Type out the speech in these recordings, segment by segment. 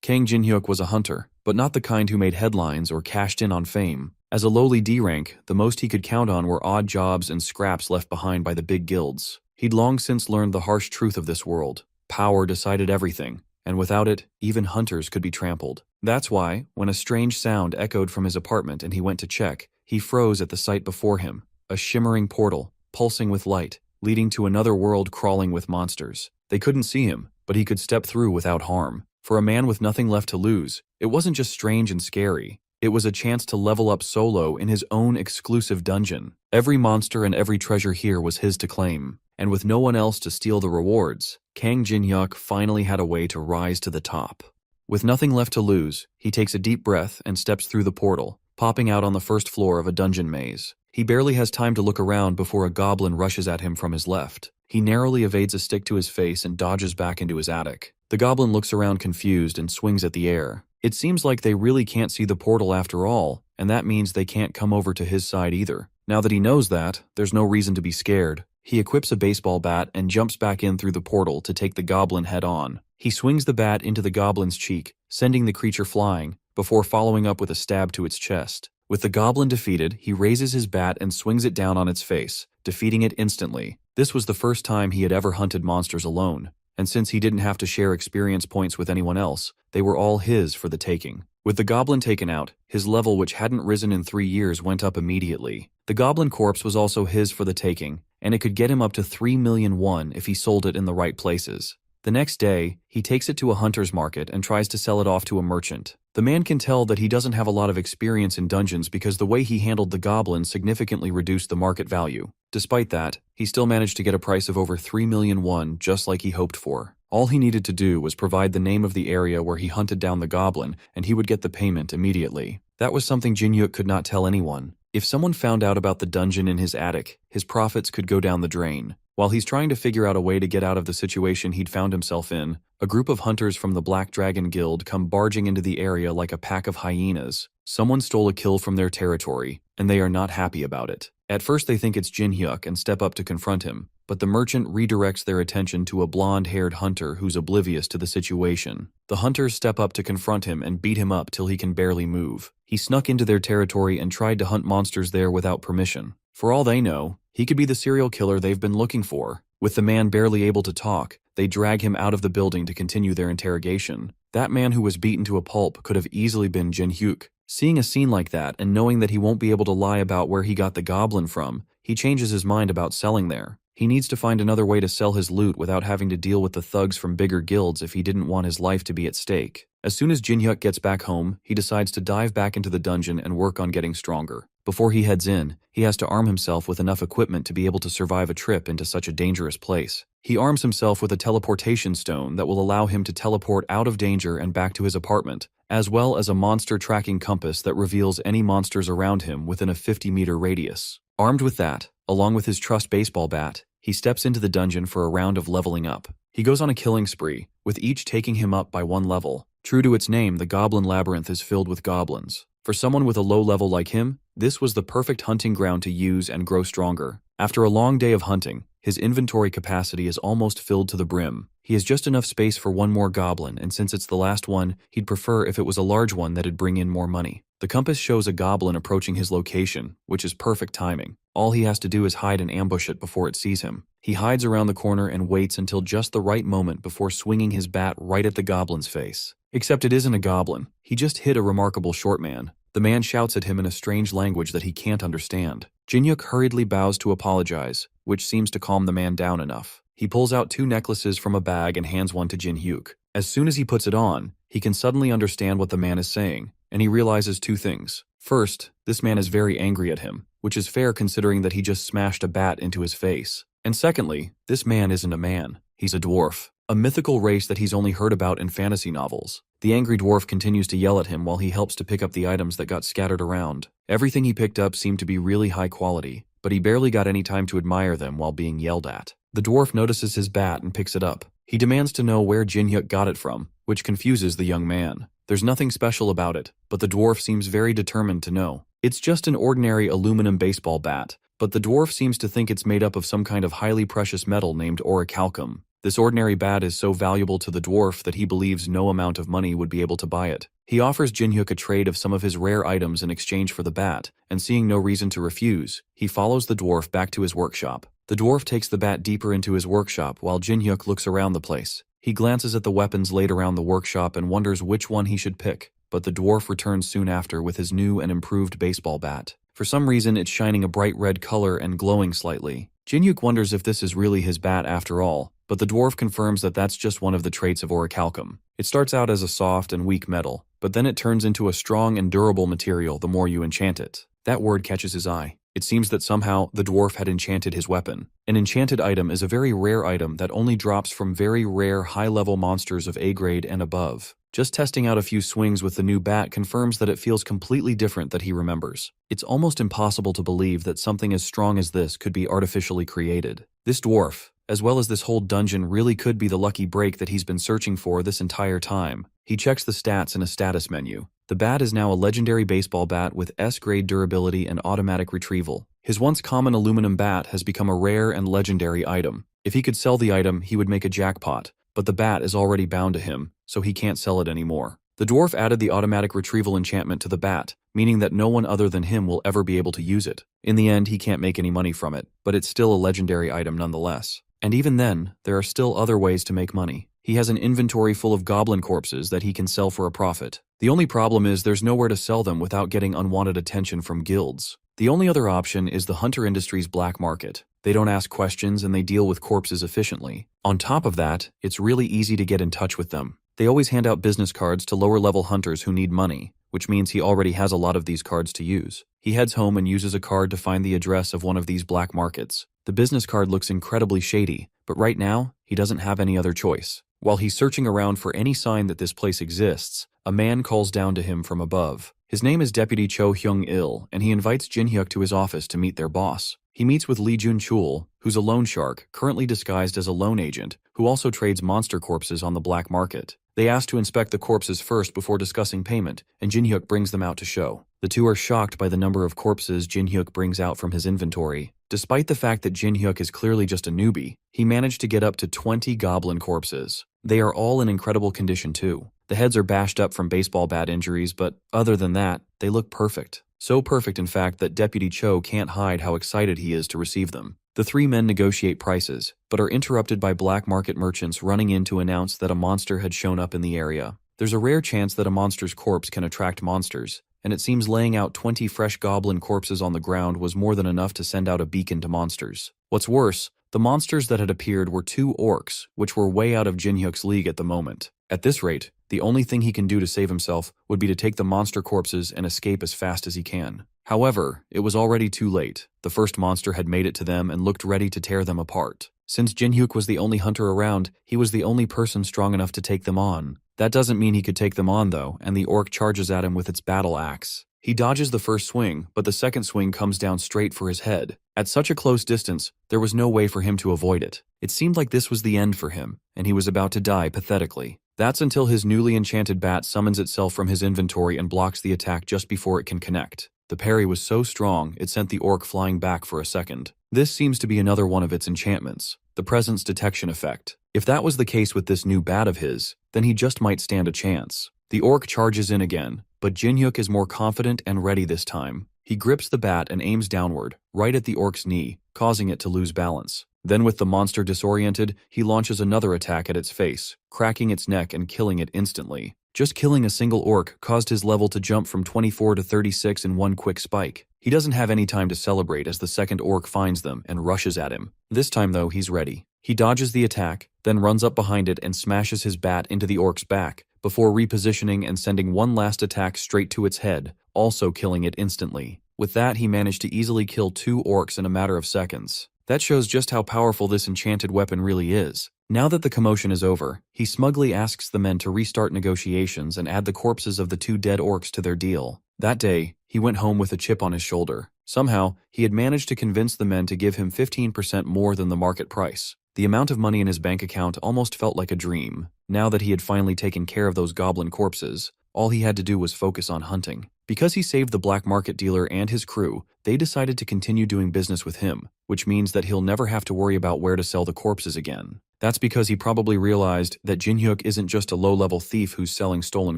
Kang Jinhyuk was a hunter, but not the kind who made headlines or cashed in on fame. As a lowly D rank, the most he could count on were odd jobs and scraps left behind by the big guilds. He'd long since learned the harsh truth of this world. Power decided everything, and without it, even hunters could be trampled. That's why, when a strange sound echoed from his apartment and he went to check, he froze at the sight before him, a shimmering portal, pulsing with light, leading to another world crawling with monsters. They couldn't see him, but he could step through without harm. For a man with nothing left to lose, it wasn't just strange and scary. It was a chance to level up solo in his own exclusive dungeon. Every monster and every treasure here was his to claim, and with no one else to steal the rewards, Kang Jinhyuk finally had a way to rise to the top. With nothing left to lose, he takes a deep breath and steps through the portal, popping out on the first floor of a dungeon maze. He barely has time to look around before a goblin rushes at him from his left. He narrowly evades a stick to his face and dodges back into his attic. The goblin looks around confused and swings at the air. It seems like they really can't see the portal after all, and that means they can't come over to his side either. Now that he knows that, there's no reason to be scared. He equips a baseball bat and jumps back in through the portal to take the goblin head on. He swings the bat into the goblin's cheek, sending the creature flying, before following up with a stab to its chest. With the goblin defeated, he raises his bat and swings it down on its face, defeating it instantly. This was the first time he had ever hunted monsters alone, and since he didn't have to share experience points with anyone else, they were all his for the taking. With the goblin taken out, his level, which hadn't risen in 3 years, went up immediately. The goblin corpse was also his for the taking, and it could get him up to 3,000,001 if he sold it in the right places. The next day, he takes it to a hunter's market and tries to sell it off to a merchant. The man can tell that he doesn't have a lot of experience in dungeons because the way he handled the goblin significantly reduced the market value. Despite that, he still managed to get a price of over 3,000,001 just like he hoped for. All he needed to do was provide the name of the area where he hunted down the goblin, and he would get the payment immediately. That was something Jinhyuk could not tell anyone. If someone found out about the dungeon in his attic, his profits could go down the drain. While he's trying to figure out a way to get out of the situation he'd found himself in, a group of hunters from the Black Dragon Guild come barging into the area like a pack of hyenas. Someone stole a kill from their territory, and they are not happy about it. At first they think it's Jinhyuk and step up to confront him, but the merchant redirects their attention to a blonde-haired hunter who's oblivious to the situation. The hunters step up to confront him and beat him up till he can barely move. He snuck into their territory and tried to hunt monsters there without permission. For all they know, he could be the serial killer they've been looking for. With the man barely able to talk, they drag him out of the building to continue their interrogation. That man who was beaten to a pulp could have easily been Jinhyuk. Seeing a scene like that and knowing that he won't be able to lie about where he got the goblin from, he changes his mind about selling there. He needs to find another way to sell his loot without having to deal with the thugs from bigger guilds if he didn't want his life to be at stake. As soon as Jinhyuk gets back home, he decides to dive back into the dungeon and work on getting stronger. Before he heads in, he has to arm himself with enough equipment to be able to survive a trip into such a dangerous place. He arms himself with a teleportation stone that will allow him to teleport out of danger and back to his apartment, as well as a monster tracking compass that reveals any monsters around him within a 50-meter radius. Armed with that, along with his trusty baseball bat, he steps into the dungeon for a round of leveling up. He goes on a killing spree, with each taking him up by 1 level. True to its name, the Goblin Labyrinth is filled with goblins. For someone with a low level like him, this was the perfect hunting ground to use and grow stronger. After a long day of hunting, his inventory capacity is almost filled to the brim. He has just enough space for 1 more goblin, and since it's the last one, he'd prefer if it was a large one that'd bring in more money. The compass shows a goblin approaching his location, which is perfect timing. All he has to do is hide and ambush it before it sees him. He hides around the corner and waits until just the right moment before swinging his bat right at the goblin's face. Except it isn't a goblin. He just hit a remarkable short man. The man shouts at him in a strange language that he can't understand. Jinhyuk hurriedly bows to apologize, which seems to calm the man down enough. He pulls out 2 necklaces from a bag and hands one to Jinhyuk. As soon as he puts it on, he can suddenly understand what the man is saying, and he realizes 2 things. First, this man is very angry at him, which is fair considering that he just smashed a bat into his face. And secondly, this man isn't a man, he's a dwarf. A mythical race that he's only heard about in fantasy novels. The angry dwarf continues to yell at him while he helps to pick up the items that got scattered around. Everything he picked up seemed to be really high quality, but he barely got any time to admire them while being yelled at. The dwarf notices his bat and picks it up. He demands to know where Jinhyuk got it from, which confuses the young man. There's nothing special about it, but the dwarf seems very determined to know. It's just an ordinary aluminum baseball bat, but the dwarf seems to think it's made up of some kind of highly precious metal named orichalcum. This ordinary bat is so valuable to the dwarf that he believes no amount of money would be able to buy it. He offers Jin-hyuk a trade of some of his rare items in exchange for the bat, and seeing no reason to refuse, he follows the dwarf back to his workshop. The dwarf takes the bat deeper into his workshop while Jin-hyuk looks around the place. He glances at the weapons laid around the workshop and wonders which one he should pick, but the dwarf returns soon after with his new and improved baseball bat. For some reason, it's shining a bright red color and glowing slightly. Jin-hyuk wonders if this is really his bat after all, but the dwarf confirms that that's just one of the traits of orichalcum. It starts out as a soft and weak metal, but then it turns into a strong and durable material the more you enchant it. That word catches his eye. It seems that somehow the dwarf had enchanted his weapon. An enchanted item is a very rare item that only drops from very rare high-level monsters of A grade and above. Just testing out a few swings with the new bat confirms that it feels completely different than he remembers. It's almost impossible to believe that something as strong as this could be artificially created. This dwarf, as well as this whole dungeon, really could be the lucky break that he's been searching for this entire time. He checks the stats in a status menu. The bat is now a legendary baseball bat with S-grade durability and automatic retrieval. His once common aluminum bat has become a rare and legendary item. If he could sell the item, he would make a jackpot, but the bat is already bound to him, so he can't sell it anymore. The dwarf added the automatic retrieval enchantment to the bat, meaning that no one other than him will ever be able to use it. In the end, he can't make any money from it, but it's still a legendary item nonetheless. And even then, there are still other ways to make money. He has an inventory full of goblin corpses that he can sell for a profit. The only problem is there's nowhere to sell them without getting unwanted attention from guilds. The only other option is the Hunter Industries black market. They don't ask questions and they deal with corpses efficiently. On top of that, it's really easy to get in touch with them. They always hand out business cards to lower-level hunters who need money, which means he already has a lot of these cards to use. He heads home and uses a card to find the address of one of these black markets. The business card looks incredibly shady, but right now, he doesn't have any other choice. While he's searching around for any sign that this place exists, a man calls down to him from above. His name is Deputy Cho Hyung-il, and he invites Jin-hyuk to his office to meet their boss. He meets with Lee Jun-chul, who's a loan shark, currently disguised as a loan agent, who also trades monster corpses on the black market. They ask to inspect the corpses first before discussing payment, and Jin-hyuk brings them out to show. The two are shocked by the number of corpses Jin-hyuk brings out from his inventory. Despite the fact that Jin-hyuk is clearly just a newbie, he managed to get up to 20 goblin corpses. They are all in incredible condition too. The heads are bashed up from baseball bat injuries, but other than that, they look perfect. So perfect, in fact, that Deputy Cho can't hide how excited he is to receive them. The three men negotiate prices, but are interrupted by black market merchants running in to announce that a monster had shown up in the area. There's a rare chance that a monster's corpse can attract monsters, and it seems laying out 20 fresh goblin corpses on the ground was more than enough to send out a beacon to monsters. What's worse, the monsters that had appeared were two orcs, which were way out of Jin-hyuk's league at the moment. At this rate, the only thing he can do to save himself would be to take the monster corpses and escape as fast as he can. However, it was already too late. The first monster had made it to them and looked ready to tear them apart. Since Jin-hyuk was the only hunter around, he was the only person strong enough to take them on. That doesn't mean he could take them on though, and the orc charges at him with its battle axe. He dodges the first swing, but the second swing comes down straight for his head. At such a close distance, there was no way for him to avoid it. It seemed like this was the end for him, and he was about to die pathetically. That's until his newly enchanted bat summons itself from his inventory and blocks the attack just before it can connect. The parry was so strong, it sent the orc flying back for a second. This seems to be another one of its enchantments, the presence detection effect. If that was the case with this new bat of his, then he just might stand a chance. The orc charges in again, but Jin-hyuk is more confident and ready this time. He grips the bat and aims downward, right at the orc's knee, causing it to lose balance. Then with the monster disoriented, he launches another attack at its face, cracking its neck and killing it instantly. Just killing a single orc caused his level to jump from 24 to 36 in one quick spike. He doesn't have any time to celebrate as the second orc finds them and rushes at him. This time though, he's ready. He dodges the attack, then runs up behind it and smashes his bat into the orc's back, before repositioning and sending one last attack straight to its head, also killing it instantly. With that, he managed to easily kill two orcs in a matter of seconds. That shows just how powerful this enchanted weapon really is. Now that the commotion is over, he smugly asks the men to restart negotiations and add the corpses of the two dead orcs to their deal. That day, he went home with a chip on his shoulder. Somehow, he had managed to convince the men to give him 15% more than the market price. The amount of money in his bank account almost felt like a dream. Now that he had finally taken care of those goblin corpses, all he had to do was focus on hunting. Because he saved the black market dealer and his crew, they decided to continue doing business with him, which means that he'll never have to worry about where to sell the corpses again. That's because he probably realized that Jinhyuk isn't just a low-level thief who's selling stolen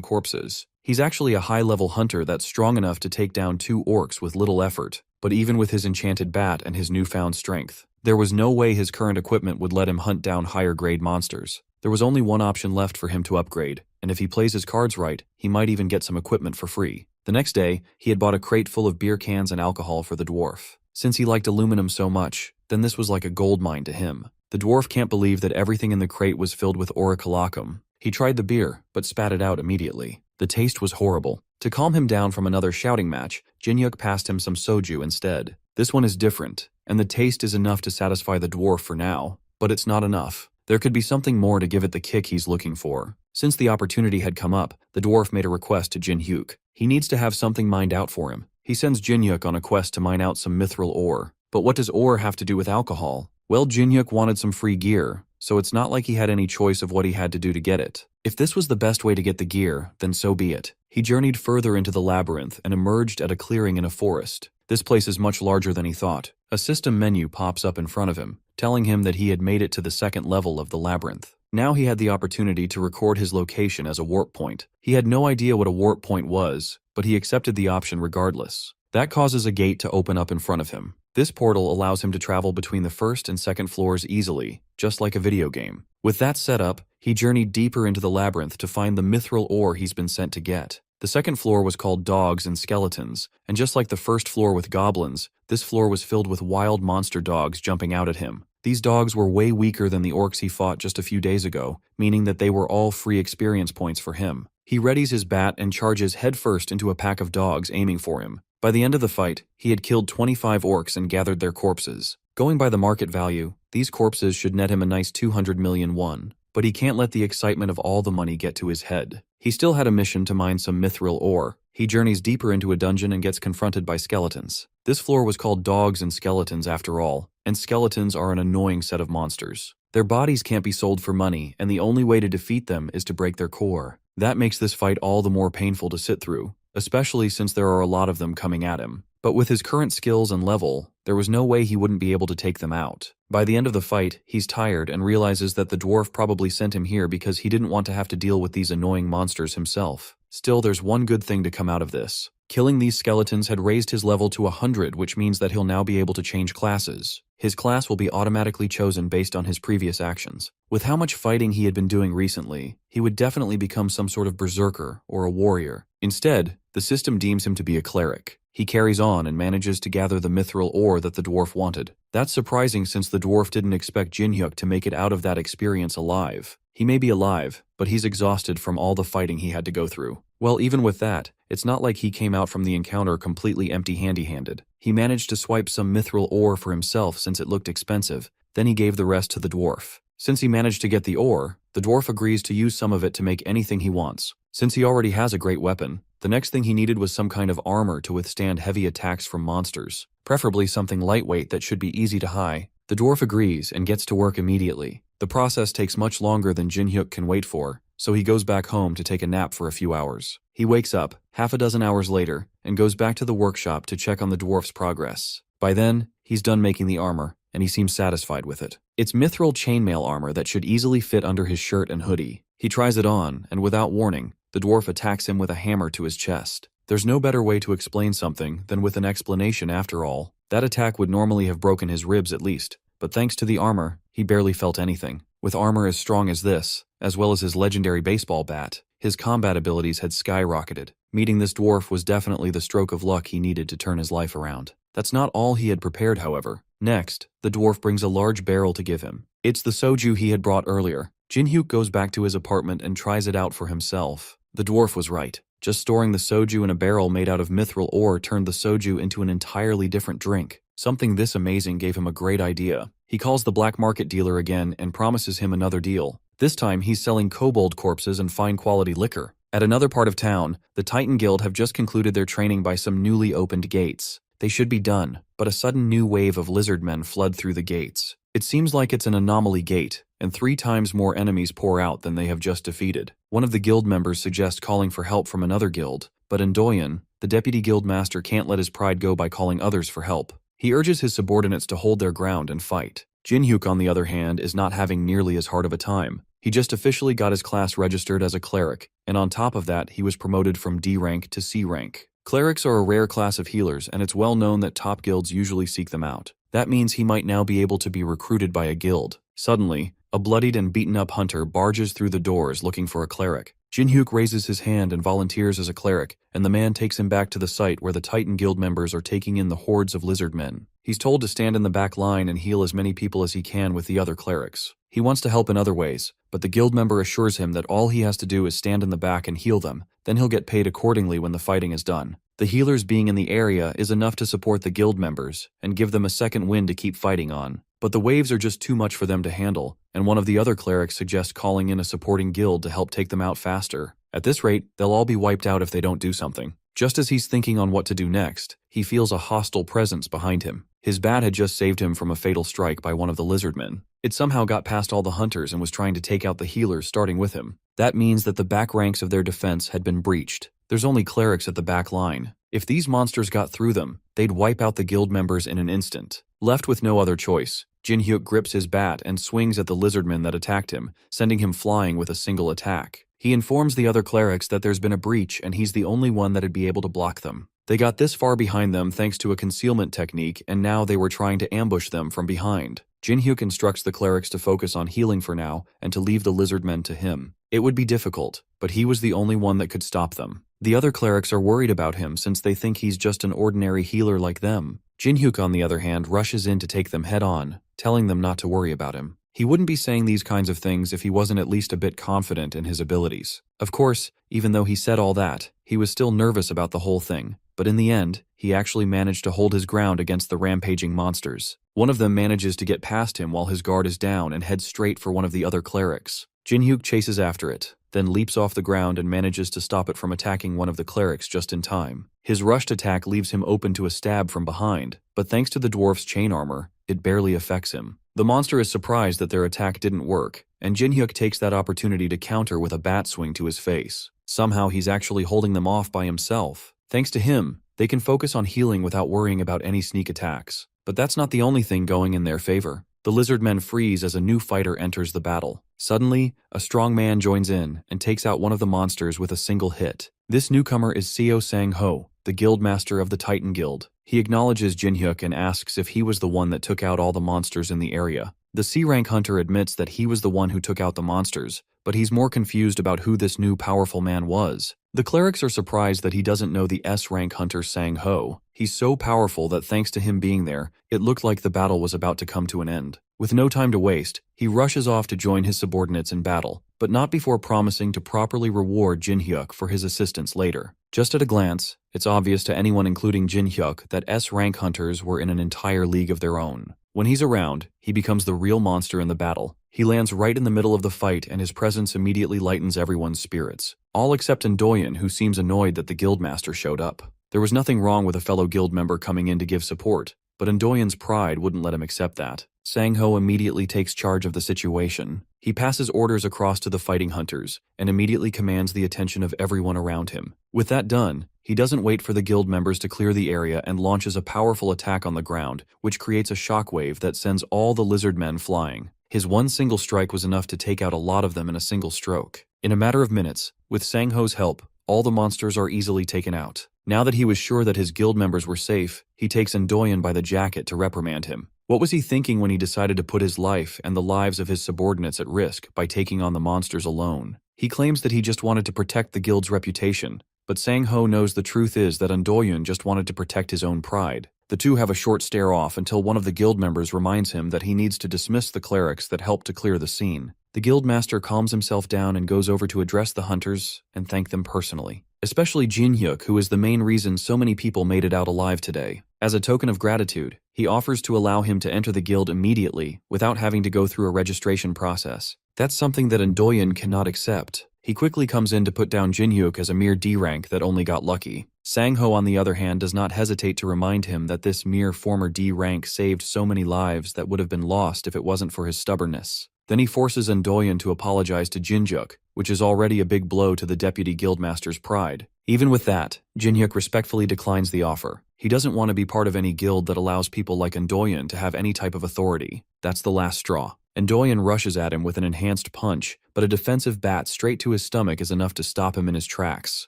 corpses. He's actually a high-level hunter that's strong enough to take down 2 orcs with little effort. But even with his enchanted bat and his newfound strength, there was no way his current equipment would let him hunt down higher-grade monsters. There was only one option left for him to upgrade, and if he plays his cards right, he might even get some equipment for free. The next day, he had bought a crate full of beer cans and alcohol for the dwarf. Since he liked aluminum so much, then this was like a gold mine to him. The dwarf can't believe that everything in the crate was filled with aurichalacum. He tried the beer, but spat it out immediately. The taste was horrible. To calm him down from another shouting match, Jinhyuk passed him some soju instead. This one is different, and the taste is enough to satisfy the dwarf for now, but it's not enough. There could be something more to give it the kick he's looking for. Since the opportunity had come up, the dwarf made a request to Jinhyuk. He needs to have something mined out for him. He sends Jinhyuk on a quest to mine out some mithril ore. But what does ore have to do with alcohol? Well, Jinhyuk wanted some free gear, so it's not like he had any choice of what he had to do to get it. If this was the best way to get the gear, then so be it. He journeyed further into the labyrinth and emerged at a clearing in a forest. This place is much larger than he thought. A system menu pops up in front of him, telling him that he had made it to the 2nd level of the labyrinth. Now he had the opportunity to record his location as a warp point. He had no idea what a warp point was, but he accepted the option regardless. That causes a gate to open up in front of him. This portal allows him to travel between the 1st and 2nd floors easily, just like a video game. With that set up, he journeyed deeper into the labyrinth to find the mithril ore he's been sent to get. The 2nd floor was called Dogs and Skeletons, and just like the 1st floor with goblins, this floor was filled with wild monster dogs jumping out at him. These dogs were way weaker than the orcs he fought just a few days ago, meaning that they were all free experience points for him. He readies his bat and charges headfirst into a pack of dogs aiming for him. By the end of the fight, he had killed 25 orcs and gathered their corpses. Going by the market value, these corpses should net him a nice 200 million won. But he can't let the excitement of all the money get to his head. He still had a mission to mine some mithril ore. He journeys deeper into a dungeon and gets confronted by skeletons. This floor was called Dogs and Skeletons after all, and skeletons are an annoying set of monsters. Their bodies can't be sold for money, and the only way to defeat them is to break their core. That makes this fight all the more painful to sit through, especially since there are a lot of them coming at him. But with his current skills and level, there was no way he wouldn't be able to take them out. By the end of the fight, he's tired and realizes that the dwarf probably sent him here because he didn't want to have to deal with these annoying monsters himself. Still, there's one good thing to come out of this. Killing these skeletons had raised his level to 100, which means that he'll now be able to change classes. His class will be automatically chosen based on his previous actions. With how much fighting he had been doing recently, he would definitely become some sort of berserker or a warrior. Instead, the system deems him to be a cleric. He carries on and manages to gather the mithril ore that the dwarf wanted. That's surprising since the dwarf didn't expect Jinhyuk to make it out of that experience alive. He may be alive, but he's exhausted from all the fighting he had to go through. Well, even with that, it's not like he came out from the encounter completely empty-handed. He managed to swipe some mithril ore for himself since it looked expensive, then he gave the rest to the dwarf. Since he managed to get the ore, the dwarf agrees to use some of it to make anything he wants. Since he already has a great weapon, the next thing he needed was some kind of armor to withstand heavy attacks from monsters, preferably something lightweight that should be easy to hide. The dwarf agrees and gets to work immediately. The process takes much longer than Jinhyuk can wait for, so he goes back home to take a nap for a few hours. He wakes up, half a dozen hours later, and goes back to the workshop to check on the dwarf's progress. By then, he's done making the armor, and he seems satisfied with it. It's mithril chainmail armor that should easily fit under his shirt and hoodie. He tries it on, and without warning, the dwarf attacks him with a hammer to his chest. There's no better way to explain something than with an explanation after all. That attack would normally have broken his ribs at least, but thanks to the armor, he barely felt anything. With armor as strong as this, as well as his legendary baseball bat, his combat abilities had skyrocketed. Meeting this dwarf was definitely the stroke of luck he needed to turn his life around. That's not all he had prepared, however. Next, the dwarf brings a large barrel to give him. It's the soju he had brought earlier. Jinhyuk goes back to his apartment and tries it out for himself. The dwarf was right. Just storing the soju in a barrel made out of mithril ore turned the soju into an entirely different drink. Something this amazing gave him a great idea. He calls the black market dealer again and promises him another deal. This time he's selling kobold corpses and fine quality liquor. At another part of town, the Titan Guild have just concluded their training by some newly opened gates. They should be done, but a sudden new wave of lizard men flood through the gates. It seems like it's an anomaly gate, and 3 times more enemies pour out than they have just defeated. One of the guild members suggests calling for help from another guild, but Ndoyen, the deputy guild master, can't let his pride go by calling others for help. He urges his subordinates to hold their ground and fight. Jin-hyuk, on the other hand, is not having nearly as hard of a time. He just officially got his class registered as a cleric, and on top of that, he was promoted from D rank to C rank. Clerics are a rare class of healers, and it's well known that top guilds usually seek them out. That means he might now be able to be recruited by a guild. Suddenly, a bloodied and beaten-up hunter barges through the doors looking for a cleric. Jin-hyuk raises his hand and volunteers as a cleric, and the man takes him back to the site where the Titan Guild members are taking in the hordes of lizard men. He's told to stand in the back line and heal as many people as he can with the other clerics. He wants to help in other ways, but the guild member assures him that all he has to do is stand in the back and heal them, then he'll get paid accordingly when the fighting is done. The healers being in the area is enough to support the guild members and give them a second wind to keep fighting on. But the waves are just too much for them to handle, and one of the other clerics suggests calling in a supporting guild to help take them out faster. At this rate, they'll all be wiped out if they don't do something. Just as he's thinking on what to do next, he feels a hostile presence behind him. His bat had just saved him from a fatal strike by one of the lizardmen. It somehow got past all the hunters and was trying to take out the healers starting with him. That means that the back ranks of their defense had been breached. There's only clerics at the back line. If these monsters got through them, they'd wipe out the guild members in an instant. Left with no other choice, Jin-hyuk grips his bat and swings at the lizardman that attacked him, sending him flying with a single attack. He informs the other clerics that there's been a breach and he's the only one that'd be able to block them. They got this far behind them thanks to a concealment technique, and now they were trying to ambush them from behind. Jin-hyuk instructs the clerics to focus on healing for now and to leave the lizardmen to him. It would be difficult, but he was the only one that could stop them. The other clerics are worried about him since they think he's just an ordinary healer like them. Jin-hyuk, on the other hand, rushes in to take them head on, telling them not to worry about him. He wouldn't be saying these kinds of things if he wasn't at least a bit confident in his abilities. Of course, even though he said all that, he was still nervous about the whole thing. But in the end, he actually managed to hold his ground against the rampaging monsters. One of them manages to get past him while his guard is down and heads straight for one of the other clerics. Jin-hyuk chases after it, then leaps off the ground and manages to stop it from attacking one of the clerics just in time. His rushed attack leaves him open to a stab from behind, but thanks to the dwarf's chain armor, it barely affects him. The monster is surprised that their attack didn't work, and Jin-hyuk takes that opportunity to counter with a bat swing to his face. Somehow he's actually holding them off by himself. Thanks to him, they can focus on healing without worrying about any sneak attacks. But that's not the only thing going in their favor. The lizard men freeze as a new fighter enters the battle. Suddenly, a strong man joins in and takes out one of the monsters with a single hit. This newcomer is Seo Sang-ho, the guild master of the Titan Guild. He acknowledges Jin-hyuk and asks if he was the one that took out all the monsters in the area. The C-rank hunter admits that he was the one who took out the monsters, but he's more confused about who this new powerful man was. The clerics are surprised that he doesn't know the S-rank hunter Sang-ho. He's so powerful that thanks to him being there, it looked like the battle was about to come to an end. With no time to waste, he rushes off to join his subordinates in battle, but not before promising to properly reward Jin-hyuk for his assistance later. Just at a glance, it's obvious to anyone including Jin-hyuk that S-rank hunters were in an entire league of their own. When he's around, he becomes the real monster in the battle. He lands right in the middle of the fight and his presence immediately lightens everyone's spirits. All except Ndoyen, who seems annoyed that the guildmaster showed up. There was nothing wrong with a fellow guild member coming in to give support, but Ndoyen's pride wouldn't let him accept that. Sang-ho immediately takes charge of the situation. He passes orders across to the fighting hunters and immediately commands the attention of everyone around him. With that done, he doesn't wait for the guild members to clear the area and launches a powerful attack on the ground, which creates a shockwave that sends all the lizard men flying. His one single strike was enough to take out a lot of them in a single stroke. In a matter of minutes, with Sang-ho's help, all the monsters are easily taken out. Now that he was sure that his guild members were safe, he takes Ndoyen by the jacket to reprimand him. What was he thinking when he decided to put his life and the lives of his subordinates at risk by taking on the monsters alone? He claims that he just wanted to protect the guild's reputation, but Sang-ho knows the truth is that Ndoyen just wanted to protect his own pride. The two have a short stare-off until one of the guild members reminds him that he needs to dismiss the clerics that helped to clear the scene. The guild master calms himself down and goes over to address the hunters and thank them personally. Especially Jin-hyuk, who is the main reason so many people made it out alive today. As a token of gratitude, he offers to allow him to enter the guild immediately without having to go through a registration process. That's something that Ndoyen cannot accept. He quickly comes in to put down Jin-hyuk as a mere D rank that only got lucky. Sang-ho, on the other hand, does not hesitate to remind him that this mere former D rank saved so many lives that would have been lost if it wasn't for his stubbornness. Then he forces Undoyan to apologize to Jinhyuk, which is already a big blow to the deputy guildmaster's pride. Even with that, Jinhyuk respectfully declines the offer. He doesn't want to be part of any guild that allows people like Undoyan to have any type of authority. That's the last straw. Undoyan rushes at him with an enhanced punch, but a defensive bat straight to his stomach is enough to stop him in his tracks.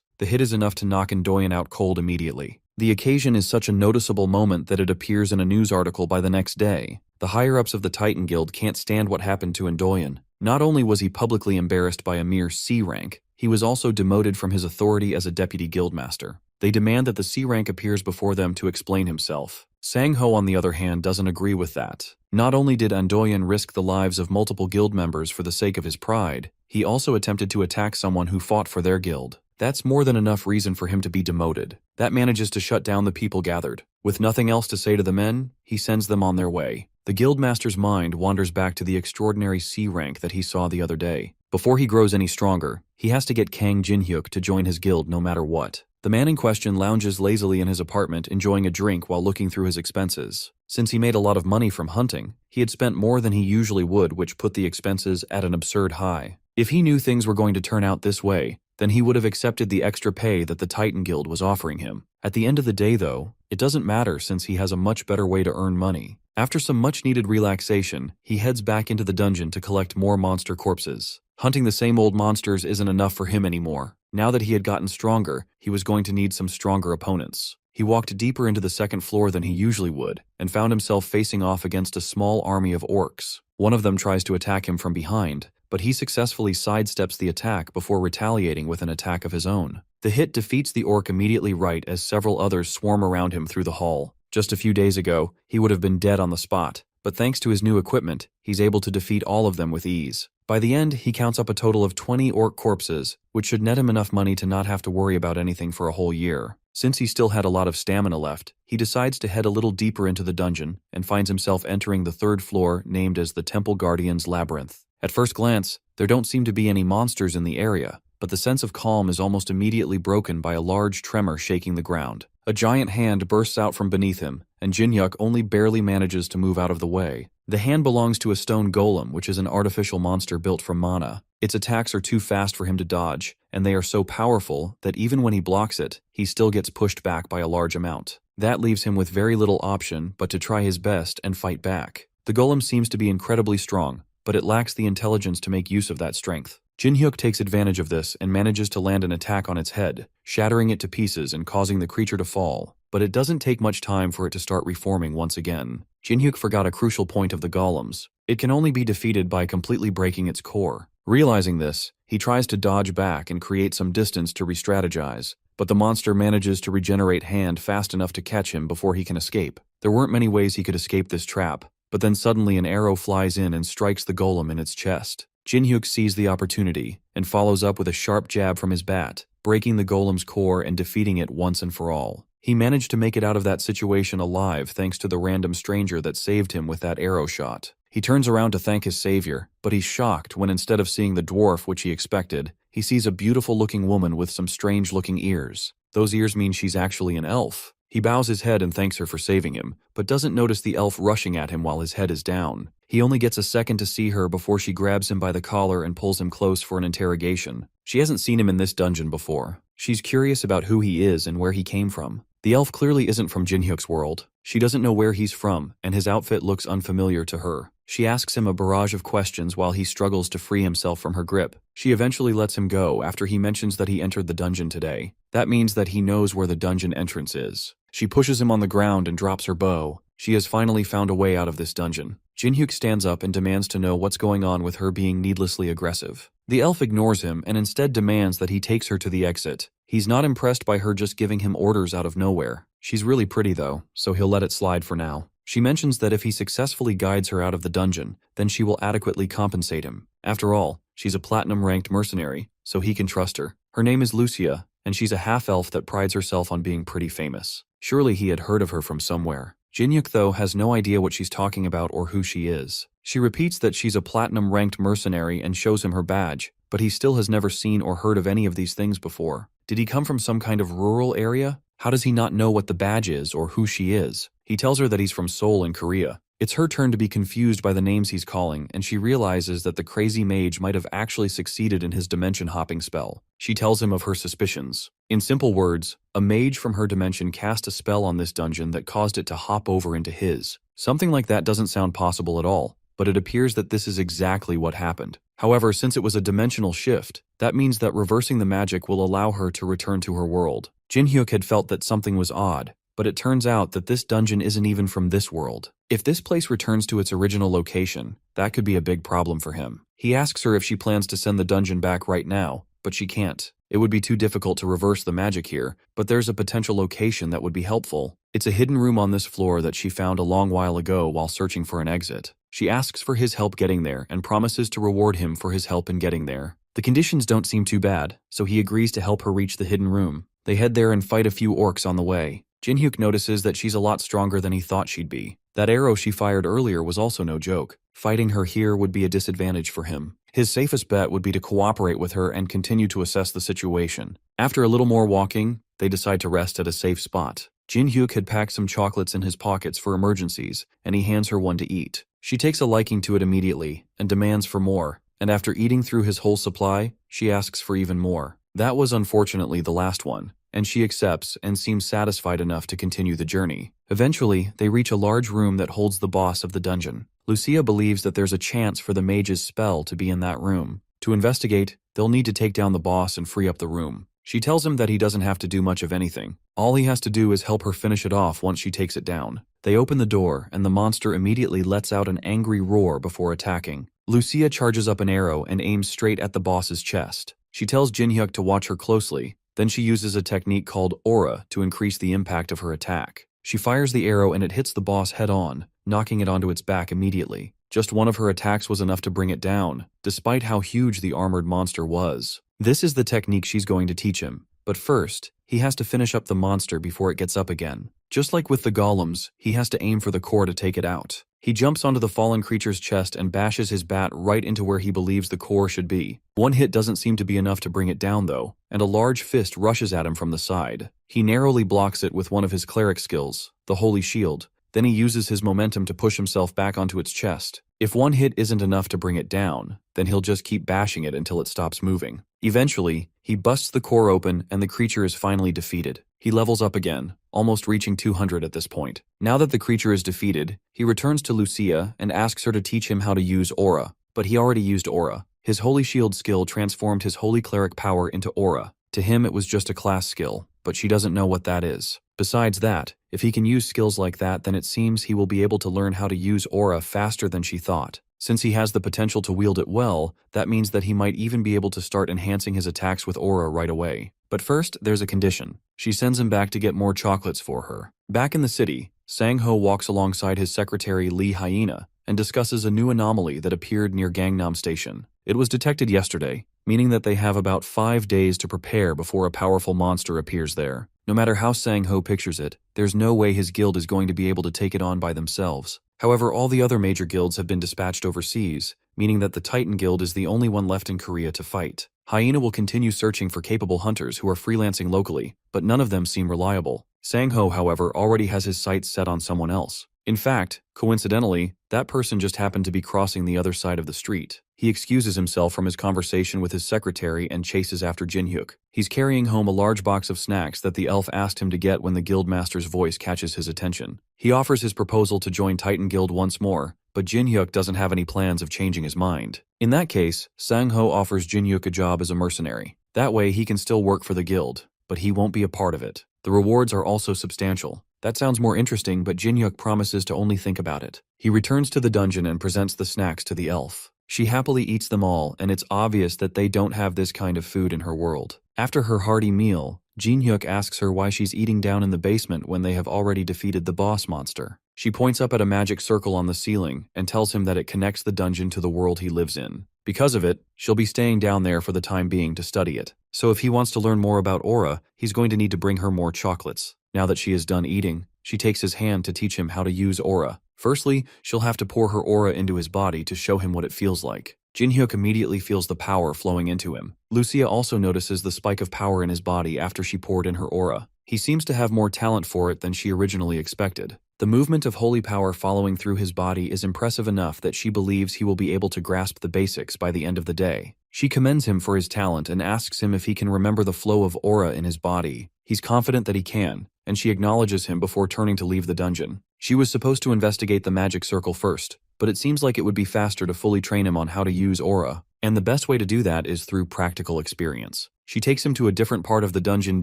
The hit is enough to knock Undoyan out cold immediately. The occasion is such a noticeable moment that it appears in a news article by the next day. The higher-ups of the Titan Guild can't stand what happened to Undoyan. Not only was he publicly embarrassed by a mere C rank, he was also demoted from his authority as a deputy guildmaster. They demand that the C rank appears before them to explain himself. Sang-ho, on the other hand, doesn't agree with that. Not only did Undoyan risk the lives of multiple guild members for the sake of his pride, he also attempted to attack someone who fought for their guild. That's more than enough reason for him to be demoted. That manages to shut down the people gathered. With nothing else to say to the men, he sends them on their way. The guildmaster's mind wanders back to the extraordinary C rank that he saw the other day. Before he grows any stronger, he has to get Kang Jinhyuk to join his guild no matter what. The man in question lounges lazily in his apartment, enjoying a drink while looking through his expenses. Since he made a lot of money from hunting, he had spent more than he usually would, which put the expenses at an absurd high. If he knew things were going to turn out this way, then he would have accepted the extra pay that the Titan Guild was offering him. At the end of the day, though, it doesn't matter since he has a much better way to earn money. After some much-needed relaxation, he heads back into the dungeon to collect more monster corpses. Hunting the same old monsters isn't enough for him anymore. Now that he had gotten stronger, he was going to need some stronger opponents. He walked deeper into the second floor than he usually would, and found himself facing off against a small army of orcs. One of them tries to attack him from behind, but he successfully sidesteps the attack before retaliating with an attack of his own. The hit defeats the orc immediately right as several others swarm around him through the hall. Just a few days ago, he would have been dead on the spot, but thanks to his new equipment, he's able to defeat all of them with ease. By the end, he counts up a total of 20 orc corpses, which should net him enough money to not have to worry about anything for a whole year. Since he still had a lot of stamina left, he decides to head a little deeper into the dungeon and finds himself entering the third floor named as the Temple Guardian's Labyrinth. At first glance, there don't seem to be any monsters in the area, but the sense of calm is almost immediately broken by a large tremor shaking the ground. A giant hand bursts out from beneath him, and Jinhyuk only barely manages to move out of the way. The hand belongs to a stone golem, which is an artificial monster built from mana. Its attacks are too fast for him to dodge, and they are so powerful that even when he blocks it, he still gets pushed back by a large amount. That leaves him with very little option but to try his best and fight back. The golem seems to be incredibly strong, but it lacks the intelligence to make use of that strength. Jinhyuk takes advantage of this and manages to land an attack on its head, shattering it to pieces and causing the creature to fall. But it doesn't take much time for it to start reforming once again. Jinhyuk forgot a crucial point of the golems. It can only be defeated by completely breaking its core. Realizing this, he tries to dodge back and create some distance to re-strategize, but the monster manages to regenerate hand fast enough to catch him before he can escape. There weren't many ways he could escape this trap, but then suddenly an arrow flies in and strikes the golem in its chest. Jinhyuk sees the opportunity and follows up with a sharp jab from his bat, breaking the golem's core and defeating it once and for all. He managed to make it out of that situation alive thanks to the random stranger that saved him with that arrow shot. He turns around to thank his savior, but he's shocked when instead of seeing the dwarf which he expected, he sees a beautiful-looking woman with some strange-looking ears. Those ears mean she's actually an elf. He bows his head and thanks her for saving him, but doesn't notice the elf rushing at him while his head is down. He only gets a second to see her before she grabs him by the collar and pulls him close for an interrogation. She hasn't seen him in this dungeon before. She's curious about who he is and where he came from. The elf clearly isn't from Jinhyuk's world. She doesn't know where he's from, and his outfit looks unfamiliar to her. She asks him a barrage of questions while he struggles to free himself from her grip. She eventually lets him go after he mentions that he entered the dungeon today. That means that he knows where the dungeon entrance is. She pushes him on the ground and drops her bow. She has finally found a way out of this dungeon. Jinhyuk stands up and demands to know what's going on with her being needlessly aggressive. The elf ignores him and instead demands that he takes her to the exit. He's not impressed by her just giving him orders out of nowhere. She's really pretty though, so he'll let it slide for now. She mentions that if he successfully guides her out of the dungeon, then she will adequately compensate him. After all, she's a platinum-ranked mercenary, so he can trust her. Her name is Lucia, and she's a half-elf that prides herself on being pretty famous. Surely he had heard of her from somewhere. Jinhyuk, though, has no idea what she's talking about or who she is. She repeats that she's a platinum-ranked mercenary and shows him her badge, but he still has never seen or heard of any of these things before. Did he come from some kind of rural area? How does he not know what the badge is or who she is? He tells her that he's from Seoul in Korea. It's her turn to be confused by the names he's calling, and she realizes that the crazy mage might have actually succeeded in his dimension hopping spell. She tells him of her suspicions. In simple words, a mage from her dimension cast a spell on this dungeon that caused it to hop over into his. Something like that doesn't sound possible at all, but it appears that this is exactly what happened. However, since it was a dimensional shift, that means that reversing the magic will allow her to return to her world. Jin-hyuk had felt that something was odd, but it turns out that this dungeon isn't even from this world. If this place returns to its original location, that could be a big problem for him. He asks her if she plans to send the dungeon back right now, but she can't. It would be too difficult to reverse the magic here, but there's a potential location that would be helpful. It's a hidden room on this floor that she found a long while ago while searching for an exit. She asks for his help getting there and promises to reward him for his help in getting there. The conditions don't seem too bad, so he agrees to help her reach the hidden room. They head there and fight a few orcs on the way. Jin-hyuk notices that she's a lot stronger than he thought she'd be. That arrow she fired earlier was also no joke. Fighting her here would be a disadvantage for him. His safest bet would be to cooperate with her and continue to assess the situation. After a little more walking, they decide to rest at a safe spot. Jin-hyuk had packed some chocolates in his pockets for emergencies, and he hands her one to eat. She takes a liking to it immediately and demands for more, and after eating through his whole supply, she asks for even more. That was unfortunately the last one, and she accepts and seems satisfied enough to continue the journey. Eventually, they reach a large room that holds the boss of the dungeon. Lucia believes that there's a chance for the mage's spell to be in that room. To investigate, they'll need to take down the boss and free up the room. She tells him that he doesn't have to do much of anything. All he has to do is help her finish it off once she takes it down. They open the door, and the monster immediately lets out an angry roar before attacking. Lucia charges up an arrow and aims straight at the boss's chest. She tells Jin-hyuk to watch her closely. Then she uses a technique called Aura to increase the impact of her attack. She fires the arrow and it hits the boss head-on, knocking it onto its back immediately. Just one of her attacks was enough to bring it down, despite how huge the armored monster was. This is the technique she's going to teach him, but first, he has to finish up the monster before it gets up again. Just like with the golems, he has to aim for the core to take it out. He jumps onto the fallen creature's chest and bashes his bat right into where he believes the core should be. One hit doesn't seem to be enough to bring it down though, and a large fist rushes at him from the side. He narrowly blocks it with one of his cleric skills, the Holy Shield. Then he uses his momentum to push himself back onto its chest. If one hit isn't enough to bring it down, then he'll just keep bashing it until it stops moving. Eventually, he busts the core open and the creature is finally defeated. He levels up again, almost reaching 200 at this point. Now that the creature is defeated, he returns to Lucia and asks her to teach him how to use Aura, but he already used Aura. His Holy Shield skill transformed his Holy Cleric power into Aura. To him it was just a class skill, but she doesn't know what that is. Besides that, if he can use skills like that, then it seems he will be able to learn how to use Aura faster than she thought. Since he has the potential to wield it well, that means that he might even be able to start enhancing his attacks with Aura right away. But first, there's a condition. She sends him back to get more chocolates for her. Back in the city, Sang-ho walks alongside his secretary Lee Hyena and discusses a new anomaly that appeared near Gangnam Station. It was detected yesterday, meaning that they have about 5 days to prepare before a powerful monster appears there. No matter how Sang-ho pictures it, there's no way his guild is going to be able to take it on by themselves. However, all the other major guilds have been dispatched overseas, meaning that the Titan Guild is the only one left in Korea to fight. Hyena will continue searching for capable hunters who are freelancing locally, but none of them seem reliable. Sang-ho, however, already has his sights set on someone else. In fact, coincidentally, that person just happened to be crossing the other side of the street. He excuses himself from his conversation with his secretary and chases after Jin-hyuk. He's carrying home a large box of snacks that the elf asked him to get when the guildmaster's voice catches his attention. He offers his proposal to join Titan Guild once more, but Jin-hyuk doesn't have any plans of changing his mind. In that case, Sang-ho offers Jin-hyuk a job as a mercenary. That way he can still work for the guild, but he won't be a part of it. The rewards are also substantial. That sounds more interesting, but Jin-hyuk promises to only think about it. He returns to the dungeon and presents the snacks to the elf. She happily eats them all, and it's obvious that they don't have this kind of food in her world. After her hearty meal, Jin-hyuk asks her why she's eating down in the basement when they have already defeated the boss monster. She points up at a magic circle on the ceiling and tells him that it connects the dungeon to the world he lives in. Because of it, she'll be staying down there for the time being to study it. So if he wants to learn more about Aura, he's going to need to bring her more chocolates. Now that she is done eating, she takes his hand to teach him how to use Aura. Firstly, she'll have to pour her aura into his body to show him what it feels like. Jin-hyuk immediately feels the power flowing into him. Lucia also notices the spike of power in his body after she poured in her aura. He seems to have more talent for it than she originally expected. The movement of holy power following through his body is impressive enough that she believes he will be able to grasp the basics by the end of the day. She commends him for his talent and asks him if he can remember the flow of aura in his body. He's confident that he can, and she acknowledges him before turning to leave the dungeon. She was supposed to investigate the magic circle first, but it seems like it would be faster to fully train him on how to use aura, and the best way to do that is through practical experience. She takes him to a different part of the dungeon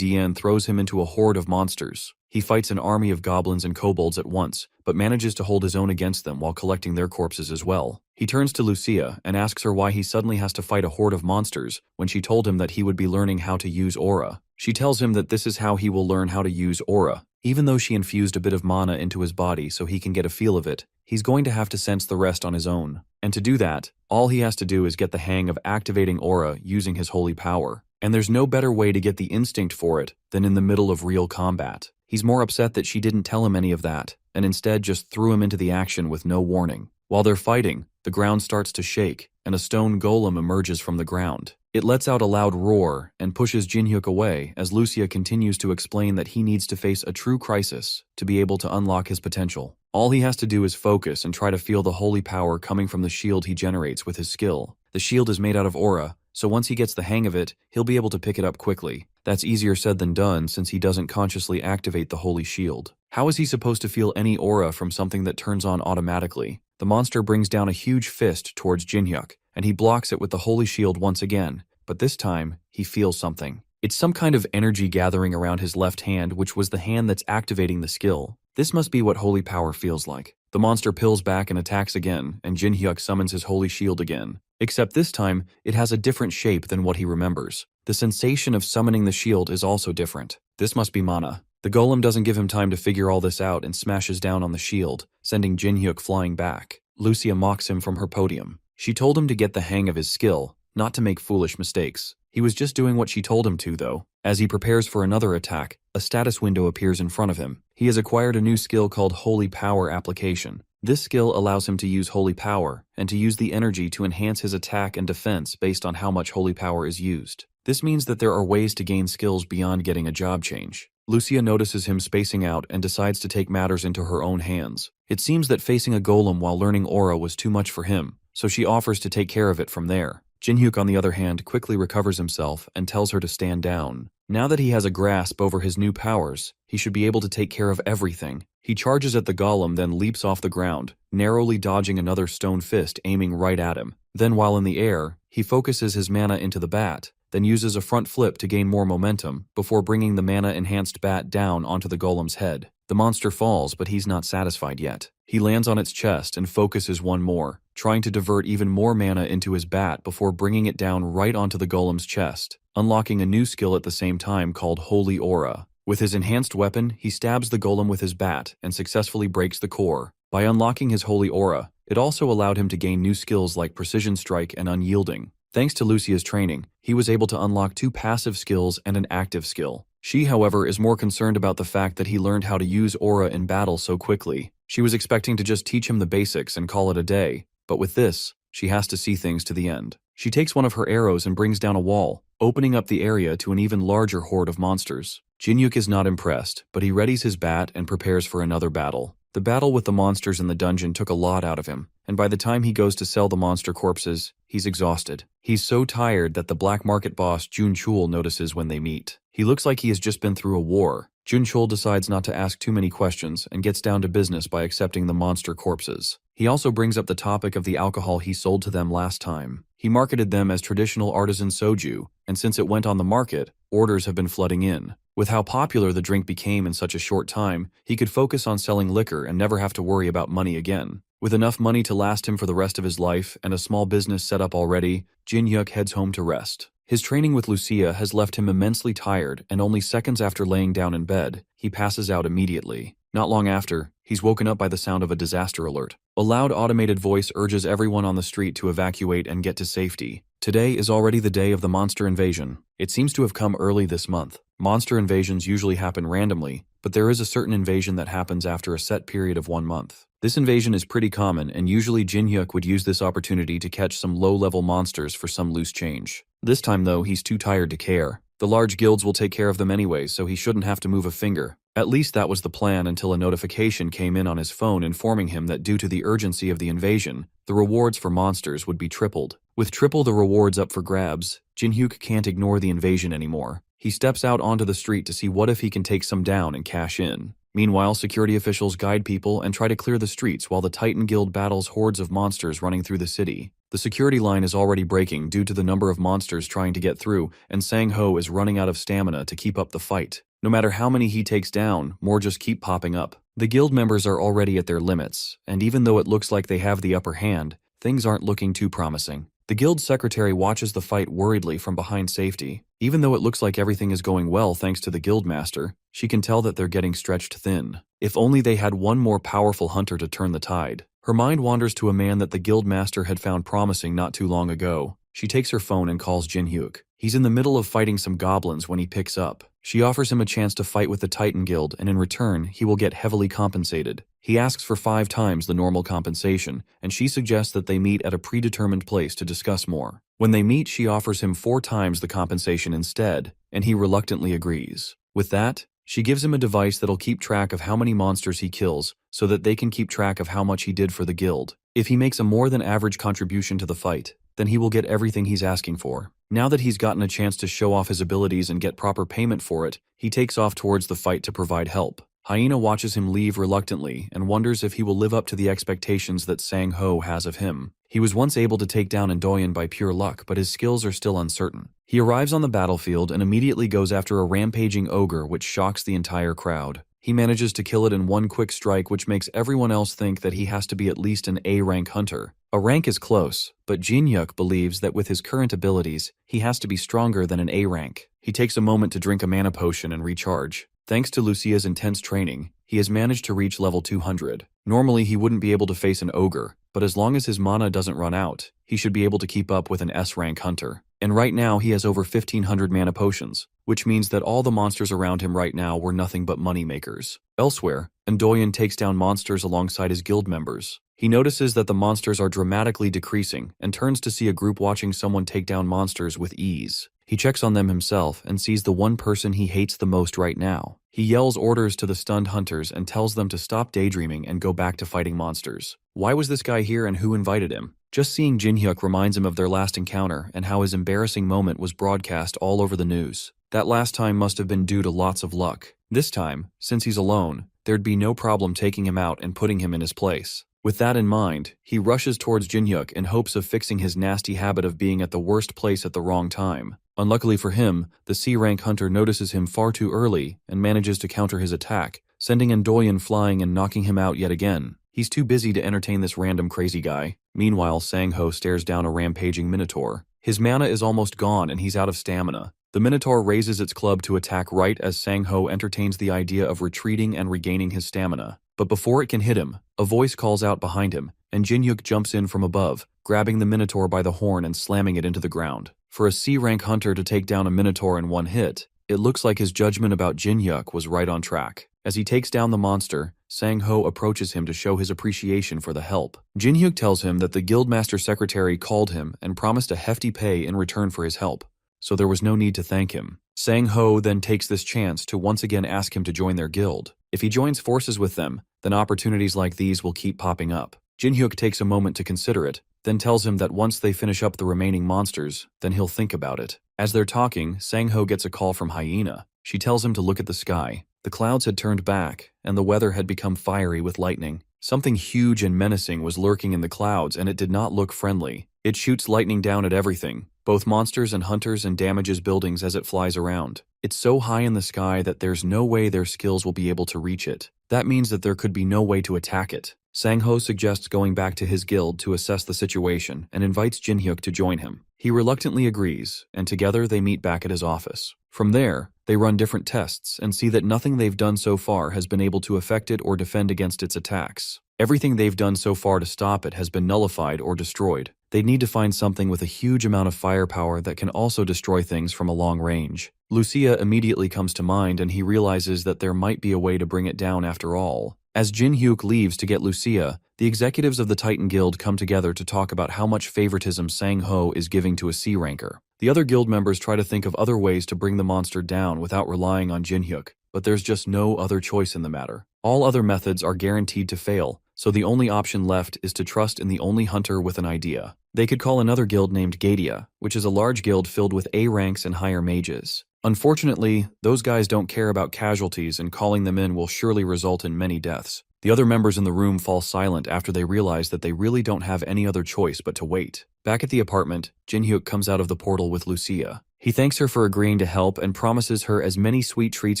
and throws him into a horde of monsters. He fights an army of goblins and kobolds at once, but manages to hold his own against them while collecting their corpses as well. He turns to Lucia and asks her why he suddenly has to fight a horde of monsters when she told him that he would be learning how to use aura. She tells him that this is how he will learn how to use aura. Even though she infused a bit of mana into his body so he can get a feel of it, he's going to have to sense the rest on his own. And to do that, all he has to do is get the hang of activating aura using his holy power. And there's no better way to get the instinct for it than in the middle of real combat. He's more upset that she didn't tell him any of that, and instead just threw him into the action with no warning. While they're fighting, the ground starts to shake, and a stone golem emerges from the ground. It lets out a loud roar and pushes Jinhyuk away as Lucia continues to explain that he needs to face a true crisis to be able to unlock his potential. All he has to do is focus and try to feel the holy power coming from the shield he generates with his skill. The shield is made out of aura, so once he gets the hang of it, he'll be able to pick it up quickly. That's easier said than done since he doesn't consciously activate the holy shield. How is he supposed to feel any aura from something that turns on automatically? The monster brings down a huge fist towards Jinhyuk, and he blocks it with the holy shield once again, but this time, he feels something. It's some kind of energy gathering around his left hand, which was the hand that's activating the skill. This must be what holy power feels like. The monster pills back and attacks again, and Jinhyuk summons his holy shield again. Except this time, it has a different shape than what he remembers. The sensation of summoning the shield is also different. This must be mana. The golem doesn't give him time to figure all this out and smashes down on the shield, sending Jinhyuk flying back. Lucia mocks him from her podium. She told him to get the hang of his skill, not to make foolish mistakes. He was just doing what she told him to, though. As he prepares for another attack, a status window appears in front of him. He has acquired a new skill called Holy Power Application. This skill allows him to use holy power, and to use the energy to enhance his attack and defense based on how much holy power is used. This means that there are ways to gain skills beyond getting a job change. Lucia notices him spacing out and decides to take matters into her own hands. It seems that facing a golem while learning aura was too much for him, so she offers to take care of it from there. Jinhyuk, on the other hand, quickly recovers himself and tells her to stand down. Now that he has a grasp over his new powers, he should be able to take care of everything. He charges at the golem, then leaps off the ground, narrowly dodging another stone fist aiming right at him. Then while in the air, he focuses his mana into the bat, then uses a front flip to gain more momentum before bringing the mana-enhanced bat down onto the golem's head. The monster falls, but he's not satisfied yet. He lands on its chest and focuses one more, trying to divert even more mana into his bat before bringing it down right onto the golem's chest, unlocking a new skill at the same time called Holy Aura. With his enhanced weapon, he stabs the golem with his bat and successfully breaks the core. By unlocking his Holy Aura, it also allowed him to gain new skills like Precision Strike and Unyielding. Thanks to Lucia's training, he was able to unlock 2 passive skills and an active skill. She, however, is more concerned about the fact that he learned how to use aura in battle so quickly. She was expecting to just teach him the basics and call it a day, but with this, she has to see things to the end. She takes one of her arrows and brings down a wall, opening up the area to an even larger horde of monsters. Jinhyuk is not impressed, but he readies his bat and prepares for another battle. The battle with the monsters in the dungeon took a lot out of him, and by the time he goes to sell the monster corpses, he's exhausted. He's so tired that the black market boss Jun Chul notices when they meet. He looks like he has just been through a war. Jun Chul decides not to ask too many questions and gets down to business by accepting the monster corpses. He also brings up the topic of the alcohol he sold to them last time. He marketed them as traditional artisan soju, and since it went on the market, orders have been flooding in. With how popular the drink became in such a short time, he could focus on selling liquor and never have to worry about money again. With enough money to last him for the rest of his life and a small business set up already, Jinhyuk heads home to rest. His training with Lucia has left him immensely tired, and only seconds after laying down in bed, he passes out immediately. Not long after, he's woken up by the sound of a disaster alert. A loud automated voice urges everyone on the street to evacuate and get to safety. Today is already the day of the monster invasion. It seems to have come early this month. Monster invasions usually happen randomly, but there is a certain invasion that happens after a set period of 1 month. This invasion is pretty common, and usually Jinhyuk would use this opportunity to catch some low-level monsters for some loose change. This time though, he's too tired to care. The large guilds will take care of them anyway, so he shouldn't have to move a finger. At least that was the plan until a notification came in on his phone informing him that due to the urgency of the invasion, the rewards for monsters would be tripled. With triple the rewards up for grabs, Jin-hyuk can't ignore the invasion anymore. He steps out onto the street to see what if he can take some down and cash in. Meanwhile, security officials guide people and try to clear the streets while the Titan Guild battles hordes of monsters running through the city. The security line is already breaking due to the number of monsters trying to get through, and Sang-ho is running out of stamina to keep up the fight. No matter how many he takes down, more just keep popping up. The guild members are already at their limits, and even though it looks like they have the upper hand, things aren't looking too promising. The guild secretary watches the fight worriedly from behind safety. Even though it looks like everything is going well thanks to the guild master, she can tell that they're getting stretched thin. If only they had one more powerful hunter to turn the tide. Her mind wanders to a man that the guild master had found promising not too long ago. She takes her phone and calls Jin-hyuk. He's in the middle of fighting some goblins when he picks up. She offers him a chance to fight with the Titan Guild, and in return, he will get heavily compensated. He asks for 5 times the normal compensation, and she suggests that they meet at a predetermined place to discuss more. When they meet, she offers him 4 times the compensation instead, and he reluctantly agrees. With that, she gives him a device that'll keep track of how many monsters he kills, so that they can keep track of how much he did for the guild. If he makes a more than average contribution to the fight, then he will get everything he's asking for. Now that he's gotten a chance to show off his abilities and get proper payment for it, he takes off towards the fight to provide help. Hyena watches him leave reluctantly and wonders if he will live up to the expectations that Sang-ho has of him. He was once able to take down Indoyen by pure luck, but his skills are still uncertain. He arrives on the battlefield and immediately goes after a rampaging ogre which shocks the entire crowd. He manages to kill it in one quick strike, which makes everyone else think that he has to be at least an A-rank hunter. A rank is close, but Jin-hyuk believes that with his current abilities, he has to be stronger than an A rank. He takes a moment to drink a mana potion and recharge. Thanks to Lucia's intense training, he has managed to reach level 200. Normally, he wouldn't be able to face an ogre, but as long as his mana doesn't run out, he should be able to keep up with an S-rank hunter. And right now, he has over 1,500 mana potions, which means that all the monsters around him right now were nothing but money makers. Elsewhere, Indoyen takes down monsters alongside his guild members. He notices that the monsters are dramatically decreasing and turns to see a group watching someone take down monsters with ease. He checks on them himself and sees the one person he hates the most right now. He yells orders to the stunned hunters and tells them to stop daydreaming and go back to fighting monsters. Why was this guy here and who invited him? Just seeing Jin-hyuk reminds him of their last encounter and how his embarrassing moment was broadcast all over the news. That last time must have been due to lots of luck. This time, since he's alone, there'd be no problem taking him out and putting him in his place. With that in mind, he rushes towards Jin-hyuk in hopes of fixing his nasty habit of being at the worst place at the wrong time. Unluckily for him, the C-rank hunter notices him far too early and manages to counter his attack, sending Indoyen flying and knocking him out yet again. He's too busy to entertain this random crazy guy. Meanwhile, Sang-ho stares down a rampaging minotaur. His mana is almost gone and he's out of stamina. The minotaur raises its club to attack right as Sang-ho entertains the idea of retreating and regaining his stamina. But before it can hit him, a voice calls out behind him, and Jin-hyuk jumps in from above, grabbing the minotaur by the horn and slamming it into the ground. For a C-rank hunter to take down a minotaur in one hit, it looks like his judgment about Jin-hyuk was right on track. As he takes down the monster, Sang-ho approaches him to show his appreciation for the help. Jin-hyuk tells him that the guildmaster secretary called him and promised a hefty pay in return for his help, so there was no need to thank him. Sang-ho then takes this chance to once again ask him to join their guild. If he joins forces with them, then opportunities like these will keep popping up. Jin-hyuk takes a moment to consider it, then tells him that once they finish up the remaining monsters, then he'll think about it. As they're talking, Sang-ho gets a call from Hyena. She tells him to look at the sky. The clouds had turned back, and the weather had become fiery with lightning. Something huge and menacing was lurking in the clouds, and it did not look friendly. It shoots lightning down at everything, both monsters and hunters, and damages buildings as it flies around. It's so high in the sky that there's no way their skills will be able to reach it. That means that there could be no way to attack it. Sang-ho suggests going back to his guild to assess the situation and invites Jin-hyuk to join him. He reluctantly agrees, and together they meet back at his office. From there, they run different tests and see that nothing they've done so far has been able to affect it or defend against its attacks. Everything they've done so far to stop it has been nullified or destroyed. They need to find something with a huge amount of firepower that can also destroy things from a long range. Lucia immediately comes to mind, and he realizes that there might be a way to bring it down after all. As Jin-hyuk leaves to get Lucia, the executives of the Titan Guild come together to talk about how much favoritism Sang-ho is giving to a C-ranker. The other guild members try to think of other ways to bring the monster down without relying on Jin-hyuk, but there's just no other choice in the matter. All other methods are guaranteed to fail, so the only option left is to trust in the only hunter with an idea. They could call another guild named Gadia, which is a large guild filled with A ranks and higher mages. Unfortunately, those guys don't care about casualties, and calling them in will surely result in many deaths. The other members in the room fall silent after they realize that they really don't have any other choice but to wait. Back at the apartment, Jinhyuk comes out of the portal with Lucia. He thanks her for agreeing to help and promises her as many sweet treats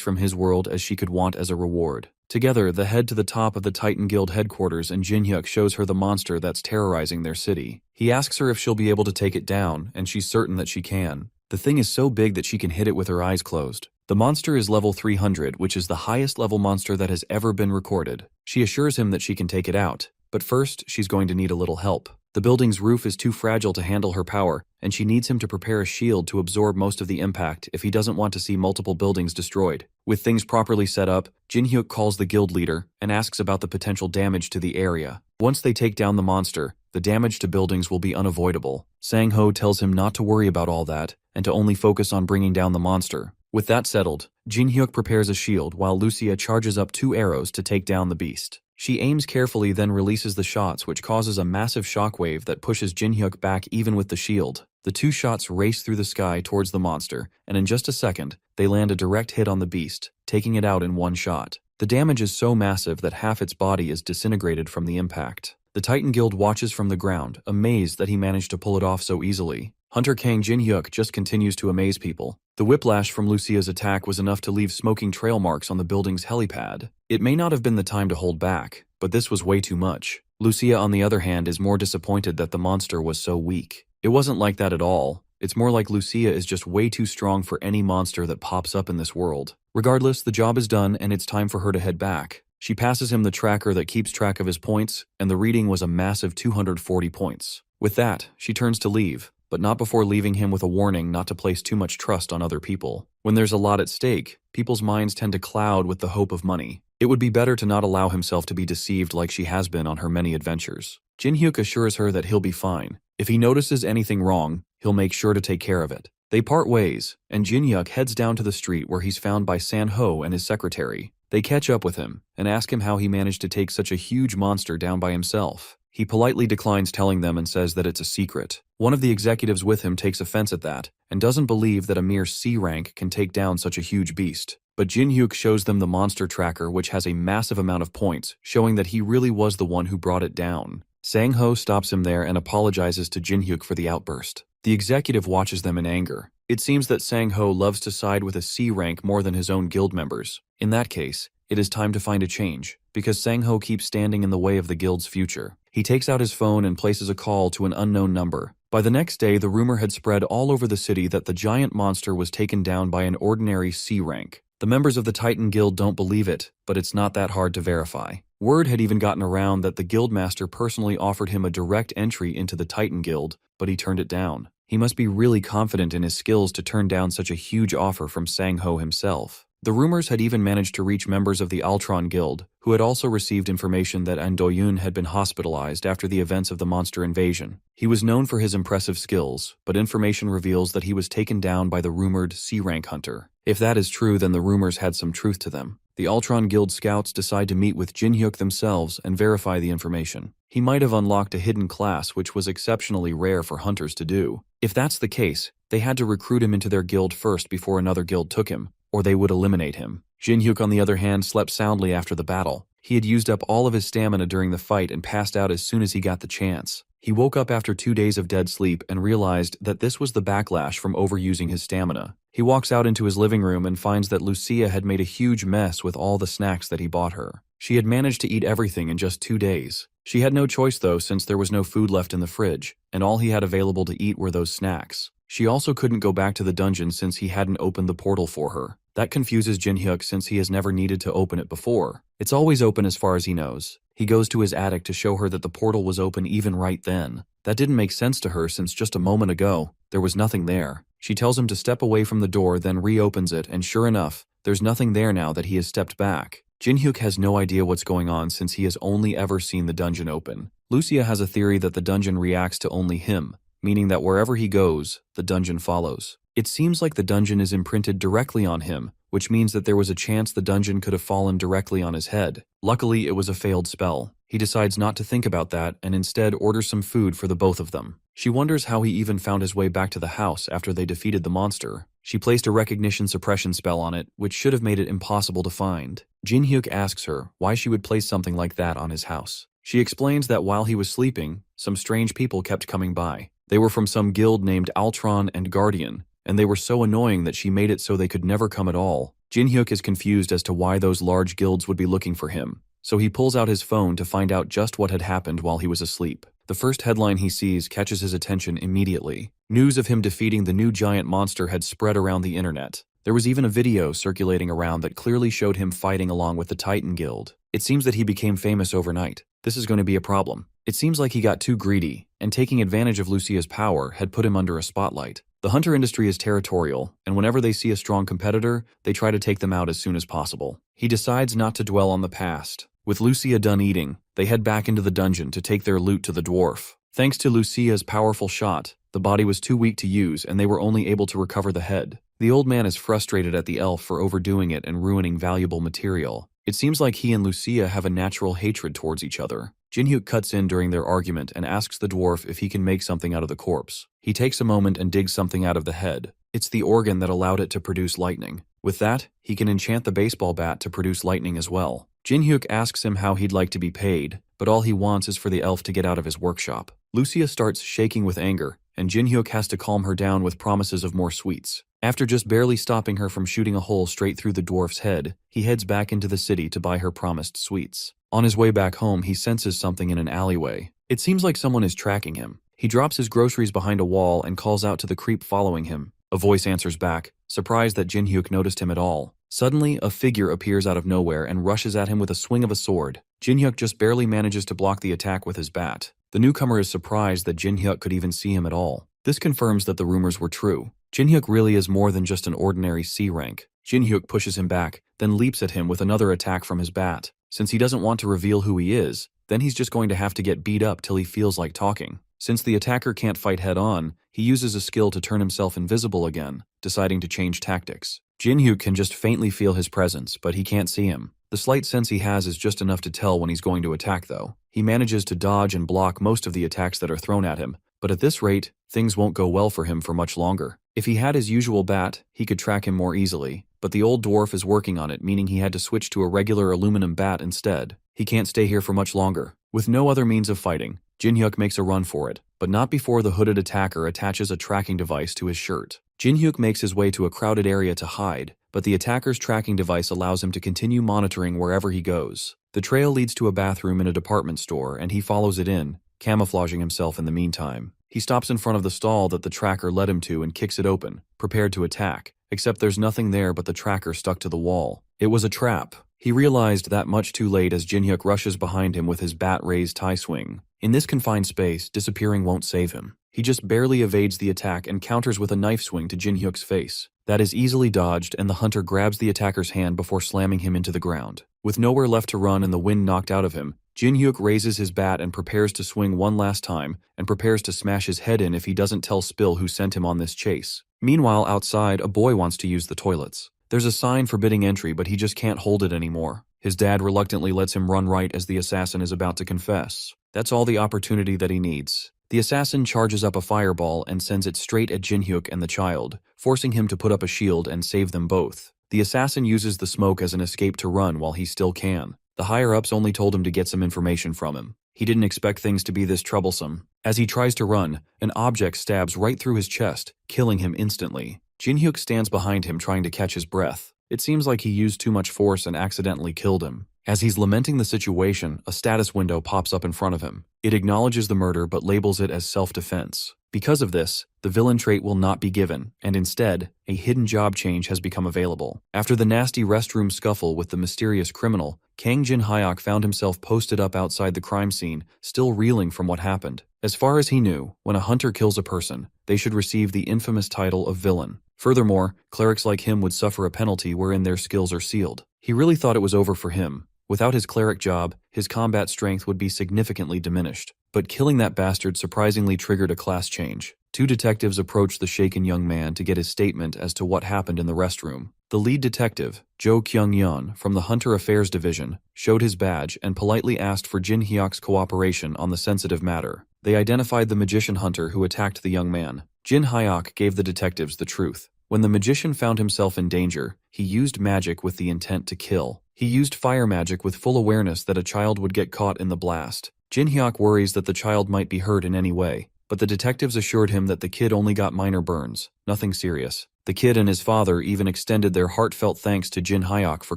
from his world as she could want as a reward. Together, they head to the top of the Titan Guild headquarters, and Jinhyuk shows her the monster that's terrorizing their city. He asks her if she'll be able to take it down, and she's certain that she can. The thing is so big that she can hit it with her eyes closed. The monster is level 300, which is the highest level monster that has ever been recorded. She assures him that she can take it out, but first, she's going to need a little help. The building's roof is too fragile to handle her power, and she needs him to prepare a shield to absorb most of the impact if he doesn't want to see multiple buildings destroyed. With things properly set up, Jinhyuk calls the guild leader and asks about the potential damage to the area. Once they take down the monster, the damage to buildings will be unavoidable. Sang-ho tells him not to worry about all that, and to only focus on bringing down the monster. With that settled, Jinhyuk prepares a shield while Lucia charges up 2 arrows to take down the beast. She aims carefully, then releases the shots, which causes a massive shockwave that pushes Jinhyuk back even with the shield. The 2 shots race through the sky towards the monster, and in just a second, they land a direct hit on the beast, taking it out in one shot. The damage is so massive that half its body is disintegrated from the impact. The Titan Guild watches from the ground, amazed that he managed to pull it off so easily. Hunter Kang Jinhyuk just continues to amaze people. The whiplash from Lucia's attack was enough to leave smoking trail marks on the building's helipad. It may not have been the time to hold back, but this was way too much. Lucia, on the other hand, is more disappointed that the monster was so weak. It wasn't like that at all. It's more like Lucia is just way too strong for any monster that pops up in this world. Regardless, the job is done and it's time for her to head back. She passes him the tracker that keeps track of his points, and the reading was a massive 240 points. With that, she turns to leave, but not before leaving him with a warning not to place too much trust on other people. When there's a lot at stake, people's minds tend to cloud with the hope of money. It would be better to not allow himself to be deceived like she has been on her many adventures. Jinhyuk assures her that he'll be fine. If he notices anything wrong, he'll make sure to take care of it. They part ways, and Jinhyuk heads down to the street where he's found by San-ho and his secretary. They catch up with him and ask him how he managed to take such a huge monster down by himself. He politely declines telling them and says that it's a secret. One of the executives with him takes offense at that and doesn't believe that a mere C rank can take down such a huge beast. But Jinhyuk shows them the monster tracker, which has a massive amount of points, showing that he really was the one who brought it down. Sang-ho stops him there and apologizes to Jinhyuk for the outburst. The executive watches them in anger. It seems that Sang-ho loves to side with a C rank more than his own guild members. In that case, it is time to find a change, because Sang-ho keeps standing in the way of the guild's future. He takes out his phone and places a call to an unknown number. By the next day, the rumor had spread all over the city that the giant monster was taken down by an ordinary C rank. The members of the Titan Guild don't believe it, but it's not that hard to verify. Word had even gotten around that the guildmaster personally offered him a direct entry into the Titan Guild, but he turned it down. He must be really confident in his skills to turn down such a huge offer from Sang-ho himself. The rumors had even managed to reach members of the Altron Guild, who had also received information that An Do-yoon had been hospitalized after the events of the monster invasion. He was known for his impressive skills, but information reveals that he was taken down by the rumored C-rank hunter. If that is true, then the rumors had some truth to them. The Altron Guild scouts decide to meet with Jinhyuk themselves and verify the information. He might have unlocked a hidden class, which was exceptionally rare for hunters to do. If that's the case, they had to recruit him into their guild first before another guild took him, or they would eliminate him. Jinhyuk, on the other hand, slept soundly after the battle. He had used up all of his stamina during the fight and passed out as soon as he got the chance. He woke up after 2 days of dead sleep and realized that this was the backlash from overusing his stamina. He walks out into his living room and finds that Lucia had made a huge mess with all the snacks that he bought her. She had managed to eat everything in just 2 days. She had no choice though, since there was no food left in the fridge, and all he had available to eat were those snacks. She also couldn't go back to the dungeon since he hadn't opened the portal for her. That confuses Jinhyuk since he has never needed to open it before. It's always open as far as he knows. He goes to his attic to show her that the portal was open even right then. That didn't make sense to her since just a moment ago, there was nothing there. She tells him to step away from the door, then reopens it, and sure enough, there's nothing there now that he has stepped back. Jinhyuk has no idea what's going on since he has only ever seen the dungeon open. Lucia has a theory that the dungeon reacts to only him, meaning that wherever he goes, the dungeon follows. It seems like the dungeon is imprinted directly on him, which means that there was a chance the dungeon could have fallen directly on his head. Luckily, it was a failed spell. He decides not to think about that and instead orders some food for the both of them. She wonders how he even found his way back to the house after they defeated the monster. She placed a recognition suppression spell on it, which should have made it impossible to find. Jin-hyuk asks her why she would place something like that on his house. She explains that while he was sleeping, some strange people kept coming by. They were from some guild named Altron and Guardian, and they were so annoying that she made it so they could never come at all. Jin-hyuk is confused as to why those large guilds would be looking for him, so he pulls out his phone to find out just what had happened while he was asleep. The first headline he sees catches his attention immediately. News of him defeating the new giant monster had spread around the internet. There was even a video circulating around that clearly showed him fighting along with the Titan Guild. It seems that he became famous overnight. This is going to be a problem. It seems like he got too greedy, and taking advantage of Lucia's power had put him under a spotlight. The hunter industry is territorial, and whenever they see a strong competitor, they try to take them out as soon as possible. He decides not to dwell on the past. With Lucia done eating, they head back into the dungeon to take their loot to the dwarf. Thanks to Lucia's powerful shot, the body was too weak to use and they were only able to recover the head. The old man is frustrated at the elf for overdoing it and ruining valuable material. It seems like he and Lucia have a natural hatred towards each other. Jin-hyuk cuts in during their argument and asks the dwarf if he can make something out of the corpse. He takes a moment and digs something out of the head. It's the organ that allowed it to produce lightning. With that, he can enchant the baseball bat to produce lightning as well. Jin-hyuk asks him how he'd like to be paid, but all he wants is for the elf to get out of his workshop. Lucia starts shaking with anger, and Jin-hyuk has to calm her down with promises of more sweets. After just barely stopping her from shooting a hole straight through the dwarf's head, he heads back into the city to buy her promised sweets. On his way back home, he senses something in an alleyway. It seems like someone is tracking him. He drops his groceries behind a wall and calls out to the creep following him. A voice answers back, surprised that Jin-hyuk noticed him at all. Suddenly, a figure appears out of nowhere and rushes at him with a swing of a sword. Jin-hyuk just barely manages to block the attack with his bat. The newcomer is surprised that Jin-hyuk could even see him at all. This confirms that the rumors were true. Jin-hyuk really is more than just an ordinary C rank. Jin-hyuk pushes him back, then leaps at him with another attack from his bat. Since he doesn't want to reveal who he is, then he's just going to have to get beat up till he feels like talking. Since the attacker can't fight head-on, he uses a skill to turn himself invisible again, deciding to change tactics. Jin-hyuk can just faintly feel his presence, but he can't see him. The slight sense he has is just enough to tell when he's going to attack, though. He manages to dodge and block most of the attacks that are thrown at him, but at this rate, things won't go well for him for much longer. If he had his usual bat, he could track him more easily, but the old dwarf is working on it, meaning he had to switch to a regular aluminum bat instead. He can't stay here for much longer. With no other means of fighting, Jin-hyuk makes a run for it, but not before the hooded attacker attaches a tracking device to his shirt. Jin-hyuk makes his way to a crowded area to hide, but the attacker's tracking device allows him to continue monitoring wherever he goes. The trail leads to a bathroom in a department store, and he follows it in, camouflaging himself in the meantime. He stops in front of the stall that the tracker led him to and kicks it open, prepared to attack, except there's nothing there but the tracker stuck to the wall. It was a trap. He realized that much too late as Jin-hyuk rushes behind him with his bat-raised tie swing. In this confined space, disappearing won't save him. He just barely evades the attack and counters with a knife swing to Jin-hyuk's face. That is easily dodged, and the hunter grabs the attacker's hand before slamming him into the ground. With nowhere left to run and the wind knocked out of him, Jin-hyuk raises his bat and prepares to swing one last time, and prepares to smash his head in if he doesn't tell Spill who sent him on this chase. Meanwhile, outside, a boy wants to use the toilets. There's a sign forbidding entry, but he just can't hold it anymore. His dad reluctantly lets him run right as the assassin is about to confess. That's all the opportunity that he needs. The assassin charges up a fireball and sends it straight at Jin-hyuk and the child, forcing him to put up a shield and save them both. The assassin uses the smoke as an escape to run while he still can. The higher-ups only told him to get some information from him. He didn't expect things to be this troublesome. As he tries to run, an object stabs right through his chest, killing him instantly. Jin-hyuk stands behind him trying to catch his breath. It seems like he used too much force and accidentally killed him. As he's lamenting the situation, a status window pops up in front of him. It acknowledges the murder but labels it as self-defense. Because of this, the villain trait will not be given, and instead, a hidden job change has become available. After the nasty restroom scuffle with the mysterious criminal, Kang Jin-hyuk found himself posted up outside the crime scene, still reeling from what happened. As far as he knew, when a hunter kills a person, they should receive the infamous title of villain. Furthermore, clerics like him would suffer a penalty wherein their skills are sealed. He really thought it was over for him. Without his cleric job, his combat strength would be significantly diminished. But killing that bastard surprisingly triggered a class change. Two detectives approached the shaken young man to get his statement as to what happened in the restroom. The lead detective, Jo Kyung-yeon, from the Hunter Affairs Division, showed his badge and politely asked for Jin Hyok's cooperation on the sensitive matter. They identified the magician hunter who attacked the young man. Jin Hyok gave the detectives the truth. When the magician found himself in danger, he used magic with the intent to kill. He used fire magic with full awareness that a child would get caught in the blast. Jin Hyok worries that the child might be hurt in any way, but the detectives assured him that the kid only got minor burns, nothing serious. The kid and his father even extended their heartfelt thanks to Jin Hyok for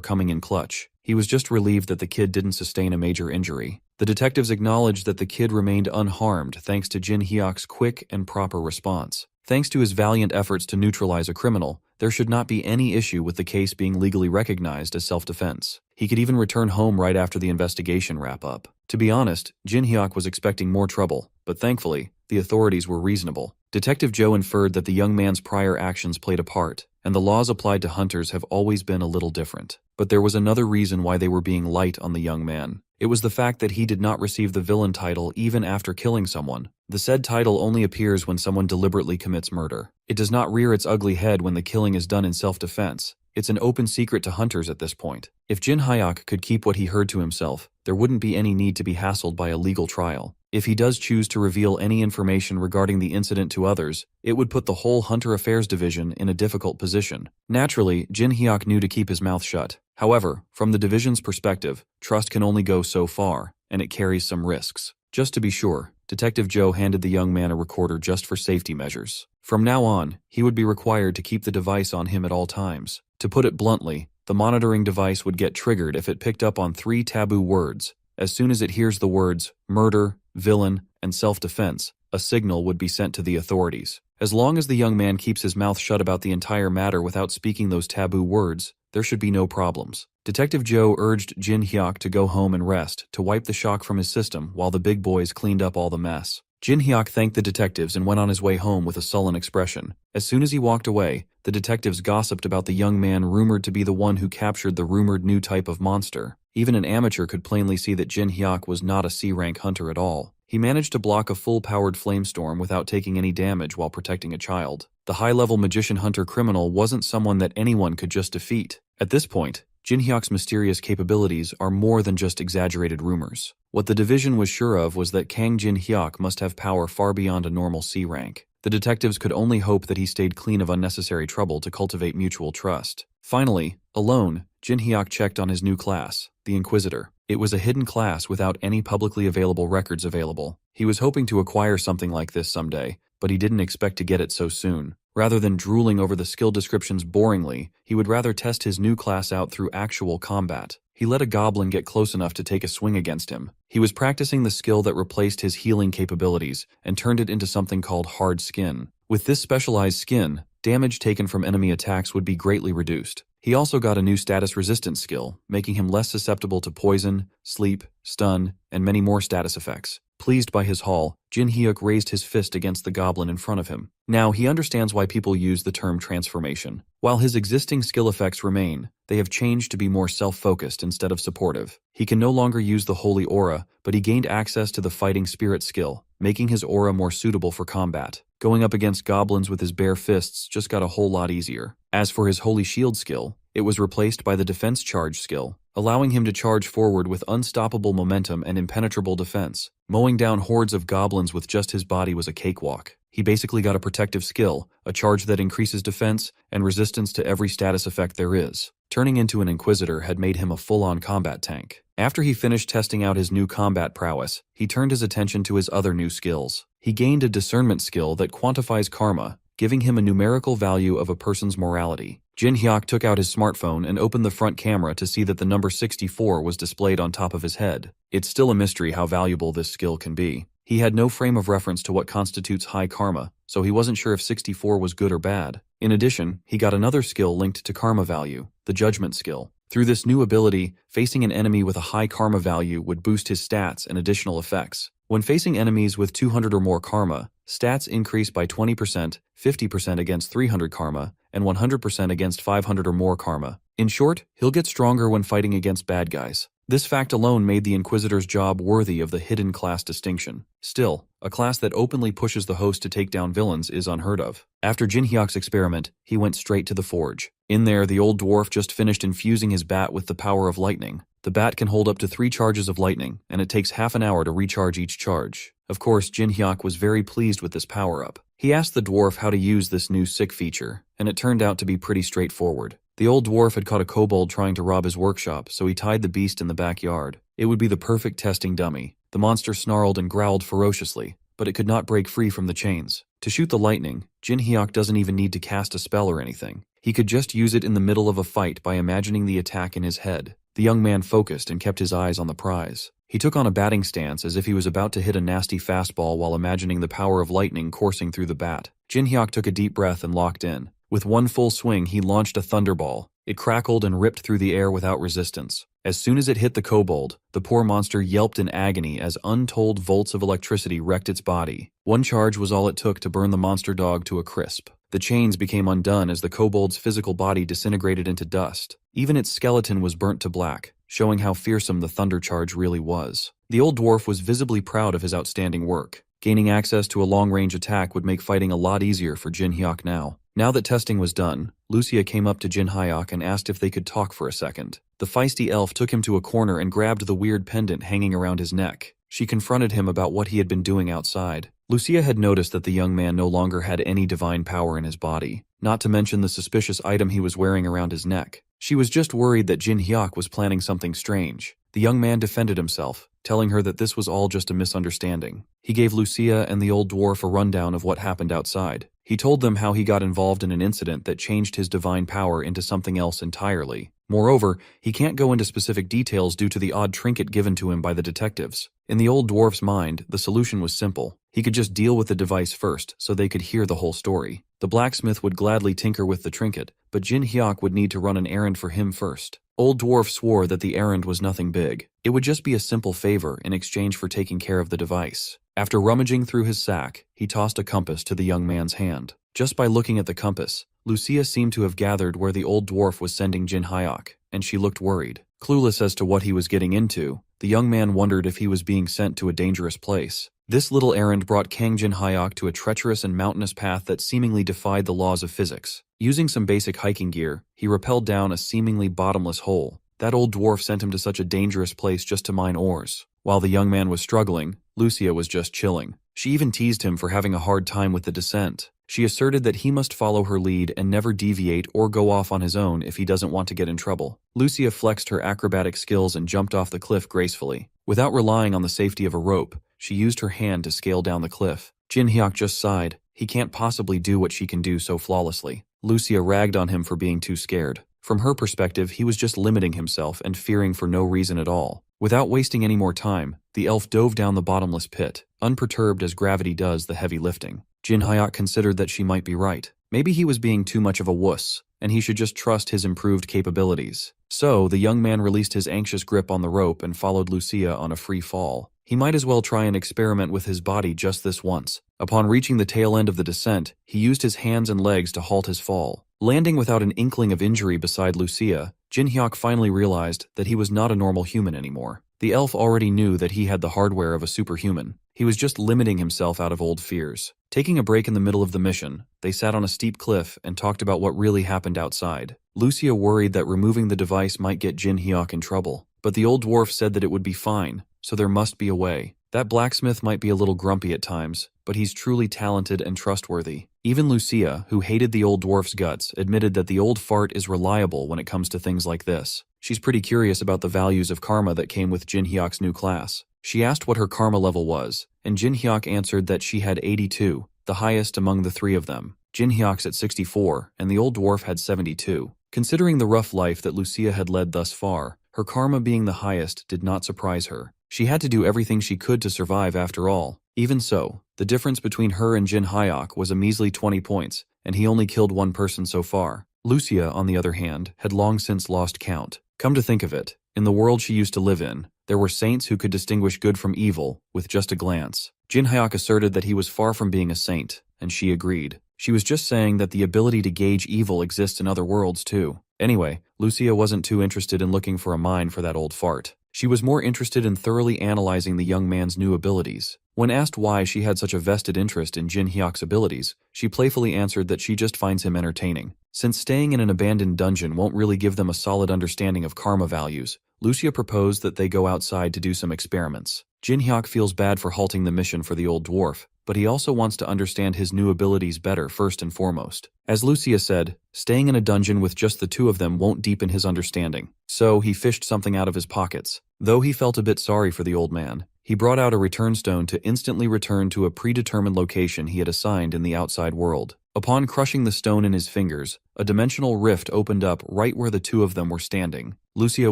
coming in clutch. He was just relieved that the kid didn't sustain a major injury. The detectives acknowledged that the kid remained unharmed thanks to Jin Hyok's quick and proper response. Thanks to his valiant efforts to neutralize a criminal, there should not be any issue with the case being legally recognized as self-defense. He could even return home right after the investigation wrap-up. To be honest, Jin Hyok was expecting more trouble, but thankfully, the authorities were reasonable. Detective Jo inferred that the young man's prior actions played a part, and the laws applied to hunters have always been a little different. But there was another reason why they were being light on the young man. It was the fact that he did not receive the villain title even after killing someone. The said title only appears when someone deliberately commits murder. It does not rear its ugly head when the killing is done in self-defense. It's an open secret to hunters at this point. If Jin Hyok could keep what he heard to himself, there wouldn't be any need to be hassled by a legal trial. If he does choose to reveal any information regarding the incident to others, it would put the whole Hunter Affairs Division in a difficult position. Naturally, Jin Hyok knew to keep his mouth shut. However, from the division's perspective, trust can only go so far, and it carries some risks. Just to be sure, Detective Jo handed the young man a recorder just for safety measures. From now on, he would be required to keep the device on him at all times. To put it bluntly, the monitoring device would get triggered if it picked up on 3 taboo words. As soon as it hears the words murder, villain, and self-defense, a signal would be sent to the authorities. As long as the young man keeps his mouth shut about the entire matter without speaking those taboo words, there should be no problems. Detective Jo urged Jin Hyok to go home and rest to wipe the shock from his system while the big boys cleaned up all the mess. Jin Hyok thanked the detectives and went on his way home with a sullen expression. As soon as he walked away, the detectives gossiped about the young man rumored to be the one who captured the rumored new type of monster. Even an amateur could plainly see that Jin Hyok was not a C-rank hunter at all. He managed to block a full-powered flamestorm without taking any damage while protecting a child. The high-level magician hunter criminal wasn't someone that anyone could just defeat. At this point, Jin Hyok's mysterious capabilities are more than just exaggerated rumors. What the division was sure of was that Kang Jin Hyok must have power far beyond a normal C-rank. The detectives could only hope that he stayed clean of unnecessary trouble to cultivate mutual trust. Finally, alone, Jin Hyok checked on his new class, the Inquisitor. It was a hidden class without any publicly available records available. He was hoping to acquire something like this someday, but he didn't expect to get it so soon. Rather than drooling over the skill descriptions boringly, he would rather test his new class out through actual combat. He let a goblin get close enough to take a swing against him. He was practicing the skill that replaced his healing capabilities and turned it into something called hard skin. With this specialized skin, damage taken from enemy attacks would be greatly reduced. He also got a new status resistance skill, making him less susceptible to poison, sleep, stun, and many more status effects. Pleased by his haul, Jin Hyok raised his fist against the goblin in front of him. Now he understands why people use the term transformation. While his existing skill effects remain, they have changed to be more self-focused instead of supportive. He can no longer use the Holy Aura, but he gained access to the Fighting Spirit skill, making his aura more suitable for combat. Going up against goblins with his bare fists just got a whole lot easier. As for his Holy Shield skill, it was replaced by the Defense Charge skill, allowing him to charge forward with unstoppable momentum and impenetrable defense. Mowing down hordes of goblins with just his body was a cakewalk. He basically got a protective skill, a charge that increases defense and resistance to every status effect there is. Turning into an Inquisitor had made him a full-on combat tank. After he finished testing out his new combat prowess, he turned his attention to his other new skills. He gained a discernment skill that quantifies karma, giving him a numerical value of a person's morality. Jin Hyok took out his smartphone and opened the front camera to see that the number 64 was displayed on top of his head. It's still a mystery how valuable this skill can be. He had no frame of reference to what constitutes high karma, so he wasn't sure if 64 was good or bad. In addition, he got another skill linked to karma value, the judgment skill. Through this new ability, facing an enemy with a high karma value would boost his stats and additional effects. When facing enemies with 200 or more karma, stats increase by 20%, 50% against 300 karma, and 100% against 500 or more karma. In short, he'll get stronger when fighting against bad guys. This fact alone made the Inquisitor's job worthy of the hidden class distinction. Still, a class that openly pushes the host to take down villains is unheard of. After Jinhyok's experiment, he went straight to the forge. In there, the old dwarf just finished infusing his bat with the power of lightning. The bat can hold up to 3 charges of lightning, and it takes half an hour to recharge each charge. Of course, Jinhyok was very pleased with this power-up. He asked the dwarf how to use this new sick feature, and it turned out to be pretty straightforward. The old dwarf had caught a kobold trying to rob his workshop, so he tied the beast in the backyard. It would be the perfect testing dummy. The monster snarled and growled ferociously, but it could not break free from the chains. To shoot the lightning, Jinhyok doesn't even need to cast a spell or anything. He could just use it in the middle of a fight by imagining the attack in his head. The young man focused and kept his eyes on the prize. He took on a batting stance as if he was about to hit a nasty fastball while imagining the power of lightning coursing through the bat. Jinhyok took a deep breath and locked in. With one full swing, he launched a thunderball. It crackled and ripped through the air without resistance. As soon as it hit the kobold, the poor monster yelped in agony as untold volts of electricity wrecked its body. One charge was all it took to burn the monster dog to a crisp. The chains became undone as the kobold's physical body disintegrated into dust. Even its skeleton was burnt to black, showing how fearsome the thunder charge really was. The old dwarf was visibly proud of his outstanding work. Gaining access to a long-range attack would make fighting a lot easier for Jinhyok now. Now that testing was done, Lucia came up to Jinhyok and asked if they could talk for a second. The feisty elf took him to a corner and grabbed the weird pendant hanging around his neck. She confronted him about what he had been doing outside. Lucia had noticed that the young man no longer had any divine power in his body, not to mention the suspicious item he was wearing around his neck. She was just worried that Jinhyok was planning something strange. The young man defended himself, telling her that this was all just a misunderstanding. He gave Lucia and the old dwarf a rundown of what happened outside. He told them how he got involved in an incident that changed his divine power into something else entirely. Moreover, he can't go into specific details due to the odd trinket given to him by the detectives. In the old dwarf's mind, the solution was simple. He could just deal with the device first, so they could hear the whole story. The blacksmith would gladly tinker with the trinket, but Jinhyok would need to run an errand for him first. Old dwarf swore that the errand was nothing big. It would just be a simple favor in exchange for taking care of the device. After rummaging through his sack, he tossed a compass to the young man's hand. Just by looking at the compass, Lucia seemed to have gathered where the old dwarf was sending Jinhyok, and she looked worried. Clueless as to what he was getting into, the young man wondered if he was being sent to a dangerous place. This little errand brought Kang Jinhyok to a treacherous and mountainous path that seemingly defied the laws of physics. Using some basic hiking gear, he rappelled down a seemingly bottomless hole. That old dwarf sent him to such a dangerous place just to mine ores. While the young man was struggling, Lucia was just chilling. She even teased him for having a hard time with the descent. She asserted that he must follow her lead and never deviate or go off on his own if he doesn't want to get in trouble. Lucia flexed her acrobatic skills and jumped off the cliff gracefully. Without relying on the safety of a rope, she used her hand to scale down the cliff. Jinhyok just sighed. He can't possibly do what she can do so flawlessly. Lucia ragged on him for being too scared. From her perspective, he was just limiting himself and fearing for no reason at all. Without wasting any more time, the elf dove down the bottomless pit, unperturbed as gravity does the heavy lifting. Jinhyok considered that she might be right. Maybe he was being too much of a wuss, and he should just trust his improved capabilities. So, the young man released his anxious grip on the rope and followed Lucia on a free fall. He might as well try and experiment with his body just this once. Upon reaching the tail end of the descent, he used his hands and legs to halt his fall. Landing without an inkling of injury beside Lucia, Jinhyok finally realized that he was not a normal human anymore. The elf already knew that he had the hardware of a superhuman. He was just limiting himself out of old fears. Taking a break in the middle of the mission, they sat on a steep cliff and talked about what really happened outside. Lucia worried that removing the device might get Jinhyok in trouble, but the old dwarf said that it would be fine, so there must be a way. That blacksmith might be a little grumpy at times, but he's truly talented and trustworthy. Even Lucia, who hated the old dwarf's guts, admitted that the old fart is reliable when it comes to things like this. She's pretty curious about the values of karma that came with Jinhyok's new class. She asked what her karma level was, and Jinhyok answered that she had 82, the highest among the three of them. Jinhyok's at 64, and the old dwarf had 72. Considering the rough life that Lucia had led thus far, her karma being the highest did not surprise her. She had to do everything she could to survive after all. Even so, the difference between her and Jinhyok was a measly 20 points, and he only killed one person so far. Lucia, on the other hand, had long since lost count. Come to think of it, in the world she used to live in, there were saints who could distinguish good from evil with just a glance. Jinhyok asserted that he was far from being a saint, and she agreed. She was just saying that the ability to gauge evil exists in other worlds too. Anyway, Lucia wasn't too interested in looking for a mine for that old fart. She was more interested in thoroughly analyzing the young man's new abilities. When asked why she had such a vested interest in Jin Hyuk's abilities, she playfully answered that she just finds him entertaining. Since staying in an abandoned dungeon won't really give them a solid understanding of karma values, Lucia proposed that they go outside to do some experiments. Jin Hyuk feels bad for halting the mission for the old dwarf, but he also wants to understand his new abilities better first and foremost. As Lucia said, staying in a dungeon with just the two of them won't deepen his understanding, so he fished something out of his pockets. Though he felt a bit sorry for the old man, he brought out a return stone to instantly return to a predetermined location he had assigned in the outside world. Upon crushing the stone in his fingers, a dimensional rift opened up right where the two of them were standing. Lucia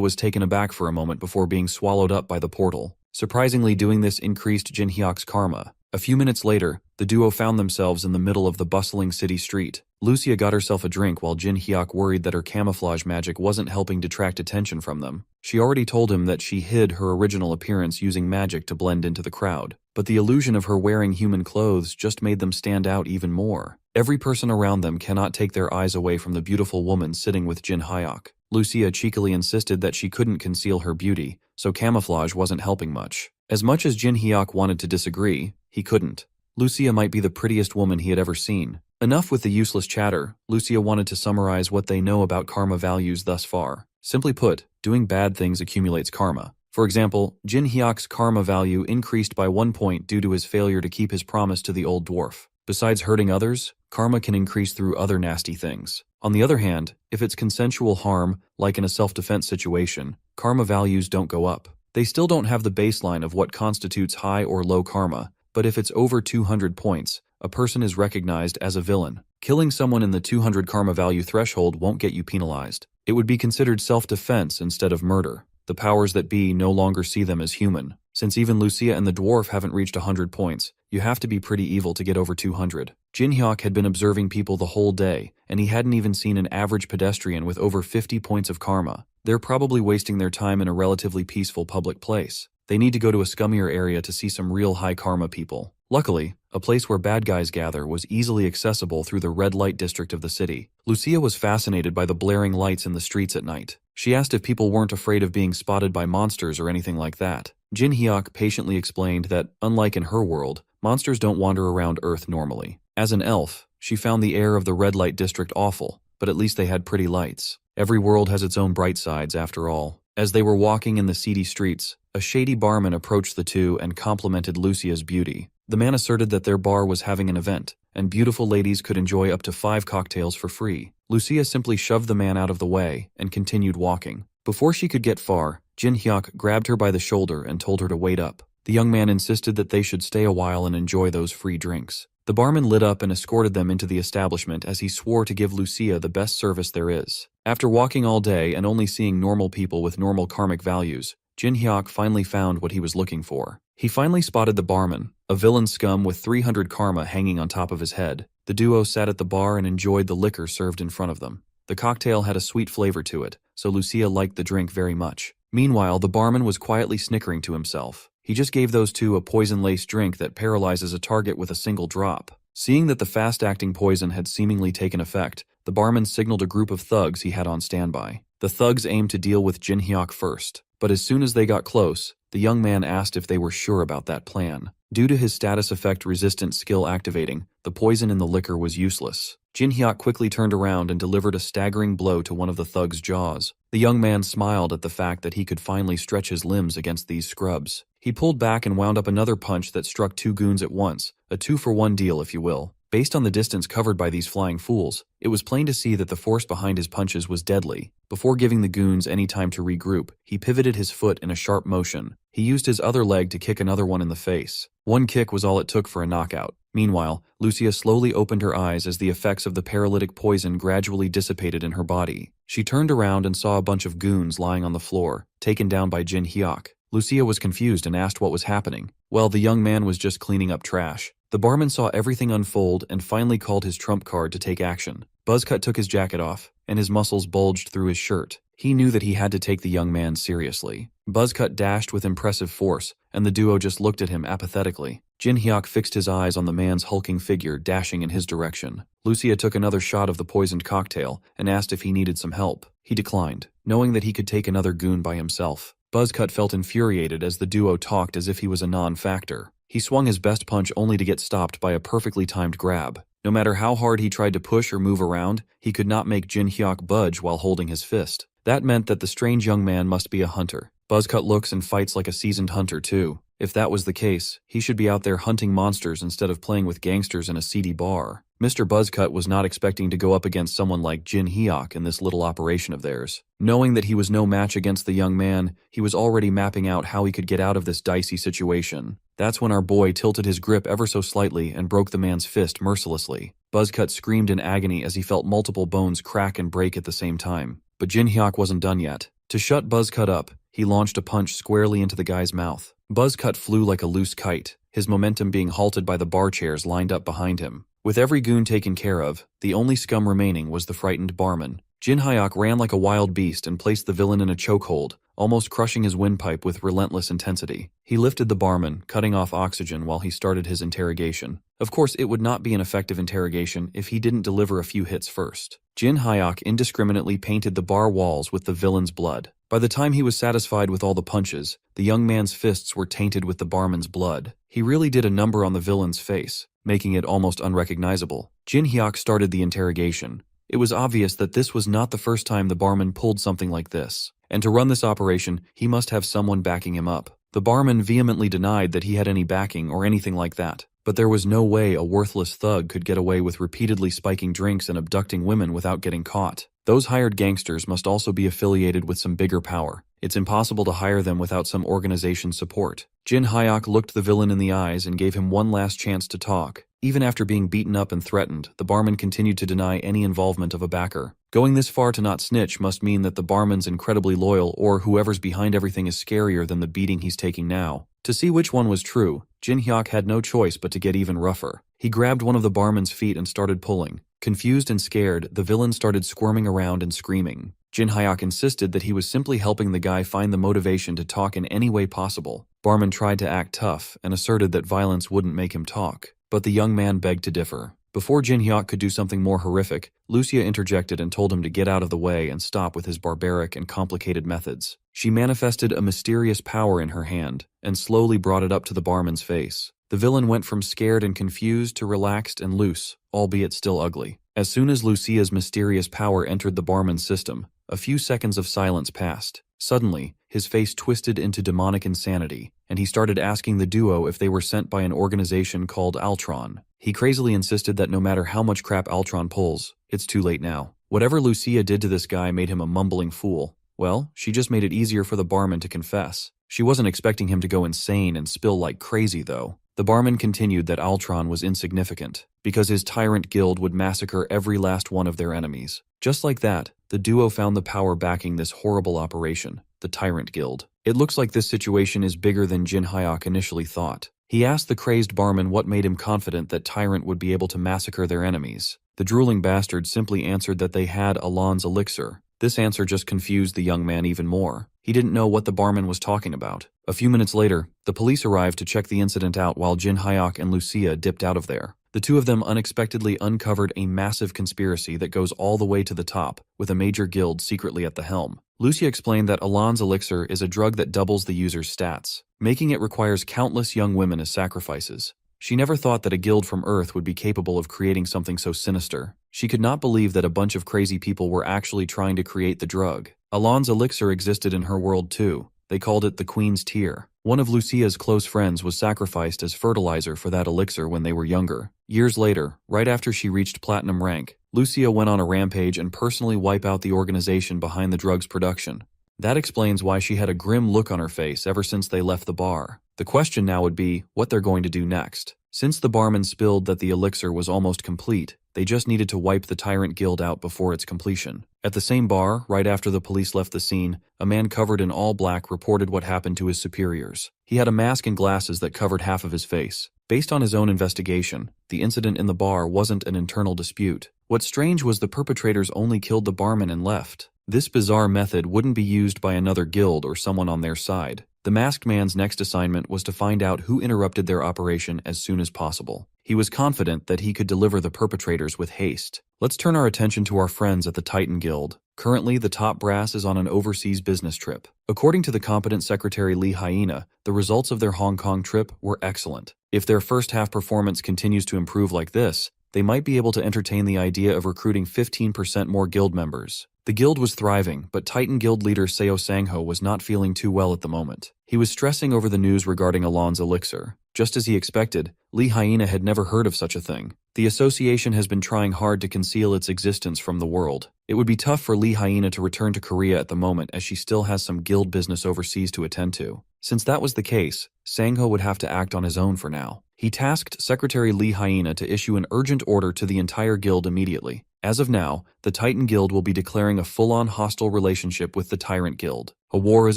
was taken aback for a moment before being swallowed up by the portal. Surprisingly, doing this increased Jin Hyuk's karma. A few minutes later, the duo found themselves in the middle of the bustling city street. Lucia got herself a drink while Jin Hyuk worried that her camouflage magic wasn't helping detract attention from them. She already told him that she hid her original appearance using magic to blend into the crowd, but the illusion of her wearing human clothes just made them stand out even more. Every person around them cannot take their eyes away from the beautiful woman sitting with Jin Hyuk. Lucia cheekily insisted that she couldn't conceal her beauty, so camouflage wasn't helping much. As much as Jin Hyuk wanted to disagree, he couldn't. Lucia might be the prettiest woman he had ever seen. Enough with the useless chatter. Lucia wanted to summarize what they know about karma values thus far. Simply put, doing bad things accumulates karma. For example, Jin Hyuk's karma value increased by 1 point due to his failure to keep his promise to the old dwarf. Besides hurting others, karma can increase through other nasty things. On the other hand, if it's consensual harm, like in a self-defense situation, karma values don't go up. They still don't have the baseline of what constitutes high or low karma, but if it's over 200 points, a person is recognized as a villain. Killing someone in the 200 karma value threshold won't get you penalized. It would be considered self-defense instead of murder. The powers that be no longer see them as human. Since even Lucia and the dwarf haven't reached 100 points, you have to be pretty evil to get over 200. Jin Hyuk had been observing people the whole day, and he hadn't even seen an average pedestrian with over 50 points of karma. They're probably wasting their time in a relatively peaceful public place. They need to go to a scummier area to see some real high karma people. Luckily, a place where bad guys gather was easily accessible through the red light district of the city. Lucia was fascinated by the blaring lights in the streets at night. She asked if people weren't afraid of being spotted by monsters or anything like that. Jin Hyuk patiently explained that, unlike in her world, monsters don't wander around Earth normally. As an elf, she found the air of the red light district awful, but at least they had pretty lights. Every world has its own bright sides, after all. As they were walking in the seedy streets, a shady barman approached the two and complimented Lucia's beauty. The man asserted that their bar was having an event, and beautiful ladies could enjoy up to 5 cocktails for free. Lucia simply shoved the man out of the way and continued walking. Before she could get far, Jin Hyuk grabbed her by the shoulder and told her to wait up. The young man insisted that they should stay a while and enjoy those free drinks. The barman lit up and escorted them into the establishment as he swore to give Lucia the best service there is. After walking all day and only seeing normal people with normal karmic values, Jin Hyuk finally found what he was looking for. He finally spotted the barman, a villain scum with 300 karma hanging on top of his head. The duo sat at the bar and enjoyed the liquor served in front of them. The cocktail had a sweet flavor to it, so Lucia liked the drink very much. Meanwhile, the barman was quietly snickering to himself. He just gave those two a poison-laced drink that paralyzes a target with a single drop. Seeing that the fast-acting poison had seemingly taken effect, the barman signaled a group of thugs he had on standby. The thugs aimed to deal with Jin Hyuk first, but as soon as they got close, the young man asked if they were sure about that plan. Due to his status effect resistant skill activating, the poison in the liquor was useless. Jin Hyuk quickly turned around and delivered a staggering blow to one of the thug's jaws. The young man smiled at the fact that he could finally stretch his limbs against these scrubs. He pulled back and wound up another punch that struck 2 goons at once, a 2-for-1 deal if you will. Based on the distance covered by these flying fools, it was plain to see that the force behind his punches was deadly. Before giving the goons any time to regroup, he pivoted his foot in a sharp motion. He used his other leg to kick another one in the face. One kick was all it took for a knockout. Meanwhile, Lucia slowly opened her eyes as the effects of the paralytic poison gradually dissipated in her body. She turned around and saw a bunch of goons lying on the floor, taken down by Jin Hyuk. Lucia was confused and asked what was happening. Well, the young man was just cleaning up trash. The barman saw everything unfold and finally called his trump card to take action. Buzzcut took his jacket off, and his muscles bulged through his shirt. He knew that he had to take the young man seriously. Buzzcut dashed with impressive force, and the duo just looked at him apathetically. Jin Hyuk fixed his eyes on the man's hulking figure dashing in his direction. Lucia took another shot of the poisoned cocktail and asked if he needed some help. He declined, knowing that he could take another goon by himself. Buzzcut felt infuriated as the duo talked as if he was a non-factor. He swung his best punch only to get stopped by a perfectly timed grab. No matter how hard he tried to push or move around, he could not make Jin Hyuk budge while holding his fist. That meant that the strange young man must be a hunter. Buzzcut looks and fights like a seasoned hunter too. If that was the case, he should be out there hunting monsters instead of playing with gangsters in a seedy bar. Mr. Buzzcut was not expecting to go up against someone like Jin Hyuk in this little operation of theirs. Knowing that he was no match against the young man, he was already mapping out how he could get out of this dicey situation. That's when our boy tilted his grip ever so slightly and broke the man's fist mercilessly. Buzzcut screamed in agony as he felt multiple bones crack and break at the same time. But Jin Hyuk wasn't done yet. To shut Buzzcut up, he launched a punch squarely into the guy's mouth. Buzzcut flew like a loose kite, his momentum being halted by the bar chairs lined up behind him. With every goon taken care of, the only scum remaining was the frightened barman. Jin Hyuk ran like a wild beast and placed the villain in a chokehold, almost crushing his windpipe with relentless intensity. He lifted the barman, cutting off oxygen while he started his interrogation. Of course, it would not be an effective interrogation if he didn't deliver a few hits first. Jin Hyuk indiscriminately painted the bar walls with the villain's blood. By the time he was satisfied with all the punches, the young man's fists were tainted with the barman's blood. He really did a number on the villain's face, making it almost unrecognizable. Jin Hyuk started the interrogation. It was obvious that this was not the first time the barman pulled something like this, and to run this operation, he must have someone backing him up. The barman vehemently denied that he had any backing or anything like that, but there was no way a worthless thug could get away with repeatedly spiking drinks and abducting women without getting caught. Those hired gangsters must also be affiliated with some bigger power. It's impossible to hire them without some organization's support. Jin Hyuk looked the villain in the eyes and gave him one last chance to talk. Even after being beaten up and threatened, the barman continued to deny any involvement of a backer. Going this far to not snitch must mean that the barman's incredibly loyal, or whoever's behind everything is scarier than the beating he's taking now. To see which one was true, Jin Hyuk had no choice but to get even rougher. He grabbed one of the barman's feet and started pulling. Confused and scared, the villain started squirming around and screaming. Jin Hyuk insisted that he was simply helping the guy find the motivation to talk in any way possible. Barman tried to act tough and asserted that violence wouldn't make him talk, but the young man begged to differ. Before Jin Hyuk could do something more horrific, Lucia interjected and told him to get out of the way and stop with his barbaric and complicated methods. She manifested a mysterious power in her hand and slowly brought it up to the barman's face. The villain went from scared and confused to relaxed and loose, albeit still ugly. As soon as Lucia's mysterious power entered the barman's system, a few seconds of silence passed. Suddenly, his face twisted into demonic insanity, and he started asking the duo if they were sent by an organization called Altron. He crazily insisted that no matter how much crap Altron pulls, it's too late now. Whatever Lucia did to this guy made him a mumbling fool. Well, she just made it easier for the barman to confess. She wasn't expecting him to go insane and spill like crazy, though. The barman continued that Altron was insignificant, because his tyrant guild would massacre every last one of their enemies. Just like that, the duo found the power backing this horrible operation, the Tyrant Guild. It looks like this situation is bigger than Jin Hyuk initially thought. He asked the crazed barman what made him confident that Tyrant would be able to massacre their enemies. The drooling bastard simply answered that they had Alon's elixir. This answer just confused the young man even more. He didn't know what the barman was talking about. A few minutes later, the police arrived to check the incident out while Jin Hyuk and Lucia dipped out of there. The two of them unexpectedly uncovered a massive conspiracy that goes all the way to the top, with a major guild secretly at the helm. Lucia explained that Alon's elixir is a drug that doubles the user's stats, making it requires countless young women as sacrifices. She never thought that a guild from Earth would be capable of creating something so sinister. She could not believe that a bunch of crazy people were actually trying to create the drug. Alon's elixir existed in her world too. They called it the Queen's Tear. One of Lucia's close friends was sacrificed as fertilizer for that elixir when they were younger. Years later, right after she reached platinum rank, Lucia went on a rampage and personally wiped out the organization behind the drug's production. That explains why she had a grim look on her face ever since they left the bar. The question now would be what they're going to do next. Since the barman spilled that the elixir was almost complete, they just needed to wipe the Tyrant Guild out before its completion. At the same bar, right after the police left the scene, a man covered in all black reported what happened to his superiors. He had a mask and glasses that covered half of his face. Based on his own investigation, the incident in the bar wasn't an internal dispute. What's strange was the perpetrators only killed the barman and left. This bizarre method wouldn't be used by another guild or someone on their side. The masked man's next assignment was to find out who interrupted their operation as soon as possible. He was confident that he could deliver the perpetrators with haste. Let's turn our attention to our friends at the Titan Guild. Currently, the top brass is on an overseas business trip. According to the competent secretary Lee Hyena, the results of their Hong Kong trip were excellent. If their first half performance continues to improve like this, they might be able to entertain the idea of recruiting 15% more guild members. The guild was thriving, but Titan Guild leader Seo Sangho was not feeling too well at the moment. He was stressing over the news regarding Alon's elixir. Just as he expected, Lee Hyena had never heard of such a thing. The association has been trying hard to conceal its existence from the world. It would be tough for Lee Hyena to return to Korea at the moment, as she still has some guild business overseas to attend to. Since that was the case, Sangho would have to act on his own for now. He tasked Secretary Lee Hyena to issue an urgent order to the entire guild immediately. As of now, the Titan Guild will be declaring a full-on hostile relationship with the Tyrant Guild. A war is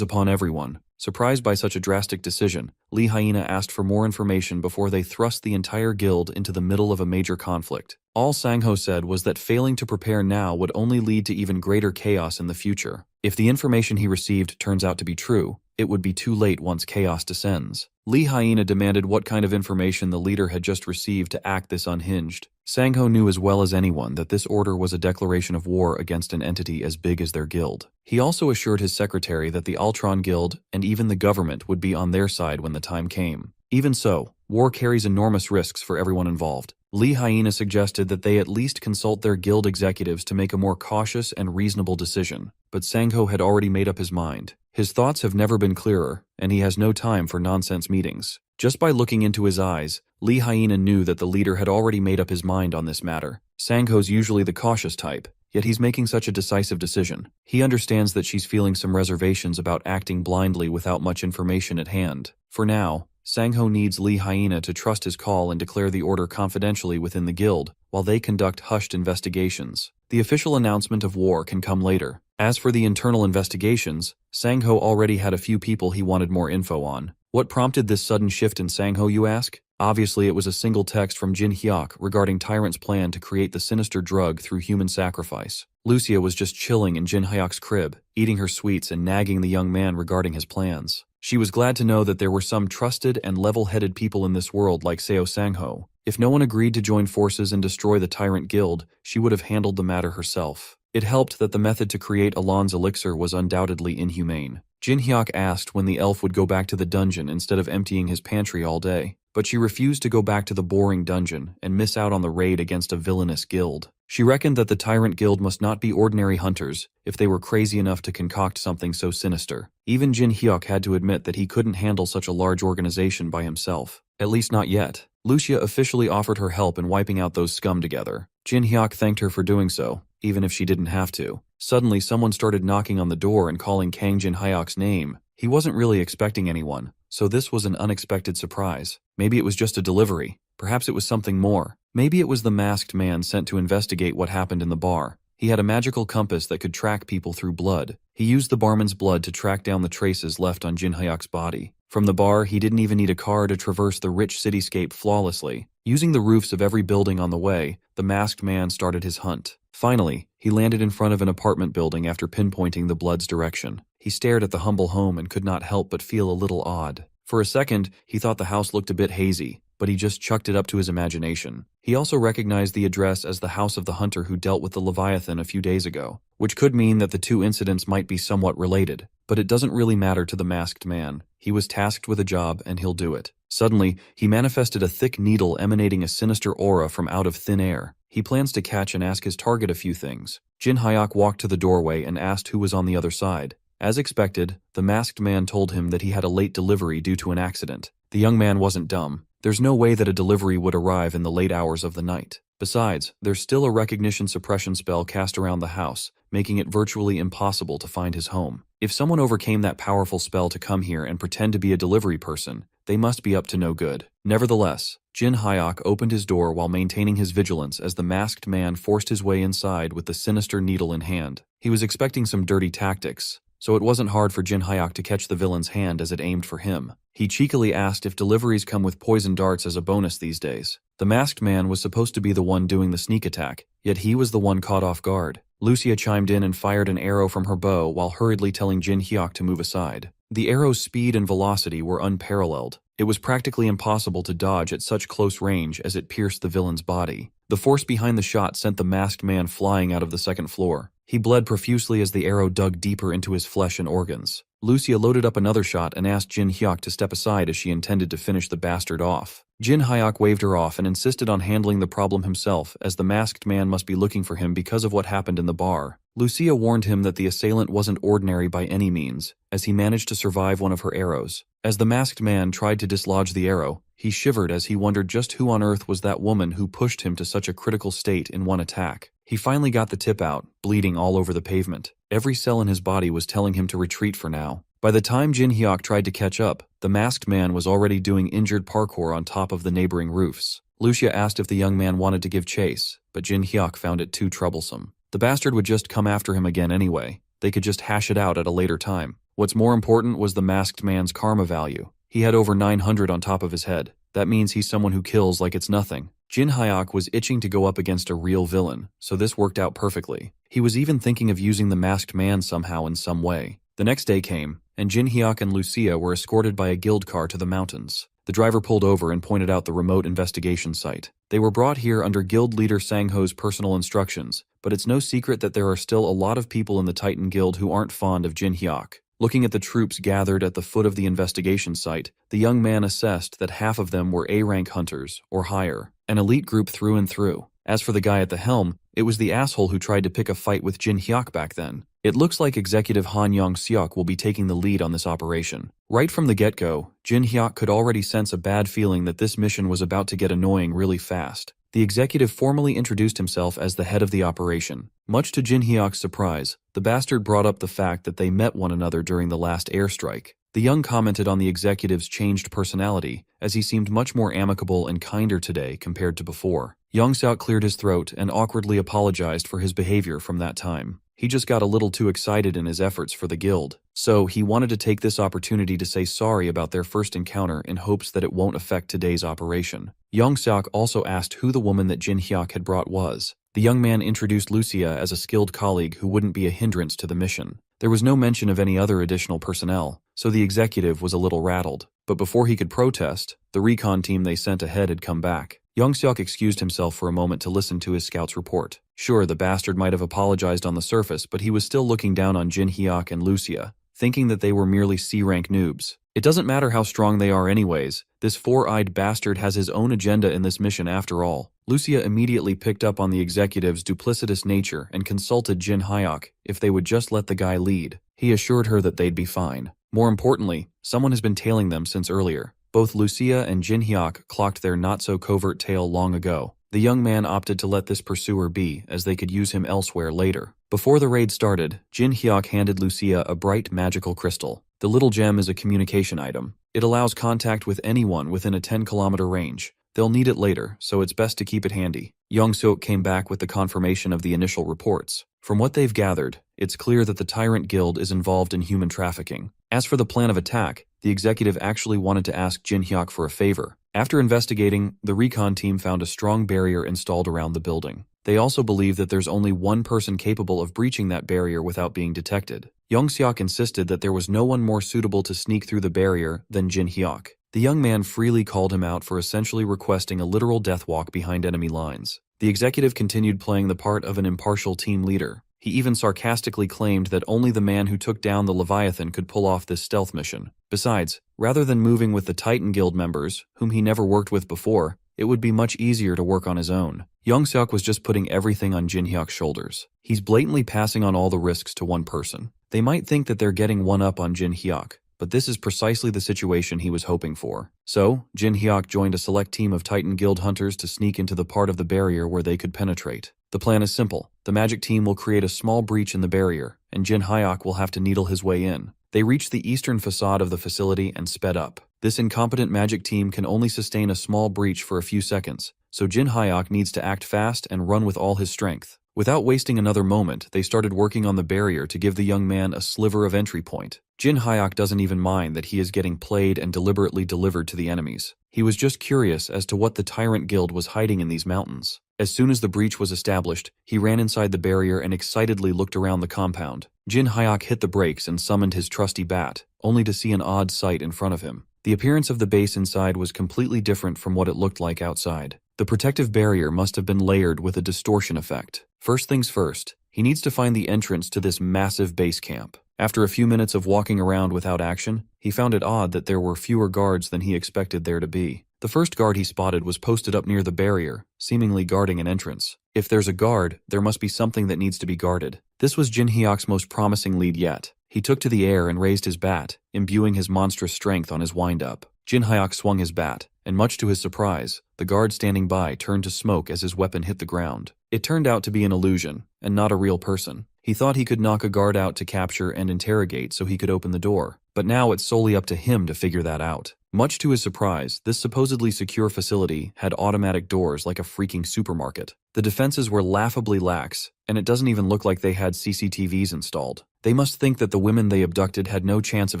upon everyone. Surprised by such a drastic decision, Lee Hyena asked for more information before they thrust the entire guild into the middle of a major conflict. All Sangho said was that failing to prepare now would only lead to even greater chaos in the future. If the information he received turns out to be true, it would be too late once chaos descends. Lee Hyena demanded what kind of information the leader had just received to act this unhinged. Sangho knew as well as anyone that this order was a declaration of war against an entity as big as their guild. He also assured his secretary that the Ultron Guild and even the government would be on their side when the time came. Even so, war carries enormous risks for everyone involved. Lee Hyena suggested that they at least consult their guild executives to make a more cautious and reasonable decision, but Sangho had already made up his mind. His thoughts have never been clearer, and he has no time for nonsense meetings. Just by looking into his eyes, Lee Hyena knew that the leader had already made up his mind on this matter. Sangho's usually the cautious type, yet he's making such a decisive decision. He understands that she's feeling some reservations about acting blindly without much information at hand. For now, Sangho needs Lee Hyena to trust his call and declare the order confidentially within the guild, while they conduct hushed investigations. The official announcement of war can come later. As for the internal investigations, Sangho already had a few people he wanted more info on. What prompted this sudden shift in Sangho, you ask? Obviously, it was a single text from Jin Hyuk regarding Tyrant's plan to create the sinister drug through human sacrifice. Lucia was just chilling in Jin Hyuk's crib, eating her sweets and nagging the young man regarding his plans. She was glad to know that there were some trusted and level-headed people in this world like Seo Sangho. If no one agreed to join forces and destroy the Tyrant Guild, she would have handled the matter herself. It helped that the method to create Alon's elixir was undoubtedly inhumane. Jin Hyuk asked when the elf would go back to the dungeon instead of emptying his pantry all day, but she refused to go back to the boring dungeon and miss out on the raid against a villainous guild. She reckoned that the Tyrant Guild must not be ordinary hunters if they were crazy enough to concoct something so sinister. Even Jin Hyuk had to admit that he couldn't handle such a large organization by himself. At least not yet. Lucia officially offered her help in wiping out those scum together. Jin Hyuk thanked her for doing so, even if she didn't have to. Suddenly, someone started knocking on the door and calling Kang Jin Hyuk's name. He wasn't really expecting anyone, so this was an unexpected surprise. Maybe it was just a delivery. Perhaps it was something more. Maybe it was the masked man sent to investigate what happened in the bar. He had a magical compass that could track people through blood. He used the barman's blood to track down the traces left on Jin Hyuk's body. From the bar, he didn't even need a car to traverse the rich cityscape flawlessly. Using the roofs of every building on the way, the masked man started his hunt. Finally, he landed in front of an apartment building after pinpointing the blood's direction. He stared at the humble home and could not help but feel a little odd. For a second, he thought the house looked a bit hazy, but he just chucked it up to his imagination. He also recognized the address as the house of the hunter who dealt with the Leviathan a few days ago, which could mean that the two incidents might be somewhat related. But it doesn't really matter to the masked man. He was tasked with a job, and he'll do it. Suddenly, he manifested a thick needle emanating a sinister aura from out of thin air. He plans to catch and ask his target a few things. Jin Hyuk walked to the doorway and asked who was on the other side. As expected, the masked man told him that he had a late delivery due to an accident. The young man wasn't dumb. There's no way that a delivery would arrive in the late hours of the night. Besides, there's still a recognition suppression spell cast around the house, making it virtually impossible to find his home. If someone overcame that powerful spell to come here and pretend to be a delivery person, they must be up to no good. Nevertheless, Jin Hyuk opened his door while maintaining his vigilance as the masked man forced his way inside with the sinister needle in hand. He was expecting some dirty tactics, so it wasn't hard for Jin Hyuk to catch the villain's hand as it aimed for him. He cheekily asked if deliveries come with poison darts as a bonus these days. The masked man was supposed to be the one doing the sneak attack, yet he was the one caught off guard. Lucia chimed in and fired an arrow from her bow while hurriedly telling Jin Hyuk to move aside. The arrow's speed and velocity were unparalleled. It was practically impossible to dodge at such close range as it pierced the villain's body. The force behind the shot sent the masked man flying out of the second floor. He bled profusely as the arrow dug deeper into his flesh and organs. Lucia loaded up another shot and asked Jin Hyuk to step aside as she intended to finish the bastard off. Jin Hyuk waved her off and insisted on handling the problem himself, as the masked man must be looking for him because of what happened in the bar. Lucia warned him that the assailant wasn't ordinary by any means, as he managed to survive one of her arrows. As the masked man tried to dislodge the arrow, he shivered as he wondered just who on earth was that woman who pushed him to such a critical state in one attack. He finally got the tip out, bleeding all over the pavement. Every cell in his body was telling him to retreat for now. By the time Jin Hyuk tried to catch up, the masked man was already doing injured parkour on top of the neighboring roofs. Lucia asked if the young man wanted to give chase, but Jin Hyuk found it too troublesome. The bastard would just come after him again anyway. They could just hash it out at a later time. What's more important was the masked man's karma value. He had over 900 on top of his head. That means he's someone who kills like it's nothing. Jin Hyuk was itching to go up against a real villain, so this worked out perfectly. He was even thinking of using the masked man somehow in some way. The next day came, and Jin Hyuk and Lucia were escorted by a guild car to the mountains. The driver pulled over and pointed out the remote investigation site. They were brought here under guild leader Sang-ho's personal instructions, but it's no secret that there are still a lot of people in the Titan Guild who aren't fond of Jin Hyuk. Looking at the troops gathered at the foot of the investigation site, the young man assessed that half of them were A-rank hunters, or higher, an elite group through and through. As for the guy at the helm, it was the asshole who tried to pick a fight with Jin Hyuk back then. It looks like Executive Han Yong-seok will be taking the lead on this operation. Right from the get-go, Jin Hyuk could already sense a bad feeling that this mission was about to get annoying really fast. The executive formally introduced himself as the head of the operation. Much to Jin Hyuk's surprise, the bastard brought up the fact that they met one another during the last airstrike. The young commented on the executive's changed personality, as he seemed much more amicable and kinder today compared to before. Yong-seok cleared his throat and awkwardly apologized for his behavior from that time. He just got a little too excited in his efforts for the guild, so he wanted to take this opportunity to say sorry about their first encounter in hopes that it won't affect today's operation. Yong-seok also asked who the woman that Jin Hyuk had brought was. The young man introduced Lucia as a skilled colleague who wouldn't be a hindrance to the mission. There was no mention of any other additional personnel, so the executive was a little rattled. But before he could protest, the recon team they sent ahead had come back. Yong-seok excused himself for a moment to listen to his scout's report. Sure, the bastard might have apologized on the surface, but he was still looking down on Jin Hyuk and Lucia, thinking that they were merely C-rank noobs. It doesn't matter how strong they are anyways, this four-eyed bastard has his own agenda in this mission after all. Lucia immediately picked up on the executive's duplicitous nature and consulted Jin Hyuk if they would just let the guy lead. He assured her that they'd be fine. More importantly, someone has been tailing them since earlier. Both Lucia and Jin Hyuk clocked their not-so-covert tail long ago. The young man opted to let this pursuer be, as they could use him elsewhere later. Before the raid started, Jin Hyuk handed Lucia a bright magical crystal. The little gem is a communication item. It allows contact with anyone within a 10-kilometer range. They'll need it later, so it's best to keep it handy. Yong-seok came back with the confirmation of the initial reports. From what they've gathered, it's clear that the Tyrant Guild is involved in human trafficking. As for the plan of attack, the executive actually wanted to ask Jin Hyuk for a favor. After investigating, the recon team found a strong barrier installed around the building. They also believe that there's only one person capable of breaching that barrier without being detected. Yong-seok insisted that there was no one more suitable to sneak through the barrier than Jin Hyuk. The young man freely called him out for essentially requesting a literal death walk behind enemy lines. The executive continued playing the part of an impartial team leader. He even sarcastically claimed that only the man who took down the Leviathan could pull off this stealth mission. Besides, rather than moving with the Titan Guild members, whom he never worked with before, it would be much easier to work on his own. Yong-seok was just putting everything on Jin Hyuk's shoulders. He's blatantly passing on all the risks to one person. They might think that they're getting one up on Jin Hyuk, but this is precisely the situation he was hoping for. So, Jin Hyuk joined a select team of Titan Guild hunters to sneak into the part of the barrier where they could penetrate. The plan is simple. The magic team will create a small breach in the barrier, and Jin Hyuk will have to needle his way in. They reached the eastern facade of the facility and sped up. This incompetent magic team can only sustain a small breach for a few seconds, so Jin Hyuk needs to act fast and run with all his strength. Without wasting another moment, they started working on the barrier to give the young man a sliver of entry point. Jin Hyuk doesn't even mind that he is getting played and deliberately delivered to the enemies. He was just curious as to what the Tyrant Guild was hiding in these mountains. As soon as the breach was established, he ran inside the barrier and excitedly looked around the compound. Jin Hyuk hit the brakes and summoned his trusty bat, only to see an odd sight in front of him. The appearance of the base inside was completely different from what it looked like outside. The protective barrier must have been layered with a distortion effect. First things first, He needs to find the entrance to this massive base camp. After a few minutes of walking around without action, he found it odd that there were fewer guards than he expected there to be. The first guard he spotted was posted up near the barrier, seemingly guarding an entrance. If there's a guard, there must be something that needs to be guarded. This was Jin Hyuk's most promising lead yet. He took to the air and raised his bat, imbuing his monstrous strength on his wind-up. Jin Hyuk swung his bat, and much to his surprise, the guard standing by turned to smoke as his weapon hit the ground. It turned out to be an illusion, and not a real person. He thought he could knock a guard out to capture and interrogate so he could open the door, but now it's solely up to him to figure that out. Much to his surprise, this supposedly secure facility had automatic doors like a freaking supermarket. The defenses were laughably lax, and it doesn't even look like they had CCTVs installed. They must think that the women they abducted had no chance of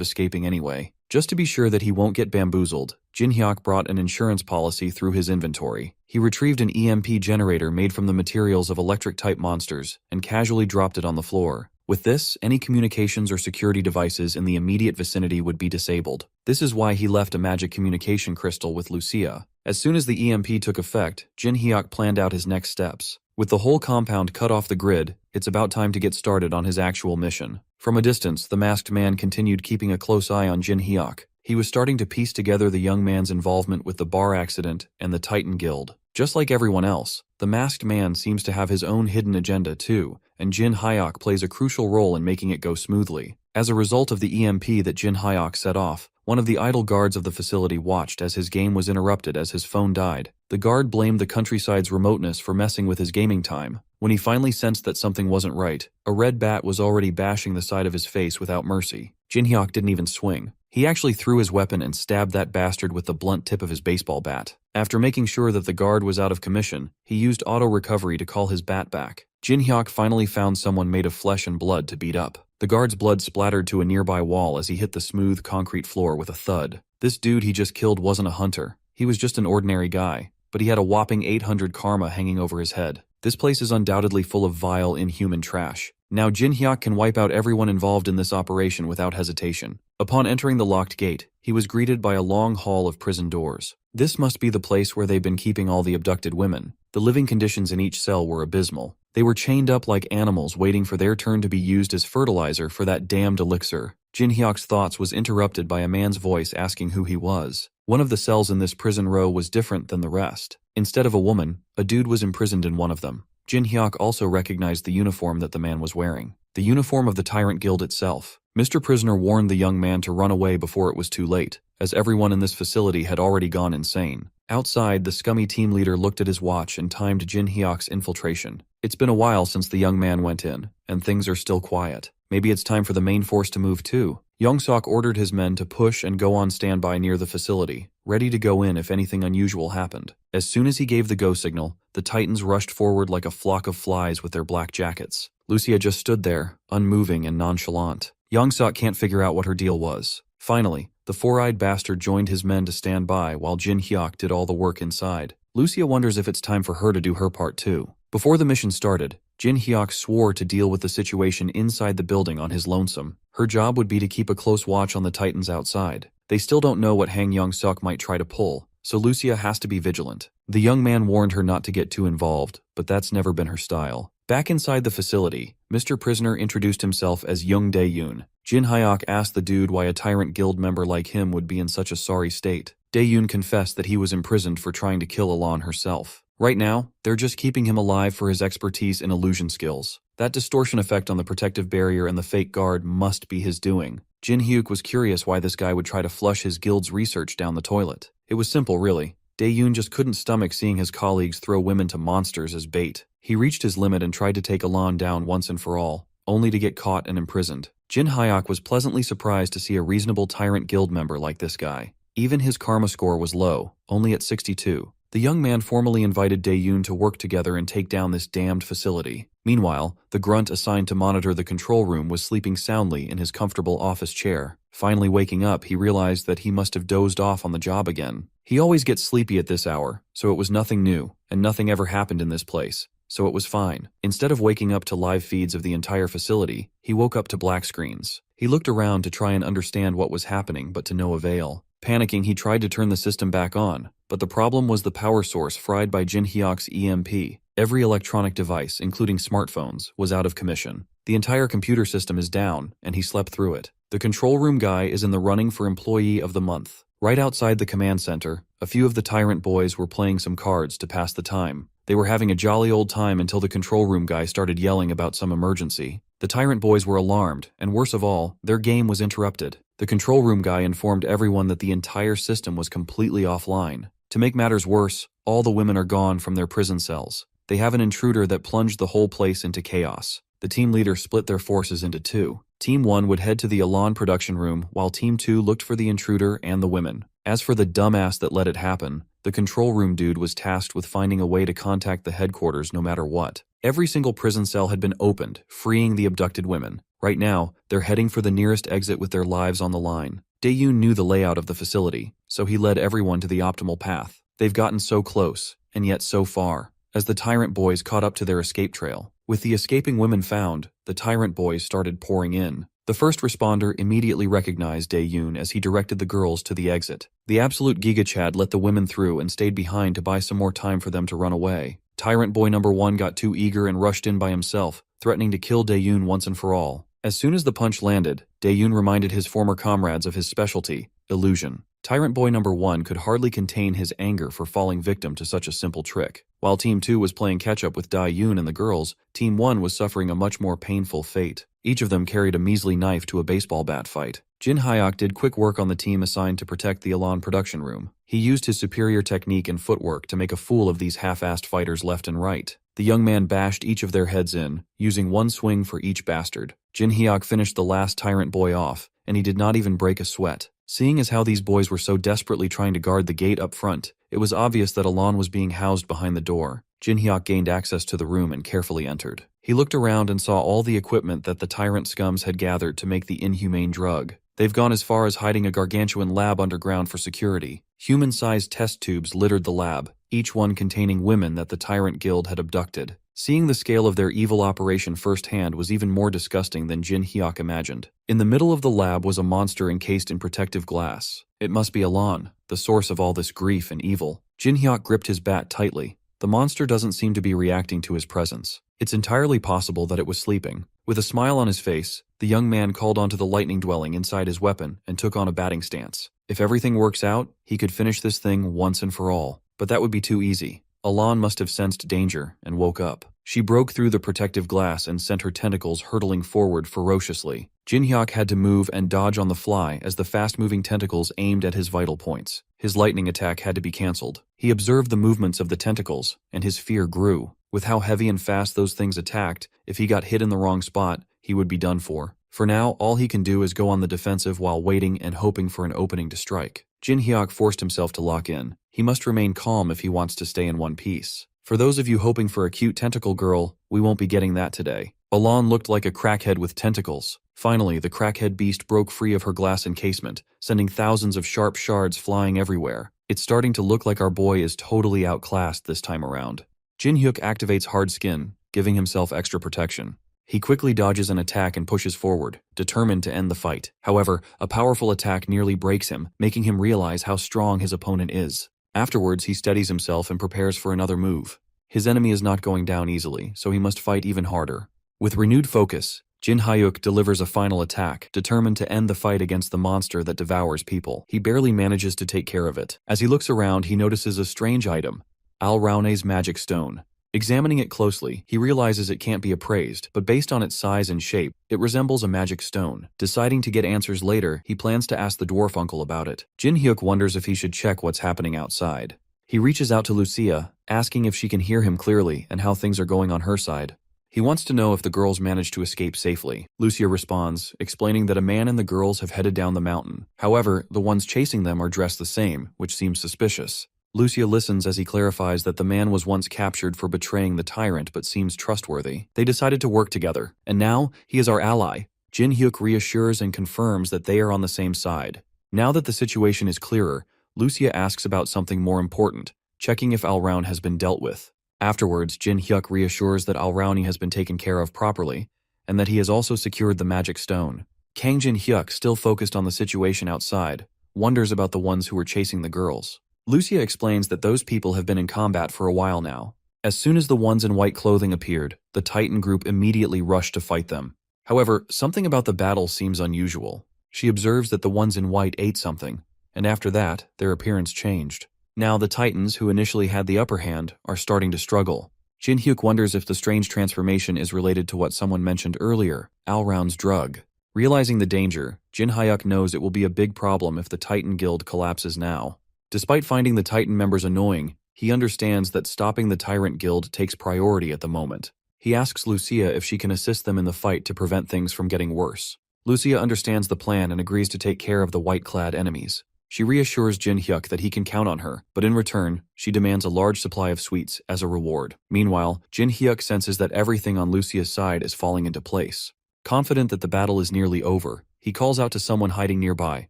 escaping anyway. Just to be sure that he won't get bamboozled, Jin Hyuk brought an insurance policy through his inventory. He retrieved an EMP generator made from the materials of electric-type monsters and casually dropped it on the floor. With this, any communications or security devices in the immediate vicinity would be disabled. This is why he left a magic communication crystal with Lucia. As soon as the EMP took effect, Jin Hyuk planned out his next steps. With the whole compound cut off the grid, it's about time to get started on his actual mission. From a distance, the masked man continued keeping a close eye on Jin Hyuk. He was starting to piece together the young man's involvement with the bar accident and the Titan Guild. Just like everyone else, the masked man seems to have his own hidden agenda too, and Jin Hyuk plays a crucial role in making it go smoothly. As a result of the EMP that Jin Hyuk set off, one of the idle guards of the facility watched as his game was interrupted as his phone died. The guard blamed the countryside's remoteness for messing with his gaming time. When he finally sensed that something wasn't right, a red bat was already bashing the side of his face without mercy. Jin Hyuk didn't even swing. He actually threw his weapon and stabbed that bastard with the blunt tip of his baseball bat. After making sure that the guard was out of commission, he used auto-recovery to call his bat back. Jin Hyuk finally found someone made of flesh and blood to beat up. The guard's blood splattered to a nearby wall as he hit the smooth concrete floor with a thud. This dude he just killed wasn't a hunter. He was just an ordinary guy, but he had a whopping 800 karma hanging over his head. This place is undoubtedly full of vile, inhuman trash. Now Jin Hyuk can wipe out everyone involved in this operation without hesitation. Upon entering the locked gate, he was greeted by a long hall of prison doors. This must be the place where they've been keeping all the abducted women. The living conditions in each cell were abysmal. They were chained up like animals waiting for their turn to be used as fertilizer for that damned elixir. Jin Hyuk's thoughts was interrupted by a man's voice asking who he was. One of the cells in this prison row was different than the rest. Instead of a woman, a dude was imprisoned in one of them. Jin Hyuk also recognized the uniform that the man was wearing. The uniform of the Tyrant Guild itself. Mr. Prisoner warned the young man to run away before it was too late, as everyone in this facility had already gone insane. Outside, the scummy team leader looked at his watch and timed Jin Hyuk's infiltration. It's been a while since the young man went in, and things are still quiet. Maybe it's time for the main force to move too. Young-sok ordered his men to push and go on standby near the facility, ready to go in if anything unusual happened. As soon as he gave the go signal, the Titans rushed forward like a flock of flies with their black jackets. Lucia just stood there, unmoving and nonchalant. Young-sok can't figure out what her deal was. Finally, the four-eyed bastard joined his men to stand by while Jin Hyuk did all the work inside. Lucia wonders if it's time for her to do her part too. Before the mission started, Jin Hyuk swore to deal with the situation inside the building on his lonesome. Her job would be to keep a close watch on the Titans outside. They still don't know what Hang Young-sok might try to pull, so Lucia has to be vigilant. The young man warned her not to get too involved, but that's never been her style. Back inside the facility, Mr. Prisoner introduced himself as Young Dae-yoon. Jin Hyuk asked the dude why a Tyrant Guild member like him would be in such a sorry state. Dae-yoon confessed that he was imprisoned for trying to kill Elan herself. Right now, they're just keeping him alive for his expertise in illusion skills. That distortion effect on the protective barrier and the fake guard must be his doing. Jin Hyuk was curious why this guy would try to flush his guild's research down the toilet. It was simple, really. Dae-yoon just couldn't stomach seeing his colleagues throw women to monsters as bait. He reached his limit and tried to take Elan down once and for all, only to get caught and imprisoned. Jin Hyuk was pleasantly surprised to see a reasonable Tyrant Guild member like this guy. Even his karma score was low, only at 62. The young man formally invited Dae-yoon to work together and take down this damned facility. Meanwhile, the grunt assigned to monitor the control room was sleeping soundly in his comfortable office chair. Finally waking up, he realized that he must have dozed off on the job again. He always gets sleepy at this hour, so it was nothing new, and nothing ever happened in this place, so it was fine. Instead of waking up to live feeds of the entire facility, he woke up to black screens. He looked around to try and understand what was happening, but to no avail. Panicking, he tried to turn the system back on, but the problem was the power source fried by Jin Hyuk's EMP. Every electronic device, including smartphones, was out of commission. The entire computer system is down, and he slept through it. The control room guy is in the running for Employee of the Month. Right outside the command center, a few of the Tyrant boys were playing some cards to pass the time. They were having a jolly old time until the control room guy started yelling about some emergency. The Tyrant boys were alarmed, and worse of all, their game was interrupted. The control room guy informed everyone that the entire system was completely offline. To make matters worse, all the women are gone from their prison cells. They have an intruder that plunged the whole place into chaos. The team leader split their forces into two. Team 1 would head to the Elan production room, while Team 2 looked for the intruder and the women. As for the dumbass that let it happen, the control room dude was tasked with finding a way to contact the headquarters no matter what. Every single prison cell had been opened, freeing the abducted women. Right now, they're heading for the nearest exit with their lives on the line. Dae-yoon knew the layout of the facility, so he led everyone to the optimal path. They've gotten so close, and yet so far. As the Tyrant boys caught up to their escape trail, with the escaping women found, the Tyrant boys started pouring in. The first responder immediately recognized Dae-yoon as he directed the girls to the exit. The absolute Giga Chad let the women through and stayed behind to buy some more time for them to run away. Tyrant boy number 1 got too eager and rushed in by himself, threatening to kill Dae-yoon once and for all. As soon as the punch landed, Dae-yoon reminded his former comrades of his specialty, illusion. Tyrant boy number 1 could hardly contain his anger for falling victim to such a simple trick. While Team 2 was playing catch-up with Dae-yoon and the girls, Team 1 was suffering a much more painful fate. Each of them carried a measly knife to a baseball bat fight. Jin Hyuk did quick work on the team assigned to protect the Elan production room. He used his superior technique and footwork to make a fool of these half-assed fighters left and right. The young man bashed each of their heads in, using one swing for each bastard. Jin Hyuk finished the last Tyrant boy off, and he did not even break a sweat. Seeing as how these boys were so desperately trying to guard the gate up front, it was obvious that Elan was being housed behind the door. Jin Hyuk gained access to the room and carefully entered. He looked around and saw all the equipment that the Tyrant scums had gathered to make the inhumane drug. They've gone as far as hiding a gargantuan lab underground for security. Human-sized test tubes littered the lab, each one containing women that the Tyrant Guild had abducted. Seeing the scale of their evil operation firsthand was even more disgusting than Jin Hyuk imagined. In the middle of the lab was a monster encased in protective glass. It must be Elan, the source of all this grief and evil. Jin Hyuk gripped his bat tightly. The monster doesn't seem to be reacting to his presence. It's entirely possible that it was sleeping. With a smile on his face, the young man called onto the lightning dwelling inside his weapon and took on a batting stance. If everything works out, he could finish this thing once and for all. But that would be too easy. Elan must have sensed danger and woke up. She broke through the protective glass and sent her tentacles hurtling forward ferociously. Jin Hyuk had to move and dodge on the fly as the fast-moving tentacles aimed at his vital points. His lightning attack had to be cancelled. He observed the movements of the tentacles, and his fear grew. With how heavy and fast those things attacked, if he got hit in the wrong spot, he would be done for. For now, all he can do is go on the defensive while waiting and hoping for an opening to strike. Jin Hyuk forced himself to lock in. He must remain calm if he wants to stay in one piece. For those of you hoping for a cute tentacle girl, we won't be getting that today. Elan looked like a crackhead with tentacles. Finally, the crackhead beast broke free of her glass encasement, sending thousands of sharp shards flying everywhere. It's starting to look like our boy is totally outclassed this time around. Jin Hyuk activates hard skin, giving himself extra protection. He quickly dodges an attack and pushes forward, determined to end the fight. However, a powerful attack nearly breaks him, making him realize how strong his opponent is. Afterwards, he steadies himself and prepares for another move. His enemy is not going down easily, so he must fight even harder. With renewed focus, Jin Hyuk delivers a final attack, determined to end the fight against the monster that devours people. He barely manages to take care of it. As he looks around, he notices a strange item, Al Raune's magic stone. Examining it closely, he realizes it can't be appraised, but based on its size and shape, it resembles a magic stone. Deciding to get answers later, he plans to ask the dwarf uncle about it. Jin Hyuk wonders if he should check what's happening outside. He reaches out to Lucia, asking if she can hear him clearly and how things are going on her side. He wants to know if the girls managed to escape safely. Lucia responds, explaining that a man and the girls have headed down the mountain. However, the ones chasing them are dressed the same, which seems suspicious. Lucia listens as he clarifies that the man was once captured for betraying the tyrant but seems trustworthy. They decided to work together, and now he is our ally. Jin Hyuk reassures and confirms that they are on the same side. Now that the situation is clearer, Lucia asks about something more important, checking if Al Raun has been dealt with. Afterwards, Jin Hyuk reassures that Al Rauni has been taken care of properly, and that he has also secured the magic stone. Kang Jin Hyuk, still focused on the situation outside, wonders about the ones who were chasing the girls. Lucia explains that those people have been in combat for a while now. As soon as the ones in white clothing appeared, the Titan group immediately rushed to fight them. However, something about the battle seems unusual. She observes that the ones in white ate something, and after that, their appearance changed. Now the Titans, who initially had the upper hand, are starting to struggle. Jin Hyuk wonders if the strange transformation is related to what someone mentioned earlier, Alraun's drug. Realizing the danger, Jin Hyuk knows it will be a big problem if the Titan Guild collapses now. Despite finding the Titan members annoying, he understands that stopping the Tyrant Guild takes priority at the moment. He asks Lucia if she can assist them in the fight to prevent things from getting worse. Lucia understands the plan and agrees to take care of the white-clad enemies. She reassures Jin Hyuk that he can count on her, but in return, she demands a large supply of sweets as a reward. Meanwhile, Jin Hyuk senses that everything on Lucia's side is falling into place. Confident that the battle is nearly over, he calls out to someone hiding nearby,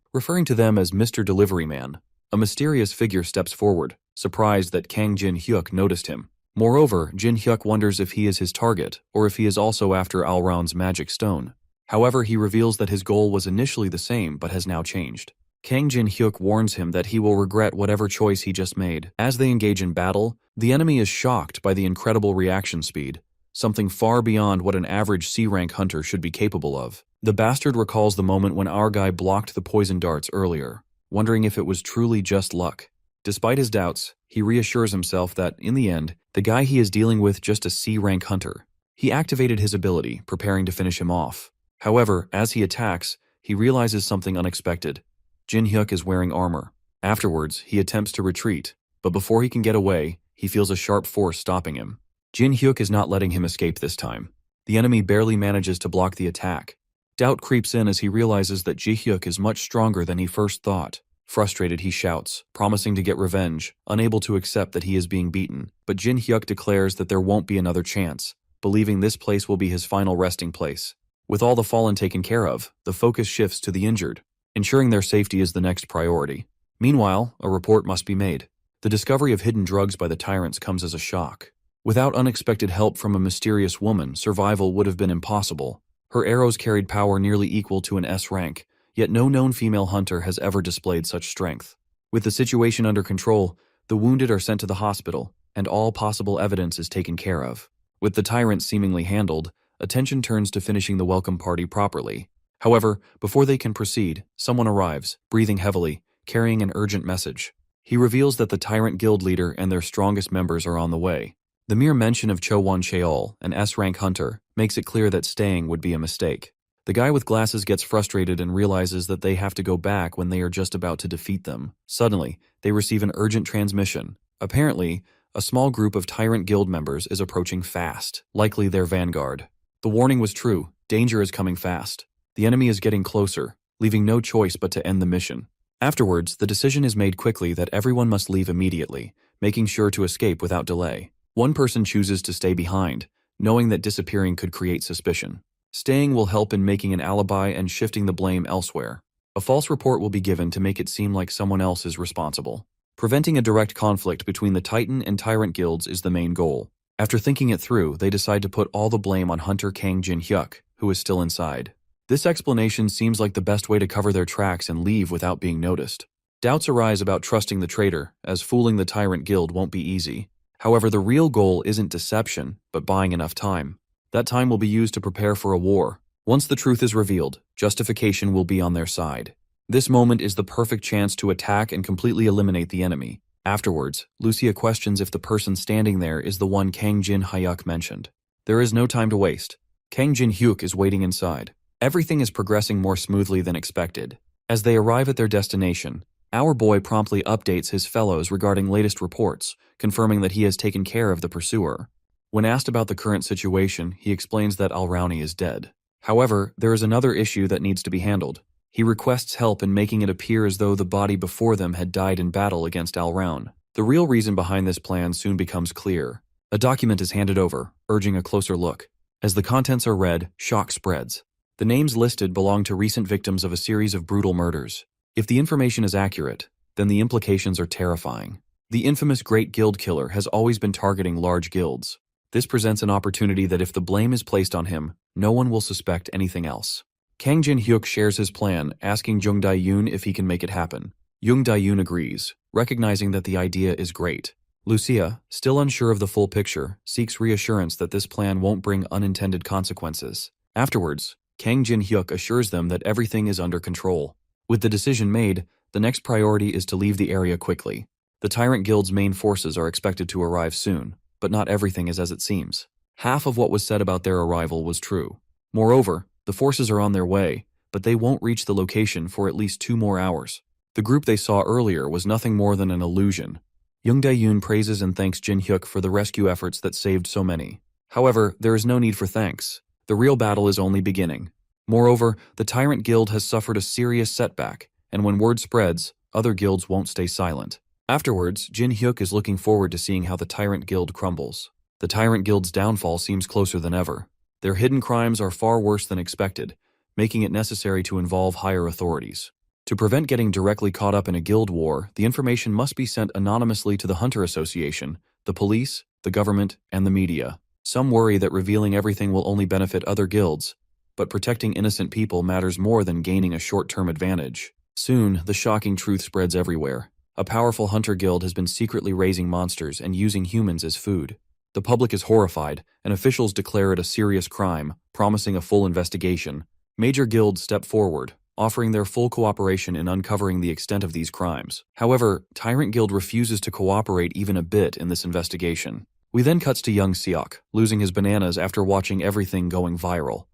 referring to them as Mr. Delivery Man. A mysterious figure steps forward, surprised that Kang Jin Hyuk noticed him. Moreover, Jin Hyuk wonders if he is his target, or if he is also after Alraun's magic stone. However, he reveals that his goal was initially the same but has now changed. Kang Jin Hyuk warns him that he will regret whatever choice he just made. As they engage in battle, the enemy is shocked by the incredible reaction speed, something far beyond what an average C-rank hunter should be capable of. The bastard recalls the moment when our guy blocked the poison darts earlier, wondering if it was truly just luck. Despite his doubts, he reassures himself that, in the end, the guy he is dealing with just a C-rank hunter. He activated his ability, preparing to finish him off. However, as he attacks, he realizes something unexpected. Jin Hyuk is wearing armor. Afterwards, he attempts to retreat, but before he can get away, he feels a sharp force stopping him. Jin Hyuk is not letting him escape this time. The enemy barely manages to block the attack. Doubt creeps in as he realizes that Ji Hyuk is much stronger than he first thought. Frustrated, he shouts, promising to get revenge, unable to accept that he is being beaten. But Jin Hyuk declares that there won't be another chance, believing this place will be his final resting place. With all the fallen taken care of, the focus shifts to the injured. Ensuring their safety is the next priority. Meanwhile, a report must be made. The discovery of hidden drugs by the tyrants comes as a shock. Without unexpected help from a mysterious woman, survival would have been impossible. Her arrows carried power nearly equal to an S rank, yet no known female hunter has ever displayed such strength. With the situation under control, the wounded are sent to the hospital, and all possible evidence is taken care of. With the tyrants seemingly handled, attention turns to finishing the welcome party properly. However, before they can proceed, someone arrives, breathing heavily, carrying an urgent message. He reveals that the Tyrant Guild leader and their strongest members are on the way. The mere mention of Chowan Cheol, an S-rank hunter, makes it clear that staying would be a mistake. The guy with glasses gets frustrated and realizes that they have to go back when they are just about to defeat them. Suddenly, they receive an urgent transmission. Apparently, a small group of Tyrant Guild members is approaching fast, likely their vanguard. The warning was true. Danger is coming fast. The enemy is getting closer, leaving no choice but to end the mission. Afterwards, the decision is made quickly that everyone must leave immediately, making sure to escape without delay. One person chooses to stay behind, knowing that disappearing could create suspicion. Staying will help in making an alibi and shifting the blame elsewhere. A false report will be given to make it seem like someone else is responsible. Preventing a direct conflict between the Titan and Tyrant guilds is the main goal. After thinking it through, they decide to put all the blame on Hunter Kang Jin Hyuk, who is still inside. This explanation seems like the best way to cover their tracks and leave without being noticed. Doubts arise about trusting the traitor, as fooling the Tyrant Guild won't be easy. However, the real goal isn't deception, but buying enough time. That time will be used to prepare for a war. Once the truth is revealed, justification will be on their side. This moment is the perfect chance to attack and completely eliminate the enemy. Afterwards, Lucia questions if the person standing there is the one Kang Jin Hyuk mentioned. There is no time to waste. Kang Jin Hyuk is waiting inside. Everything is progressing more smoothly than expected. As they arrive at their destination, our boy promptly updates his fellows regarding latest reports, confirming that he has taken care of the pursuer. When asked about the current situation, he explains that Alrauni is dead. However, there is another issue that needs to be handled. He requests help in making it appear as though the body before them had died in battle against Alraun. The real reason behind this plan soon becomes clear. A document is handed over, urging a closer look. As the contents are read, shock spreads. The names listed belong to recent victims of a series of brutal murders. If the information is accurate, then the implications are terrifying. The infamous Great Guild Killer has always been targeting large guilds. This presents an opportunity that if the blame is placed on him, no one will suspect anything else. Kang Jin Hyuk shares his plan, asking Jung Dae-yoon if he can make it happen. Jung Dae-yoon agrees, recognizing that the idea is great. Lucia, still unsure of the full picture, seeks reassurance that this plan won't bring unintended consequences. Afterwards, Kang Jin-hyuk assures them that everything is under control. With the decision made, the next priority is to leave the area quickly. The Tyrant Guild's main forces are expected to arrive soon, but not everything is as it seems. Half of what was said about their arrival was true. Moreover, the forces are on their way, but they won't reach the location for at least 2 more hours. The group they saw earlier was nothing more than an illusion. Jung Dae-yoon praises and thanks Jin-hyuk for the rescue efforts that saved so many. However, there is no need for thanks. The real battle is only beginning. Moreover, the Tyrant Guild has suffered a serious setback, and when word spreads, other guilds won't stay silent. Afterwards, Jin-hyuk is looking forward to seeing how the Tyrant Guild crumbles. The Tyrant Guild's downfall seems closer than ever. Their hidden crimes are far worse than expected, making it necessary to involve higher authorities. To prevent getting directly caught up in a guild war, the information must be sent anonymously to the Hunter Association, the police, the government, and the media. Some worry that revealing everything will only benefit other guilds, but protecting innocent people matters more than gaining a short-term advantage. Soon, the shocking truth spreads everywhere. A powerful hunter guild has been secretly raising monsters and using humans as food. The public is horrified, and officials declare it a serious crime, promising a full investigation. Major guilds step forward, offering their full cooperation in uncovering the extent of these crimes. However, Tyrant Guild refuses to cooperate even a bit in this investigation. We then cuts to young Seok, losing his bananas after watching everything going viral.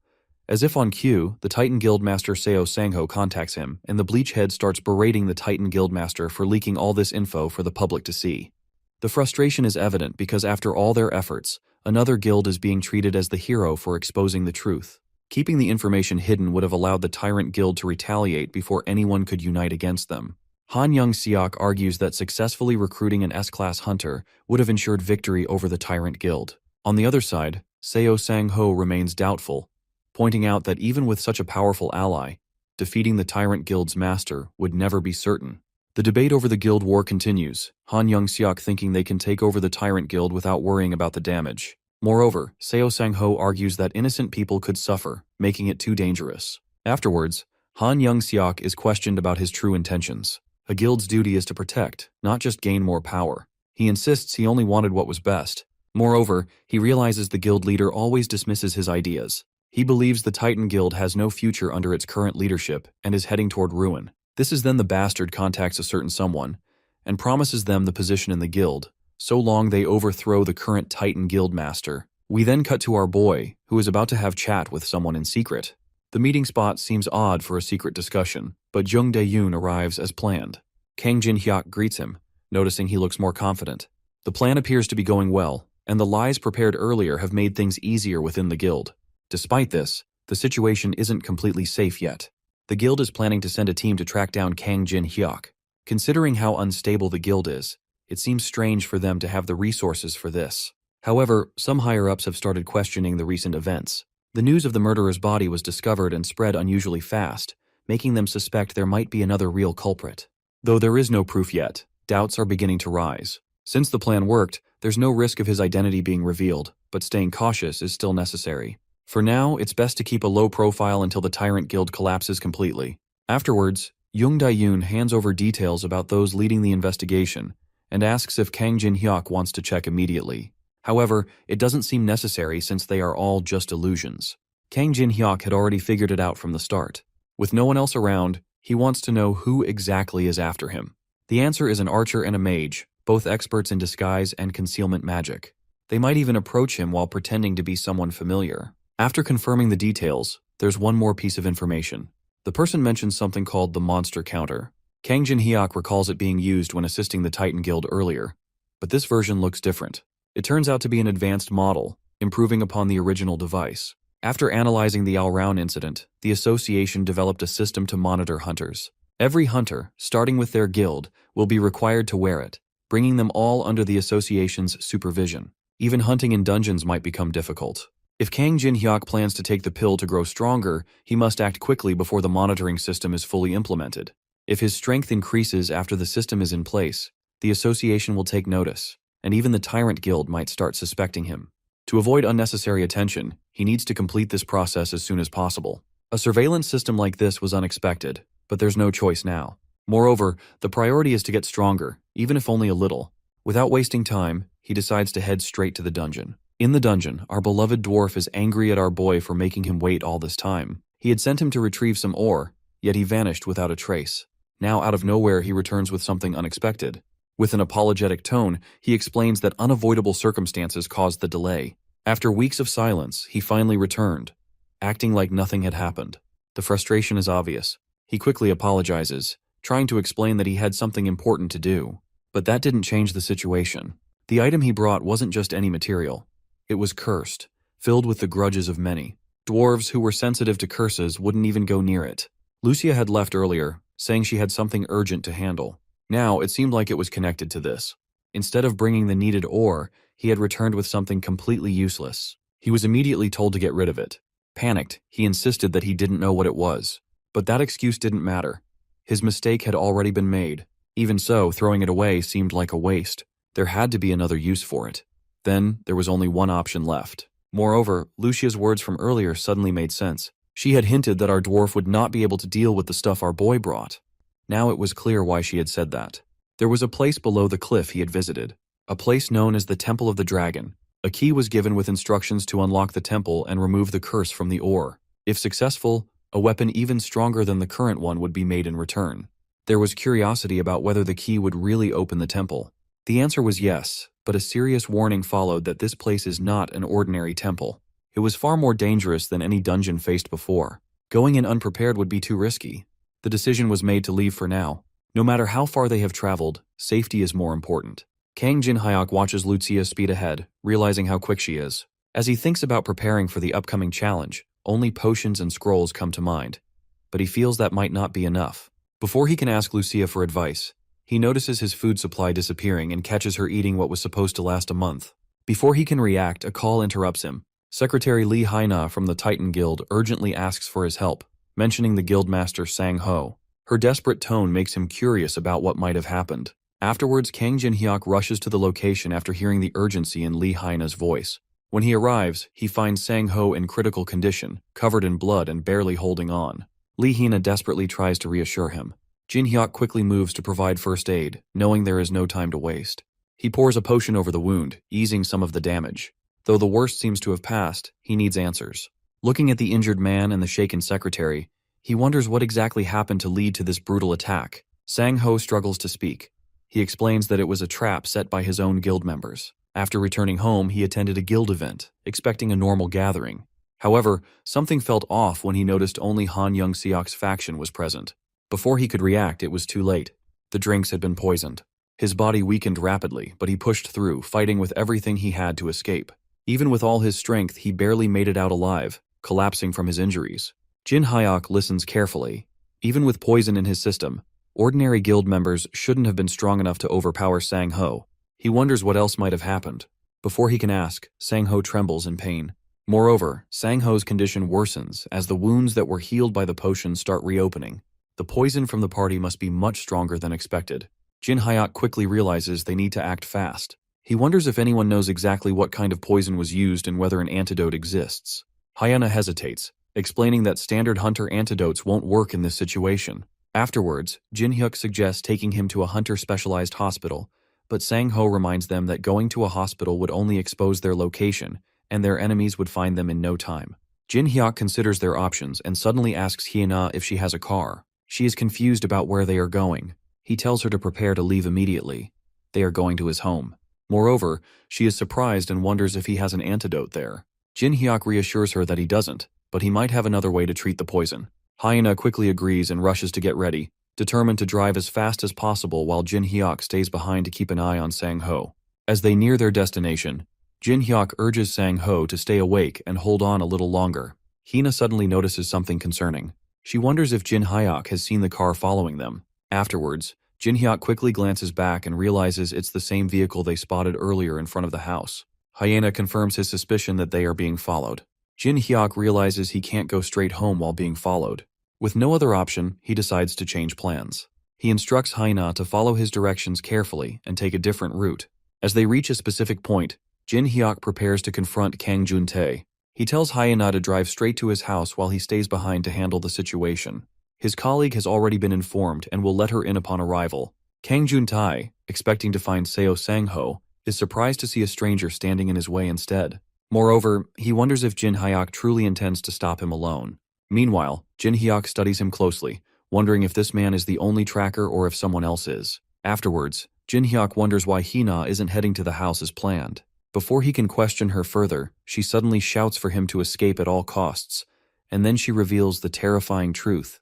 As if on cue, the Titan Guildmaster Seo Sang-ho contacts him, and the Bleachhead starts berating the Titan Guildmaster for leaking all this info for the public to see. The frustration is evident because after all their efforts, another guild is being treated as the hero for exposing the truth. Keeping the information hidden would have allowed the Tyrant Guild to retaliate before anyone could unite against them. Han Young-seok argues that successfully recruiting an S-class hunter would have ensured victory over the Tyrant Guild. On the other side, Seo Sang-ho remains doubtful, pointing out that even with such a powerful ally, defeating the Tyrant Guild's master would never be certain. The debate over the guild war continues, Han Young-seok thinking they can take over the Tyrant Guild without worrying about the damage. Moreover, Seo Sang-ho argues that innocent people could suffer, making it too dangerous. Afterwards, Han Young-seok is questioned about his true intentions. A guild's duty is to protect, not just gain more power. He insists he only wanted what was best. Moreover, he realizes the guild leader always dismisses his ideas. He believes the Titan Guild has no future under its current leadership and is heading toward ruin. This is then the bastard contacts a certain someone and promises them the position in the guild, so long they overthrow the current Titan Guildmaster. We then cut to our boy, who is about to have chat with someone in secret. The meeting spot seems odd for a secret discussion, but Jung Dae-yoon arrives as planned. Kang Jin-hyuk greets him, noticing he looks more confident. The plan appears to be going well, and the lies prepared earlier have made things easier within the guild. Despite this, the situation isn't completely safe yet. The guild is planning to send a team to track down Kang Jin-hyuk. Considering how unstable the guild is, it seems strange for them to have the resources for this. However, some higher-ups have started questioning the recent events. The news of the murderer's body was discovered and spread unusually fast, making them suspect there might be another real culprit. Though there is no proof yet, doubts are beginning to rise. Since the plan worked, there's no risk of his identity being revealed, but staying cautious is still necessary. For now, it's best to keep a low profile until the Tyrant Guild collapses completely. Afterwards, Jung Dae-yoon hands over details about those leading the investigation, and asks if Kang Jin-hyuk wants to check immediately. However, it doesn't seem necessary since they are all just illusions. Kang Jin-hyuk had already figured it out from the start. With no one else around, he wants to know who exactly is after him. The answer is an archer and a mage, both experts in disguise and concealment magic. They might even approach him while pretending to be someone familiar. After confirming the details, there's one more piece of information. The person mentions something called the monster counter. Kang Jin-hyuk recalls it being used when assisting the Titan Guild earlier, but this version looks different. It turns out to be an advanced model, improving upon the original device. After analyzing the Al Round incident, the association developed a system to monitor hunters. Every hunter, starting with their guild, will be required to wear it, bringing them all under the association's supervision. Even hunting in dungeons might become difficult. If Kang Jin-hyuk plans to take the pill to grow stronger, he must act quickly before the monitoring system is fully implemented. If his strength increases after the system is in place, the association will take notice, and even the Tyrant Guild might start suspecting him. To avoid unnecessary attention, he needs to complete this process as soon as possible. A surveillance system like this was unexpected, but there's no choice now. Moreover, the priority is to get stronger, even if only a little. Without wasting time, he decides to head straight to the dungeon. In the dungeon, our beloved dwarf is angry at our boy for making him wait all this time. He had sent him to retrieve some ore, yet he vanished without a trace. Now, out of nowhere, he returns with something unexpected. With an apologetic tone, he explains that unavoidable circumstances caused the delay. After weeks of silence, he finally returned, acting like nothing had happened. The frustration is obvious. He quickly apologizes, trying to explain that he had something important to do. But that didn't change the situation. The item he brought wasn't just any material. It was cursed, filled with the grudges of many. Dwarves who were sensitive to curses wouldn't even go near it. Lucia had left earlier, saying she had something urgent to handle. Now, it seemed like it was connected to this. Instead of bringing the needed ore, he had returned with something completely useless. He was immediately told to get rid of it. Panicked, he insisted that he didn't know what it was. But that excuse didn't matter. His mistake had already been made. Even so, throwing it away seemed like a waste. There had to be another use for it. Then, there was only one option left. Moreover, Lucia's words from earlier suddenly made sense. She had hinted that our dwarf would not be able to deal with the stuff our boy brought. Now it was clear why she had said that. There was a place below the cliff he had visited. A place known as the Temple of the Dragon. A key was given with instructions to unlock the temple and remove the curse from the ore. If successful, a weapon even stronger than the current one would be made in return. There was curiosity about whether the key would really open the temple. The answer was yes, but a serious warning followed that this place is not an ordinary temple. It was far more dangerous than any dungeon faced before. Going in unprepared would be too risky. The decision was made to leave for now. No matter how far they have traveled, safety is more important. Kang Jin-hyuk watches Lucia speed ahead, realizing how quick she is. As he thinks about preparing for the upcoming challenge, only potions and scrolls come to mind. But he feels that might not be enough. Before he can ask Lucia for advice, he notices his food supply disappearing and catches her eating what was supposed to last a month. Before he can react, a call interrupts him. Secretary Lee Haina from the Titan Guild urgently asks for his help, mentioning the guildmaster Sang Ho. Her desperate tone makes him curious about what might have happened. Afterwards, Kang Jin-hyuk rushes to the location after hearing the urgency in Lee Haina's voice. When he arrives, he finds Sang Ho in critical condition, covered in blood and barely holding on. Lee Haina desperately tries to reassure him. Jin-hyuk quickly moves to provide first aid, knowing there is no time to waste. He pours a potion over the wound, easing some of the damage. Though the worst seems to have passed, he needs answers. Looking at the injured man and the shaken secretary, he wonders what exactly happened to lead to this brutal attack. Sang Ho struggles to speak. He explains that it was a trap set by his own guild members. After returning home, he attended a guild event, expecting a normal gathering. However, something felt off when he noticed only Han Young-seok's faction was present. Before he could react, it was too late. The drinks had been poisoned. His body weakened rapidly, but he pushed through, fighting with everything he had to escape. Even with all his strength, he barely made it out alive, collapsing from his injuries. Jin-hyuk listens carefully. Even with poison in his system, ordinary guild members shouldn't have been strong enough to overpower Sang Ho. He wonders what else might have happened. Before he can ask, Sang Ho trembles in pain. Moreover, Sang Ho's condition worsens as the wounds that were healed by the potion start reopening. The poison from the party must be much stronger than expected. Jin-hyuk quickly realizes they need to act fast. He wonders if anyone knows exactly what kind of poison was used and whether an antidote exists. Hyena hesitates, explaining that standard hunter antidotes won't work in this situation. Afterwards, Jin-hyuk suggests taking him to a hunter-specialized hospital, but Sang Ho reminds them that going to a hospital would only expose their location, and their enemies would find them in no time. Jin-hyuk considers their options and suddenly asks Hyena if she has a car. She is confused about where they are going. He tells her to prepare to leave immediately. They are going to his home. Moreover, she is surprised and wonders if he has an antidote there. Jin-hyuk reassures her that he doesn't, but he might have another way to treat the poison. Hyena quickly agrees and rushes to get ready, determined to drive as fast as possible while Jin-hyuk stays behind to keep an eye on Sang Ho. As they near their destination, Jin-hyuk urges Sang Ho to stay awake and hold on a little longer. Hina suddenly notices something concerning. She wonders if Jin-hyuk has seen the car following them. Afterwards, Jin-hyuk quickly glances back and realizes it's the same vehicle they spotted earlier in front of the house. Hyena confirms his suspicion that they are being followed. Jin-hyuk realizes he can't go straight home while being followed. With no other option, he decides to change plans. He instructs Hyena to follow his directions carefully and take a different route. As they reach a specific point, Jin-hyuk prepares to confront Kang Jun-tae. He tells Hyena to drive straight to his house while he stays behind to handle the situation. His colleague has already been informed and will let her in upon arrival. Kang Juntae, expecting to find Seo Sang-ho, is surprised to see a stranger standing in his way instead. Moreover, he wonders if Jin Hyuk truly intends to stop him alone. Meanwhile, Jin Hyuk studies him closely, wondering if this man is the only tracker or if someone else is. Afterwards, Jin Hyuk wonders why Hina isn't heading to the house as planned. Before he can question her further, she suddenly shouts for him to escape at all costs, and then she reveals the terrifying truth.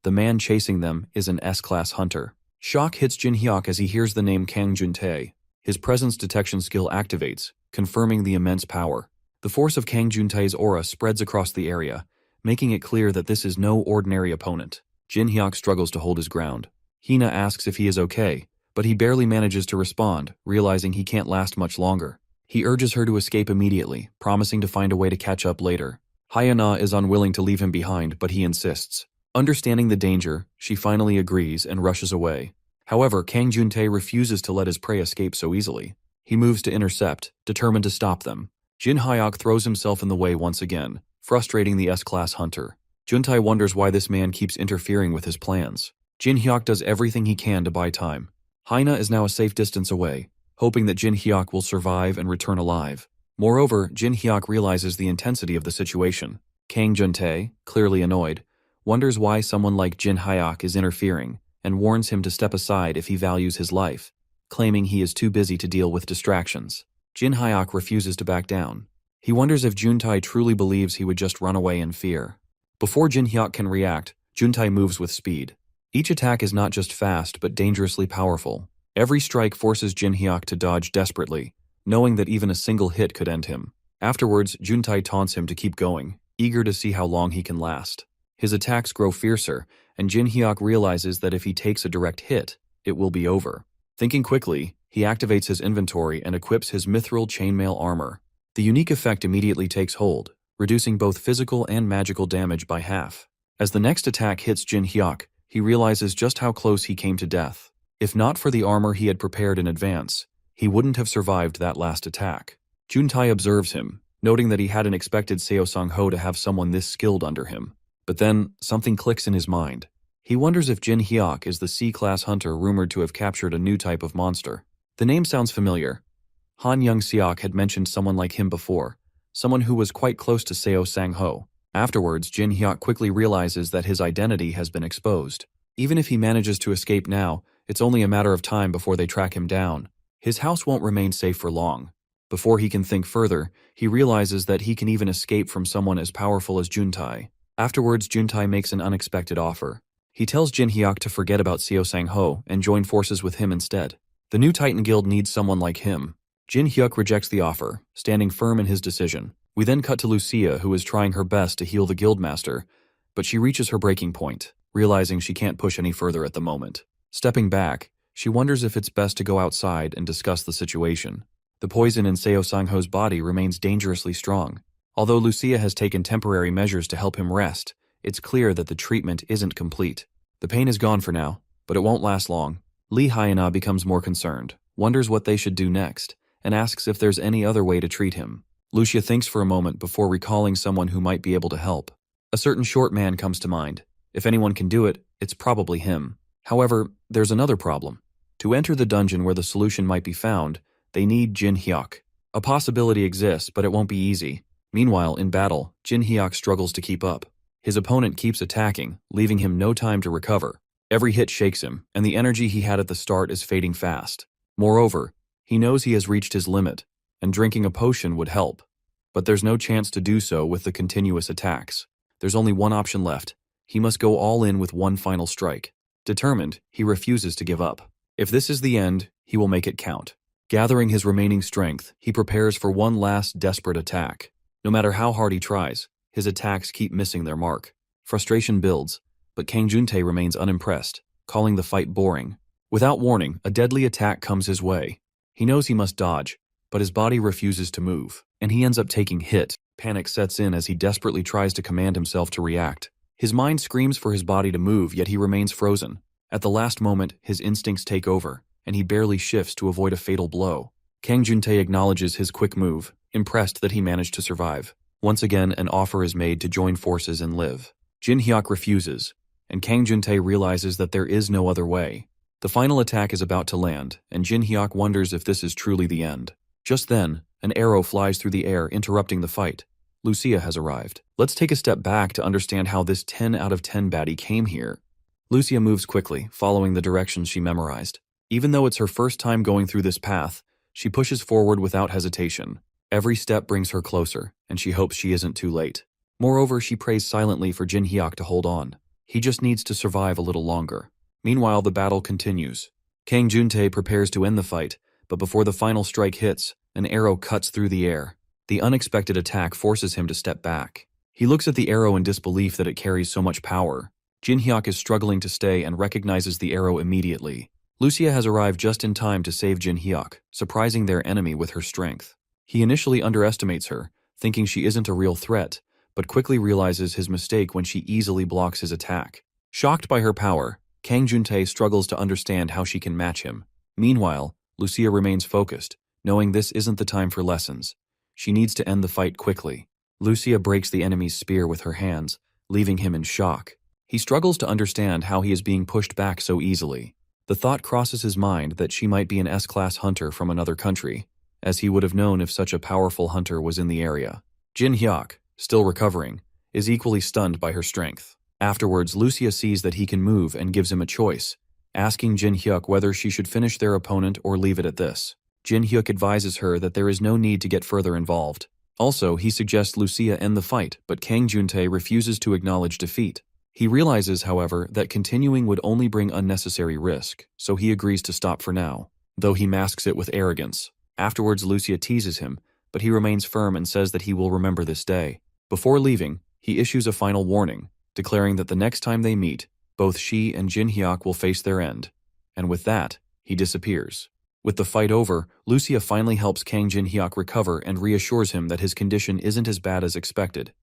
The man chasing them is an S-class hunter. Shock hits Jin Hyuk as he hears the name Kang Juntae. His presence detection skill activates, confirming the immense power. The force of Kang Juntae's aura spreads across the area, making it clear that this is no ordinary opponent. Jin Hyuk struggles to hold his ground. Hina asks if he is okay, but he barely manages to respond, realizing he can't last much longer. He urges her to escape immediately, promising to find a way to catch up later. Hyuna is unwilling to leave him behind, but he insists. Understanding the danger, she finally agrees and rushes away. However, Kang Juntae refuses to let his prey escape so easily. He moves to intercept, determined to stop them. Jin Hyuk throws himself in the way once again, frustrating the S-class hunter. Juntae wonders why this man keeps interfering with his plans. Jin Hyuk does everything he can to buy time. Hina is now a safe distance away, hoping that Jin Hyuk will survive and return alive. Moreover, Jin Hyuk realizes the intensity of the situation. Kang Juntae, clearly annoyed, wonders why someone like Jin Hyuk is interfering, and warns him to step aside if he values his life, claiming he is too busy to deal with distractions. Jin Hyuk refuses to back down. He wonders if Juntae truly believes he would just run away in fear. Before Jin Hyuk can react, Juntae moves with speed. Each attack is not just fast but dangerously powerful. Every strike forces Jin Hyuk to dodge desperately, knowing that even a single hit could end him. Afterwards, Juntae taunts him to keep going, eager to see how long he can last. His attacks grow fiercer, and Jin Hyuk realizes that if he takes a direct hit, it will be over. Thinking quickly, he activates his inventory and equips his mithril chainmail armor. The unique effect immediately takes hold, reducing both physical and magical damage by half. As the next attack hits Jin Hyuk, he realizes just how close he came to death. If not for the armor he had prepared in advance, he wouldn't have survived that last attack. Juntae observes him, noting that he hadn't expected Seo Sang-ho to have someone this skilled under him. But then, something clicks in his mind. He wonders if Jin Hyuk is the C-class hunter rumored to have captured a new type of monster. The name sounds familiar. Han Young-seok had mentioned someone like him before, someone who was quite close to Seo Sang-ho. Afterwards, Jin Hyuk quickly realizes that his identity has been exposed. Even if he manages to escape now, it's only a matter of time before they track him down. His house won't remain safe for long. Before he can think further, he realizes that he can even escape from someone as powerful as Juntae. Afterwards, Juntae makes an unexpected offer. He tells Jin Hyuk to forget about Seo Sang-ho and join forces with him instead. The new Titan Guild needs someone like him. Jin Hyuk rejects the offer, standing firm in his decision. We then cut to Lucia, who is trying her best to heal the Guildmaster, but she reaches her breaking point, realizing she can't push any further at the moment. Stepping back, she wonders if it's best to go outside and discuss the situation. The poison in Seo Sang-ho's body remains dangerously strong. Although Lucia has taken temporary measures to help him rest, it's clear that the treatment isn't complete. The pain is gone for now, but it won't last long. Lee Hyuna becomes more concerned, wonders what they should do next, and asks if there's any other way to treat him. Lucia thinks for a moment before recalling someone who might be able to help. A certain short man comes to mind. If anyone can do it, it's probably him. However, there's another problem. To enter the dungeon where the solution might be found, they need Jin Hyuk. A possibility exists, but it won't be easy. Meanwhile, in battle, Jin Hyuk struggles to keep up. His opponent keeps attacking, leaving him no time to recover. Every hit shakes him, and the energy he had at the start is fading fast. Moreover, he knows he has reached his limit, and drinking a potion would help. But there's no chance to do so with the continuous attacks. There's only one option left. He must go all in with one final strike. Determined, he refuses to give up. If this is the end, he will make it count. Gathering his remaining strength, he prepares for one last desperate attack. No matter how hard he tries, his attacks keep missing their mark. Frustration builds, but Kang Juntae remains unimpressed, calling the fight boring. Without warning, a deadly attack comes his way. He knows he must dodge, but his body refuses to move, and he ends up taking hit. Panic sets in as he desperately tries to command himself to react. His mind screams for his body to move, yet he remains frozen. At the last moment, his instincts take over, and he barely shifts to avoid a fatal blow. Kang Juntae acknowledges his quick move, impressed that he managed to survive. Once again, an offer is made to join forces and live. Jin Hyuk refuses, and Kang Juntae realizes that there is no other way. The final attack is about to land, and Jin Hyuk wonders if this is truly the end. Just then, an arrow flies through the air, interrupting the fight. Lucia has arrived. Let's take a step back to understand how this 10 out of 10 baddie came here. Lucia moves quickly, following the directions she memorized. Even though it's her first time going through this path, she pushes forward without hesitation. Every step brings her closer, and she hopes she isn't too late. Moreover, she prays silently for Jin Hyuk to hold on. He just needs to survive a little longer. Meanwhile, the battle continues. Kang Juntae prepares to end the fight, but before the final strike hits, an arrow cuts through the air. The unexpected attack forces him to step back. He looks at the arrow in disbelief that it carries so much power. Jin Hyuk is struggling to stay and recognizes the arrow immediately. Lucia has arrived just in time to save Jin Hyuk, surprising their enemy with her strength. He initially underestimates her, thinking she isn't a real threat, but quickly realizes his mistake when she easily blocks his attack. Shocked by her power, Kang Juntae struggles to understand how she can match him. Meanwhile, Lucia remains focused, knowing this isn't the time for lessons. She needs to end the fight quickly. Lucia breaks the enemy's spear with her hands, leaving him in shock. He struggles to understand how he is being pushed back so easily. The thought crosses his mind that she might be an S-class hunter from another country, as he would have known if such a powerful hunter was in the area. Jin Hyuk, still recovering, is equally stunned by her strength. Afterwards, Lucia sees that he can move and gives him a choice, asking Jin Hyuk whether she should finish their opponent or leave it at this. Jin Hyuk advises her that there is no need to get further involved. Also, he suggests Lucia end the fight, but Kang Juntae refuses to acknowledge defeat. He realizes, however, that continuing would only bring unnecessary risk, so he agrees to stop for now, though he masks it with arrogance. Afterwards, Lucia teases him, but he remains firm and says that he will remember this day. Before leaving, he issues a final warning, declaring that the next time they meet, both she and Jin Hyuk will face their end. And with that, he disappears. With the fight over, Lucia finally helps Kang Jin Hyuk recover and reassures him that his condition isn't as bad as expected.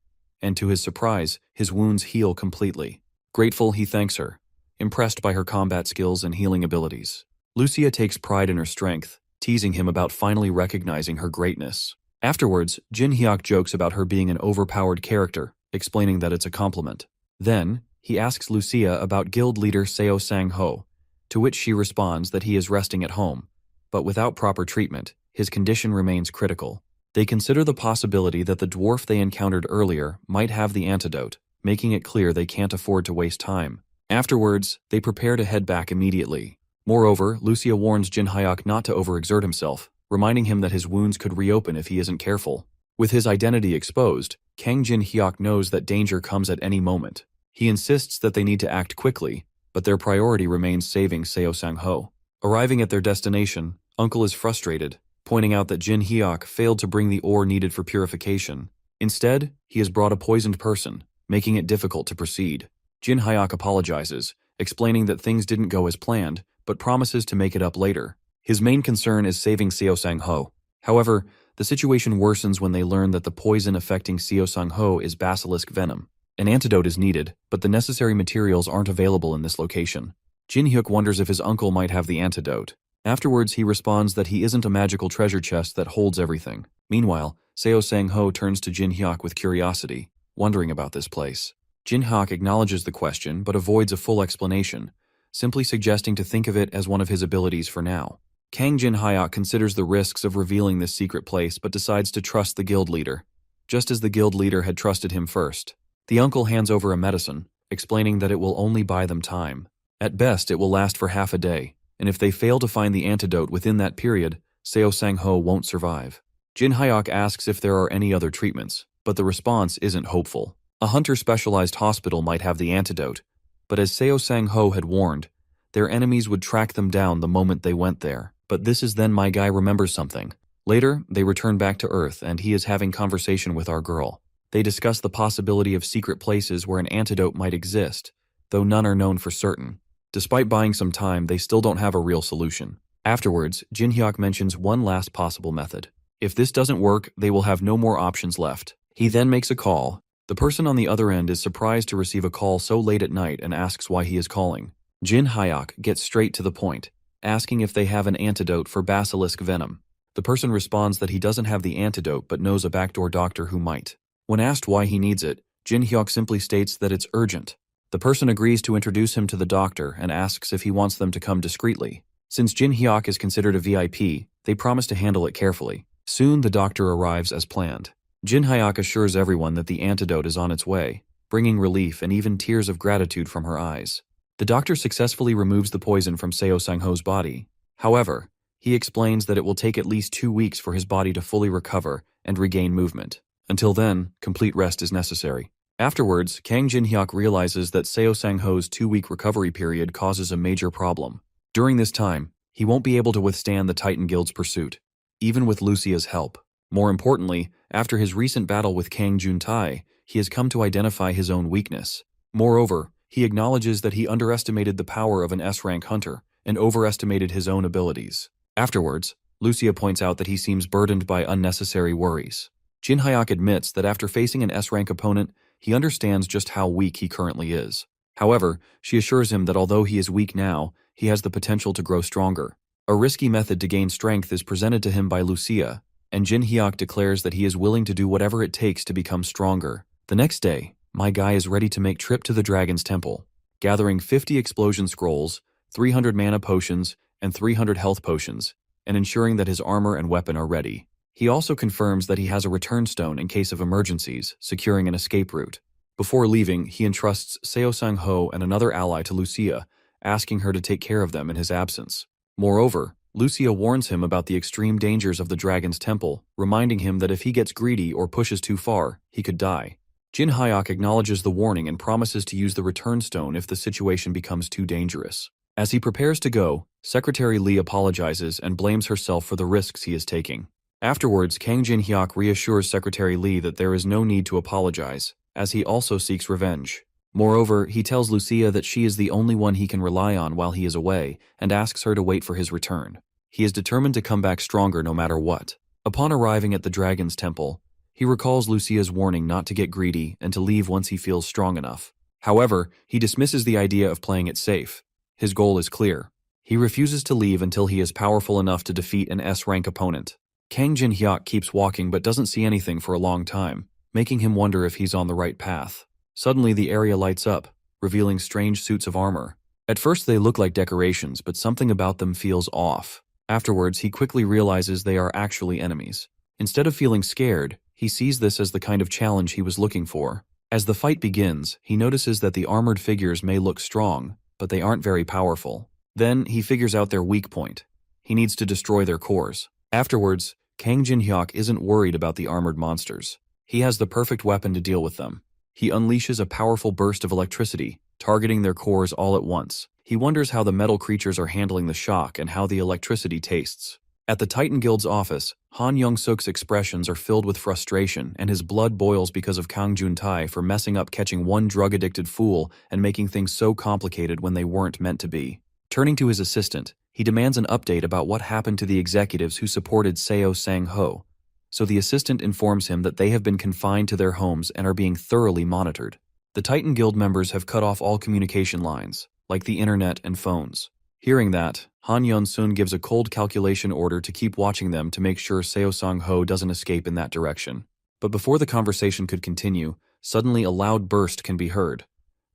And to his surprise, his wounds heal completely. Grateful, he thanks her, impressed by her combat skills and healing abilities. Lucia takes pride in her strength, teasing him about finally recognizing her greatness. Afterwards, Jin Hyuk jokes about her being an overpowered character, explaining that it's a compliment. Then, he asks Lucia about guild leader Seo Sang-ho, to which she responds that he is resting at home, but without proper treatment, his condition remains critical. They consider the possibility that the dwarf they encountered earlier might have the antidote, making it clear they can't afford to waste time. Afterwards, they prepare to head back immediately. Moreover, Lucia warns Jin Hyuk not to overexert himself, reminding him that his wounds could reopen if he isn't careful. With his identity exposed, Kang Jin Hyuk knows that danger comes at any moment. He insists that they need to act quickly, but their priority remains saving Seo Sang-ho. Arriving at their destination, Uncle is frustrated, pointing out that Jin Hyuk failed to bring the ore needed for purification. Instead, he has brought a poisoned person, making it difficult to proceed. Jin Hyuk apologizes, explaining that things didn't go as planned, but promises to make it up later. His main concern is saving Seo Sang-ho. However, the situation worsens when they learn that the poison affecting Seo Sang-ho is basilisk venom. An antidote is needed, but the necessary materials aren't available in this location. Jin Hyuk wonders if his uncle might have the antidote. Afterwards, he responds that he isn't a magical treasure chest that holds everything. Meanwhile, Seo Sang-ho turns to Jin Hyuk with curiosity, wondering about this place. Jin Hyuk acknowledges the question but avoids a full explanation, simply suggesting to think of it as one of his abilities for now. Kang Jin Hyuk considers the risks of revealing this secret place but decides to trust the guild leader, just as the guild leader had trusted him first. The uncle hands over a medicine, explaining that it will only buy them time. At best, it will last for half a day, and if they fail to find the antidote within that period, Seo Sang-ho won't survive. Jin Hyuk asks if there are any other treatments, but the response isn't hopeful. A hunter-specialized hospital might have the antidote, but as Seo Sang-ho had warned, their enemies would track them down the moment they went there. But this is then my guy remembers something. Later, they return back to Earth and he is having conversation with our girl. They discuss the possibility of secret places where an antidote might exist, though none are known for certain. Despite buying some time, they still don't have a real solution. Afterwards, Jin Hyuk mentions one last possible method. If this doesn't work, they will have no more options left. He then makes a call. The person on the other end is surprised to receive a call so late at night and asks why he is calling. Jin Hyuk gets straight to the point, asking if they have an antidote for basilisk venom. The person responds that he doesn't have the antidote but knows a backdoor doctor who might. When asked why he needs it, Jin Hyuk simply states that it's urgent. The person agrees to introduce him to the doctor and asks if he wants them to come discreetly. Since Jin Hyuk is considered a VIP, they promise to handle it carefully. Soon, the doctor arrives as planned. Jin Hyuk assures everyone that the antidote is on its way, bringing relief and even tears of gratitude from her eyes. The doctor successfully removes the poison from Seo Sang-ho's body. However, he explains that it will take at least 2 weeks for his body to fully recover and regain movement. Until then, complete rest is necessary. Afterwards, Kang Jin-hyuk realizes that Seo Sang-ho's 2-week recovery period causes a major problem. During this time, he won't be able to withstand the Titan Guild's pursuit, even with Lucia's help. More importantly, after his recent battle with Kang Jun-tae, he has come to identify his own weakness. Moreover, he acknowledges that he underestimated the power of an S-rank hunter and overestimated his own abilities. Afterwards, Lucia points out that he seems burdened by unnecessary worries. Jin Hyuk admits that after facing an S-rank opponent, he understands just how weak he currently is. However, she assures him that although he is weak now, he has the potential to grow stronger. A risky method to gain strength is presented to him by Lucia, and Jin Hyuk declares that he is willing to do whatever it takes to become stronger. The next day, my guy is ready to make trip to the Dragon's Temple, gathering 50 explosion scrolls, 300 mana potions, and 300 health potions, and ensuring that his armor and weapon are ready. He also confirms that he has a return stone in case of emergencies, securing an escape route. Before leaving, he entrusts Seo Sang-ho and another ally to Lucia, asking her to take care of them in his absence. Moreover, Lucia warns him about the extreme dangers of the Dragon's Temple, reminding him that if he gets greedy or pushes too far, he could die. Jin Hyuk acknowledges the warning and promises to use the return stone if the situation becomes too dangerous. As he prepares to go, Secretary Lee apologizes and blames herself for the risks he is taking. Afterwards, Kang Jin-hyuk reassures Secretary Lee that there is no need to apologize, as he also seeks revenge. Moreover, he tells Lucia that she is the only one he can rely on while he is away and asks her to wait for his return. He is determined to come back stronger no matter what. Upon arriving at the Dragon's Temple, he recalls Lucia's warning not to get greedy and to leave once he feels strong enough. However, he dismisses the idea of playing it safe. His goal is clear. He refuses to leave until he is powerful enough to defeat an S-rank opponent. Kang Jin-hyuk keeps walking but doesn't see anything for a long time, making him wonder if he's on the right path. Suddenly, the area lights up, revealing strange suits of armor. At first, they look like decorations, but something about them feels off. Afterwards, he quickly realizes they are actually enemies. Instead of feeling scared, he sees this as the kind of challenge he was looking for. As the fight begins, he notices that the armored figures may look strong, but they aren't very powerful. Then, he figures out their weak point. He needs to destroy their cores. Afterwards, Kang Jin-hyuk isn't worried about the armored monsters. He has the perfect weapon to deal with them. He unleashes a powerful burst of electricity, targeting their cores all at once. He wonders how the metal creatures are handling the shock and how the electricity tastes. At the Titan Guild's office, Han Young-suk's expressions are filled with frustration and his blood boils because of Kang Jun-tae for messing up catching one drug-addicted fool and making things so complicated when they weren't meant to be. Turning to his assistant, he demands an update about what happened to the executives who supported Seo Sang-ho. So the assistant informs him that they have been confined to their homes and are being thoroughly monitored. The Titan Guild members have cut off all communication lines, like the internet and phones. Hearing that, Han Yeon-sun gives a cold calculation order to keep watching them to make sure Seo Sang-ho doesn't escape in that direction. But before the conversation could continue, suddenly a loud burst can be heard.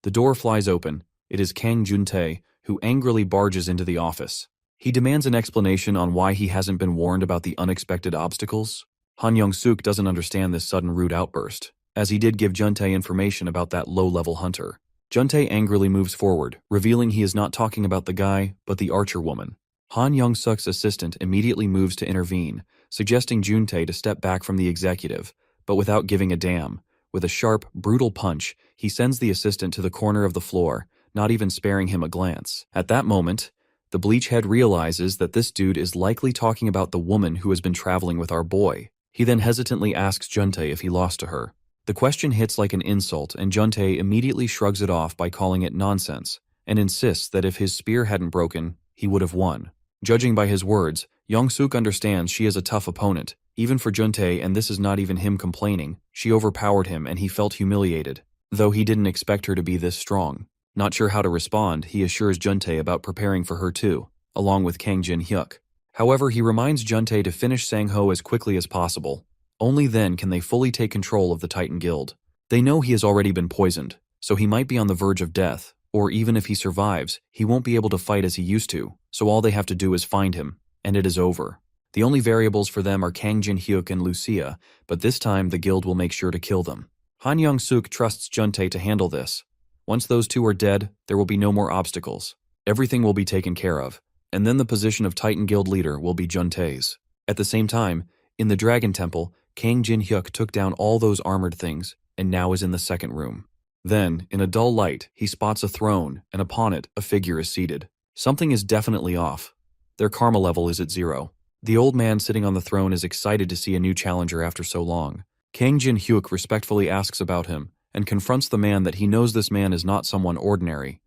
The door flies open. It is Kang Jun-tae, who angrily barges into the office. He demands an explanation on why he hasn't been warned about the unexpected obstacles. Han Young-suk doesn't understand this sudden rude outburst, as he did give Jun-tae information about that low-level hunter. Jun-tae angrily moves forward, revealing he is not talking about the guy, but the archer woman. Han Young-suk's assistant immediately moves to intervene, suggesting Jun-tae to step back from the executive, but without giving a damn. With a sharp, brutal punch, he sends the assistant to the corner of the floor, not even sparing him a glance. At that moment, the Bleachhead realizes that this dude is likely talking about the woman who has been traveling with our boy. He then hesitantly asks Jun-tae if he lost to her. The question hits like an insult, and Jun-tae immediately shrugs it off by calling it nonsense, and insists that if his spear hadn't broken, he would have won. Judging by his words, Young-suk understands she is a tough opponent, even for Jun-tae, and this is not even him complaining. She overpowered him and he felt humiliated, though he didn't expect her to be this strong. Not sure how to respond, he assures Jun-tae about preparing for her too, along with Kang Jin-hyuk. However, he reminds Jun-tae to finish Sang-ho as quickly as possible. Only then can they fully take control of the Titan Guild. They know he has already been poisoned, so he might be on the verge of death, or even if he survives, he won't be able to fight as he used to, so all they have to do is find him, and it is over. The only variables for them are Kang Jin-hyuk and Lucia, but this time the guild will make sure to kill them. Han Young-suk trusts Juntae to handle this. Once those two are dead, there will be no more obstacles. Everything will be taken care of, and then the position of Titan Guild leader will be Juntae's. At the same time, in the Dragon Temple, Kang Jin-hyuk took down all those armored things, and now is in the second room. Then, in a dull light, he spots a throne, and upon it, a figure is seated. Something is definitely off. Their karma level is at 0. The old man sitting on the throne is excited to see a new challenger after so long. Kang Jin-hyuk respectfully asks about him, and confronts the man that he knows this man is not someone ordinary.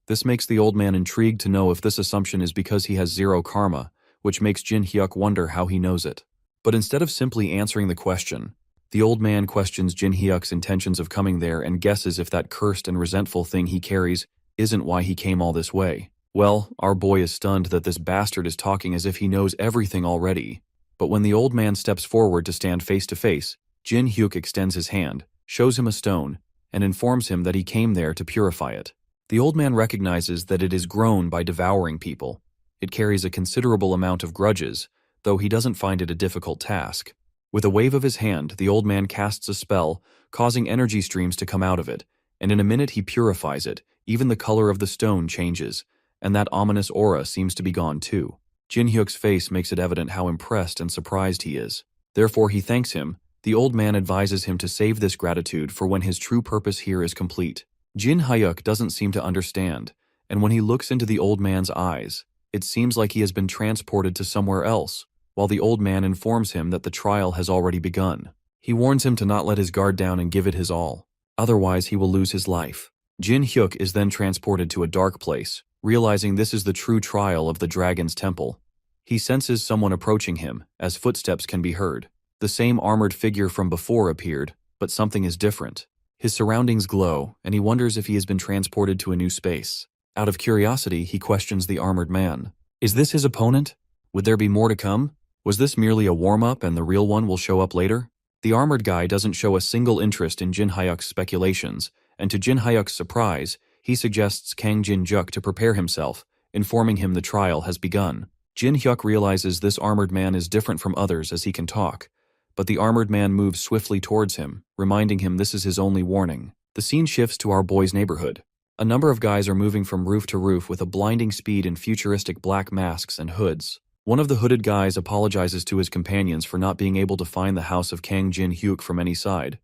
This makes the old man intrigued to know if this assumption is because he has 0 karma, which makes Jin-hyuk wonder how he knows it. But instead of simply answering the question, the old man questions Jin-hyuk's intentions of coming there and guesses if that cursed and resentful thing he carries isn't why he came all this way. Well, our boy is stunned that this bastard is talking as if he knows everything already. But when the old man steps forward to stand face to face, Jin-hyuk extends his hand, shows him a stone, and informs him that he came there to purify it. The old man recognizes that it is grown by devouring people. It carries a considerable amount of grudges, though he doesn't find it a difficult task. With a wave of his hand, the old man casts a spell, causing energy streams to come out of it, and in a minute he purifies it. Even the color of the stone changes, and that ominous aura seems to be gone too. Jin-hyuk's face makes it evident how impressed and surprised he is. Therefore he thanks him. The old man advises him to save this gratitude for when his true purpose here is complete. Jin-hyuk doesn't seem to understand, and when he looks into the old man's eyes, it seems like he has been transported to somewhere else, while the old man informs him that the trial has already begun. He warns him to not let his guard down and give it his all, otherwise he will lose his life. Jin-hyuk is then transported to a dark place, realizing this is the true trial of the Dragon's Temple. He senses someone approaching him, as footsteps can be heard. The same armored figure from before appeared, but something is different. His surroundings glow, and he wonders if he has been transported to a new space. Out of curiosity, he questions the armored man. Is this his opponent? Would there be more to come? Was this merely a warm-up and the real one will show up later? The armored guy doesn't show a single interest in Jin-hyuk's speculations, and to Jin-hyuk's surprise, he suggests Kang Jin-hyuk to prepare himself, informing him the trial has begun. Jin-hyuk realizes this armored man is different from others as he can talk, but the armored man moves swiftly towards him, reminding him this is his only warning. The scene shifts to our boy's neighborhood. A number of guys are moving from roof to roof with a blinding speed in futuristic black masks and hoods. One of the hooded guys apologizes to his companions for not being able to find the house of Kang Jin-hyuk from any side,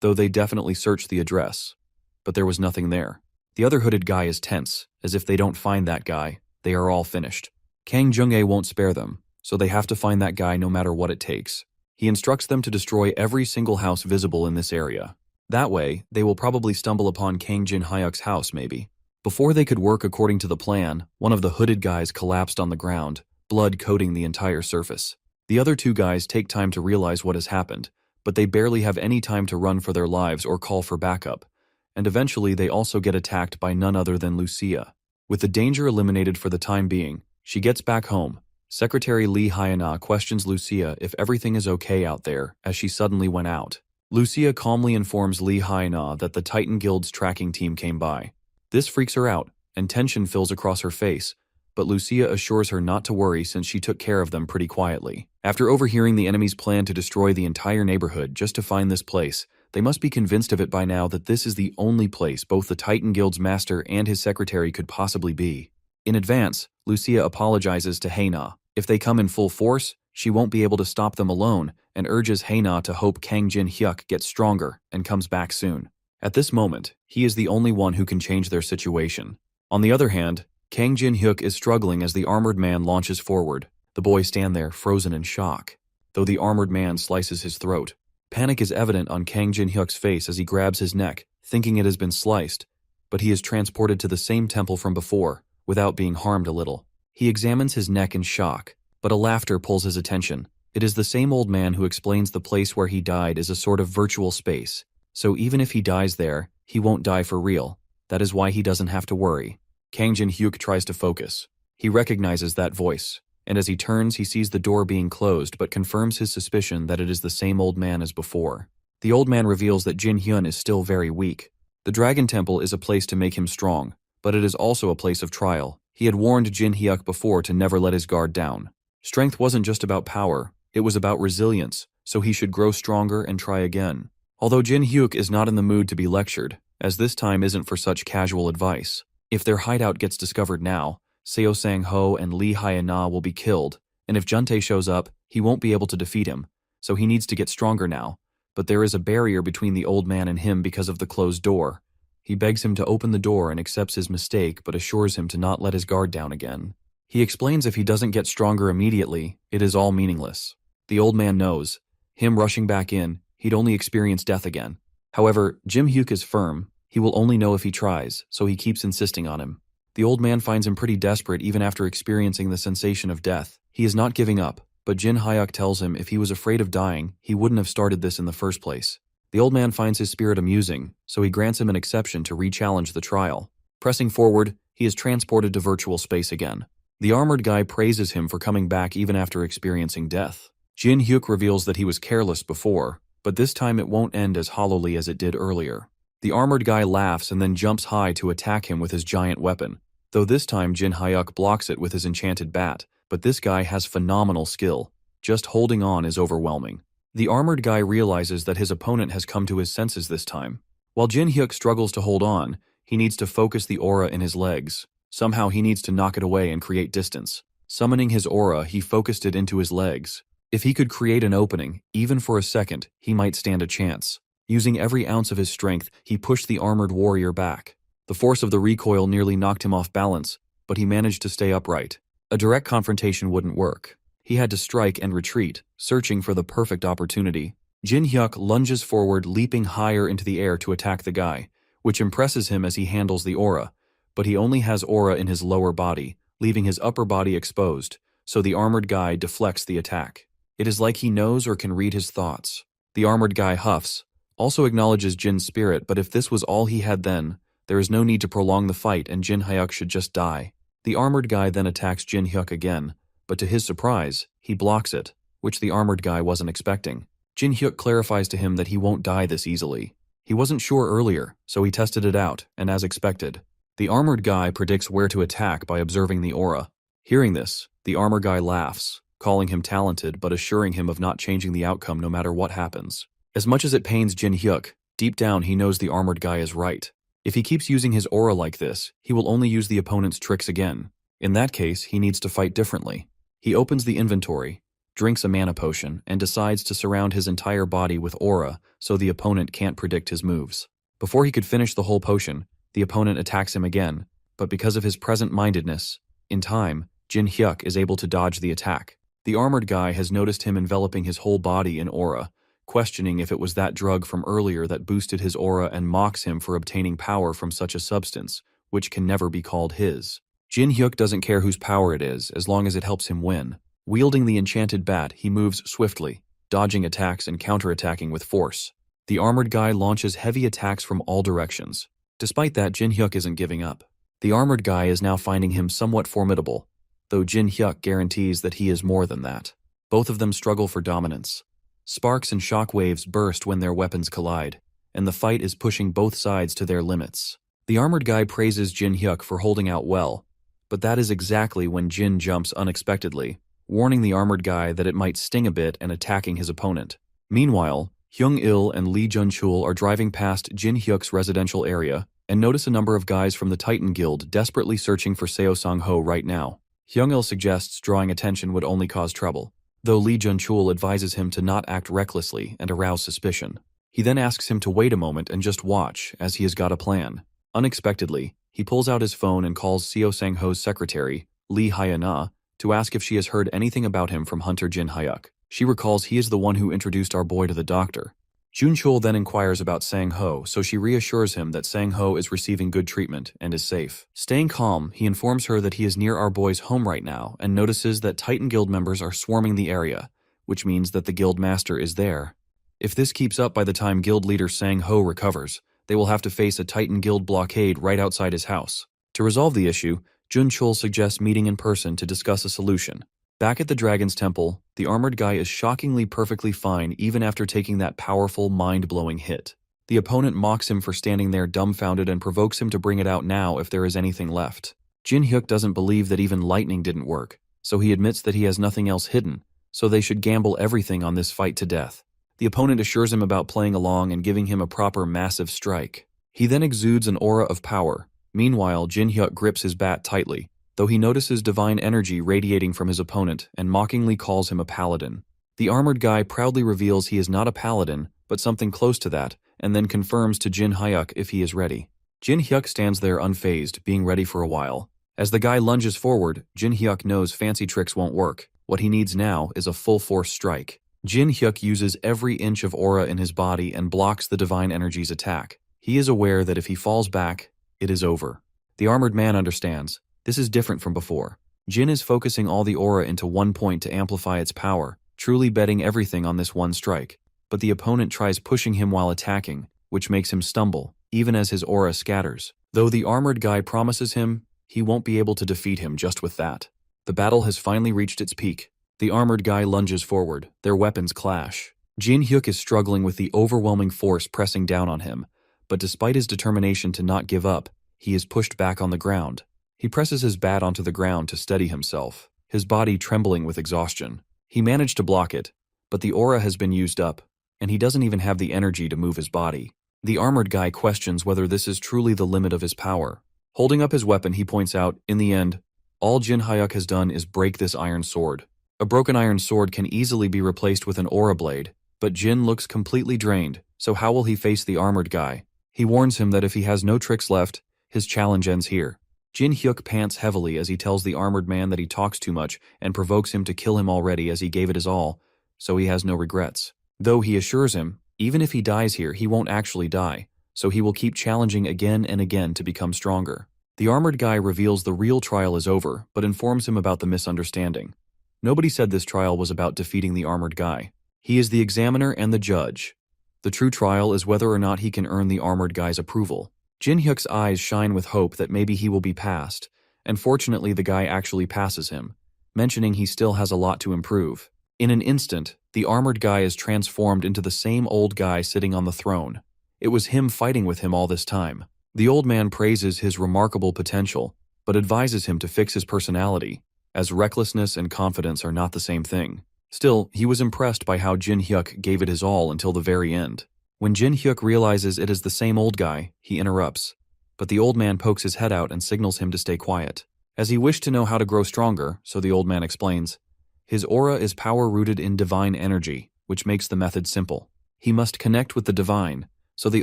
though they definitely searched the address. But there was nothing there. The other hooded guy is tense, as if they don't find that guy, they are all finished. Kang Jung-ae won't spare them, so they have to find that guy no matter what it takes. He instructs them to destroy every single house visible in this area. That way, they will probably stumble upon Kang Jin-hyuk's house maybe. Before they could work according to the plan, one of the hooded guys collapsed on the ground, blood coating the entire surface. The other two guys take time to realize what has happened, but they barely have any time to run for their lives or call for backup. And eventually they also get attacked by none other than Lucia. With the danger eliminated for the time being, she gets back home. Secretary Lee Hyuna questions Lucia if everything is okay out there, as she suddenly went out. Lucia calmly informs Lee Hyuna that the Titan Guild's tracking team came by. This freaks her out, and tension fills across her face, but Lucia assures her not to worry since she took care of them pretty quietly. After overhearing the enemy's plan to destroy the entire neighborhood just to find this place, they must be convinced of it by now that this is the only place both the Titan Guild's master and his secretary could possibly be. In advance, Lucia apologizes to Haina. If they come in full force, she won't be able to stop them alone, and urges Haina to hope Kang Jin-hyuk gets stronger and comes back soon. At this moment, he is the only one who can change their situation. On the other hand, Kang Jin-hyuk is struggling as the armored man launches forward. The boys stand there, frozen in shock, though the armored man slices his throat. Panic is evident on Kang Jin-hyuk's face as he grabs his neck, thinking it has been sliced, but he is transported to the same temple from before, without being harmed a little. He examines his neck in shock, but a laughter pulls his attention. It is the same old man who explains the place where he died is a sort of virtual space, so even if he dies there, he won't die for real. That is why he doesn't have to worry. Kang Jin-hyuk tries to focus. He recognizes that voice, and as he turns he sees the door being closed but confirms his suspicion that it is the same old man as before. The old man reveals that Jin Hyun is still very weak. The Dragon Temple is a place to make him strong, but it is also a place of trial. He had warned Jin Hyuk before to never let his guard down. Strength wasn't just about power, it was about resilience, so he should grow stronger and try again. Although Jin Hyuk is not in the mood to be lectured, as this time isn't for such casual advice. If their hideout gets discovered now, Seo Sang-ho and Lee Hyana will be killed, and if Juntae shows up, he won't be able to defeat him, so he needs to get stronger now. But there is a barrier between the old man and him because of the closed door. He begs him to open the door and accepts his mistake but assures him to not let his guard down again. He explains if he doesn't get stronger immediately, it is all meaningless. The old man knows. Him rushing back in, he'd only experience death again. However, Jin Hyuk is firm. He will only know if he tries, so he keeps insisting on him. The old man finds him pretty desperate even after experiencing the sensation of death. He is not giving up, but Jin Hyuk tells him if he was afraid of dying, he wouldn't have started this in the first place. The old man finds his spirit amusing, so he grants him an exception to re-challenge the trial. Pressing forward, he is transported to virtual space again. The armored guy praises him for coming back even after experiencing death. Jin Hyuk reveals that he was careless before, but this time it won't end as hollowly as it did earlier. The armored guy laughs and then jumps high to attack him with his giant weapon, though this time Jin Hyuk blocks it with his enchanted bat, but this guy has phenomenal skill. Just holding on is overwhelming. The armored guy realizes that his opponent has come to his senses this time. While Jin Hyuk struggles to hold on, he needs to focus the aura in his legs. Somehow he needs to knock it away and create distance. Summoning his aura, he focused it into his legs. If he could create an opening, even for a second, he might stand a chance. Using every ounce of his strength, he pushed the armored warrior back. The force of the recoil nearly knocked him off balance, but he managed to stay upright. A direct confrontation wouldn't work. He had to strike and retreat, searching for the perfect opportunity. Jin Hyuk lunges forward, leaping higher into the air to attack the guy, which impresses him as he handles the aura. But he only has aura in his lower body, leaving his upper body exposed, so the armored guy deflects the attack. It is like he knows or can read his thoughts. The armored guy huffs, also acknowledges Jin's spirit, but if this was all he had then, there is no need to prolong the fight and Jin Hyuk should just die. The armored guy then attacks Jin Hyuk again, but to his surprise, he blocks it, which the armored guy wasn't expecting. Jin Hyuk clarifies to him that he won't die this easily. He wasn't sure earlier, so he tested it out, and as expected, the armored guy predicts where to attack by observing the aura. Hearing this, the armor guy laughs, calling him talented but assuring him of not changing the outcome no matter what happens. As much as it pains Jin Hyuk, deep down he knows the armored guy is right. If he keeps using his aura like this, he will only use the opponent's tricks again. In that case, he needs to fight differently. He opens the inventory, drinks a mana potion, and decides to surround his entire body with aura so the opponent can't predict his moves. Before he could finish the whole potion, the opponent attacks him again, but because of his present-mindedness, in time, Jin Hyuk is able to dodge the attack. The armored guy has noticed him enveloping his whole body in aura, questioning if it was that drug from earlier that boosted his aura and mocks him for obtaining power from such a substance, which can never be called his. Jin Hyuk doesn't care whose power it is, as long as it helps him win. Wielding the enchanted bat, he moves swiftly, dodging attacks and counterattacking with force. The armored guy launches heavy attacks from all directions. Despite that, Jin Hyuk isn't giving up. The armored guy is now finding him somewhat formidable, though Jin Hyuk guarantees that he is more than that. Both of them struggle for dominance. Sparks and shock waves burst when their weapons collide, and the fight is pushing both sides to their limits. The armored guy praises Jin Hyuk for holding out well, but that is exactly when Jin jumps unexpectedly, warning the armored guy that it might sting a bit and attacking his opponent. Meanwhile, Hyung-il and Lee Jun-chul are driving past Jin Hyuk's residential area and notice a number of guys from the Titan Guild desperately searching for Seo Sang-ho right now. Hyung-il suggests drawing attention would only cause trouble, though Lee Jun-chul advises him to not act recklessly and arouse suspicion. He then asks him to wait a moment and just watch, as he has got a plan. Unexpectedly, he pulls out his phone and calls Seo Sang-ho's secretary, Lee Hyana, to ask if she has heard anything about him from Hunter Jin Hyuk. She recalls he is the one who introduced our boy to the doctor. Jun-chul then inquires about Sang-ho, so she reassures him that Sang-ho is receiving good treatment and is safe. Staying calm, he informs her that he is near our boy's home right now and notices that Titan Guild members are swarming the area, which means that the guild master is there. If this keeps up by the time guild leader Sang-ho recovers, they will have to face a Titan Guild blockade right outside his house. To resolve the issue, Jun-chul suggests meeting in person to discuss a solution. Back at the Dragon's Temple, the armored guy is shockingly perfectly fine even after taking that powerful, mind-blowing hit. The opponent mocks him for standing there dumbfounded and provokes him to bring it out now if there is anything left. Jin Hyuk doesn't believe that even lightning didn't work, so he admits that he has nothing else hidden, so they should gamble everything on this fight to death. The opponent assures him about playing along and giving him a proper massive strike. He then exudes an aura of power. Meanwhile, Jin Hyuk grips his bat tightly, though he notices divine energy radiating from his opponent and mockingly calls him a paladin. The armored guy proudly reveals he is not a paladin, but something close to that, and then confirms to Jin Hyuk if he is ready. Jin Hyuk stands there unfazed, being ready for a while. As the guy lunges forward, Jin Hyuk knows fancy tricks won't work. What he needs now is a full-force strike. Jin Hyuk uses every inch of aura in his body and blocks the divine energy's attack. He is aware that if he falls back, it is over. The armored man understands. This is different from before. Jin is focusing all the aura into one point to amplify its power, truly betting everything on this one strike. But the opponent tries pushing him while attacking, which makes him stumble, even as his aura scatters. Though the armored guy promises him, he won't be able to defeat him just with that. The battle has finally reached its peak. The armored guy lunges forward, their weapons clash. Jin Hyuk is struggling with the overwhelming force pressing down on him, but despite his determination to not give up, he is pushed back on the ground. He presses his bat onto the ground to steady himself, his body trembling with exhaustion. He managed to block it, but the aura has been used up, and he doesn't even have the energy to move his body. The armored guy questions whether this is truly the limit of his power. Holding up his weapon, he points out, in the end, all Jin Hyuk has done is break this iron sword. A broken iron sword can easily be replaced with an aura blade, but Jin looks completely drained, so how will he face the armored guy? He warns him that if he has no tricks left, his challenge ends here. Jin Hyuk pants heavily as he tells the armored man that he talks too much and provokes him to kill him already as he gave it his all, so he has no regrets. Though he assures him, even if he dies here, he won't actually die, so he will keep challenging again and again to become stronger. The armored guy reveals the real trial is over, but informs him about the misunderstanding. Nobody said this trial was about defeating the armored guy. He is the examiner and the judge. The true trial is whether or not he can earn the armored guy's approval. Jin Hyuk's eyes shine with hope that maybe he will be passed, and fortunately the guy actually passes him, mentioning he still has a lot to improve. In an instant, the armored guy is transformed into the same old guy sitting on the throne. It was him fighting with him all this time. The old man praises his remarkable potential, but advises him to fix his personality, as recklessness and confidence are not the same thing. Still, he was impressed by how Jin Hyuk gave it his all until the very end. When Jin Hyuk realizes it is the same old guy, he interrupts, but the old man pokes his head out and signals him to stay quiet. As he wished to know how to grow stronger, so the old man explains, his aura is power rooted in divine energy, which makes the method simple. He must connect with the divine, so the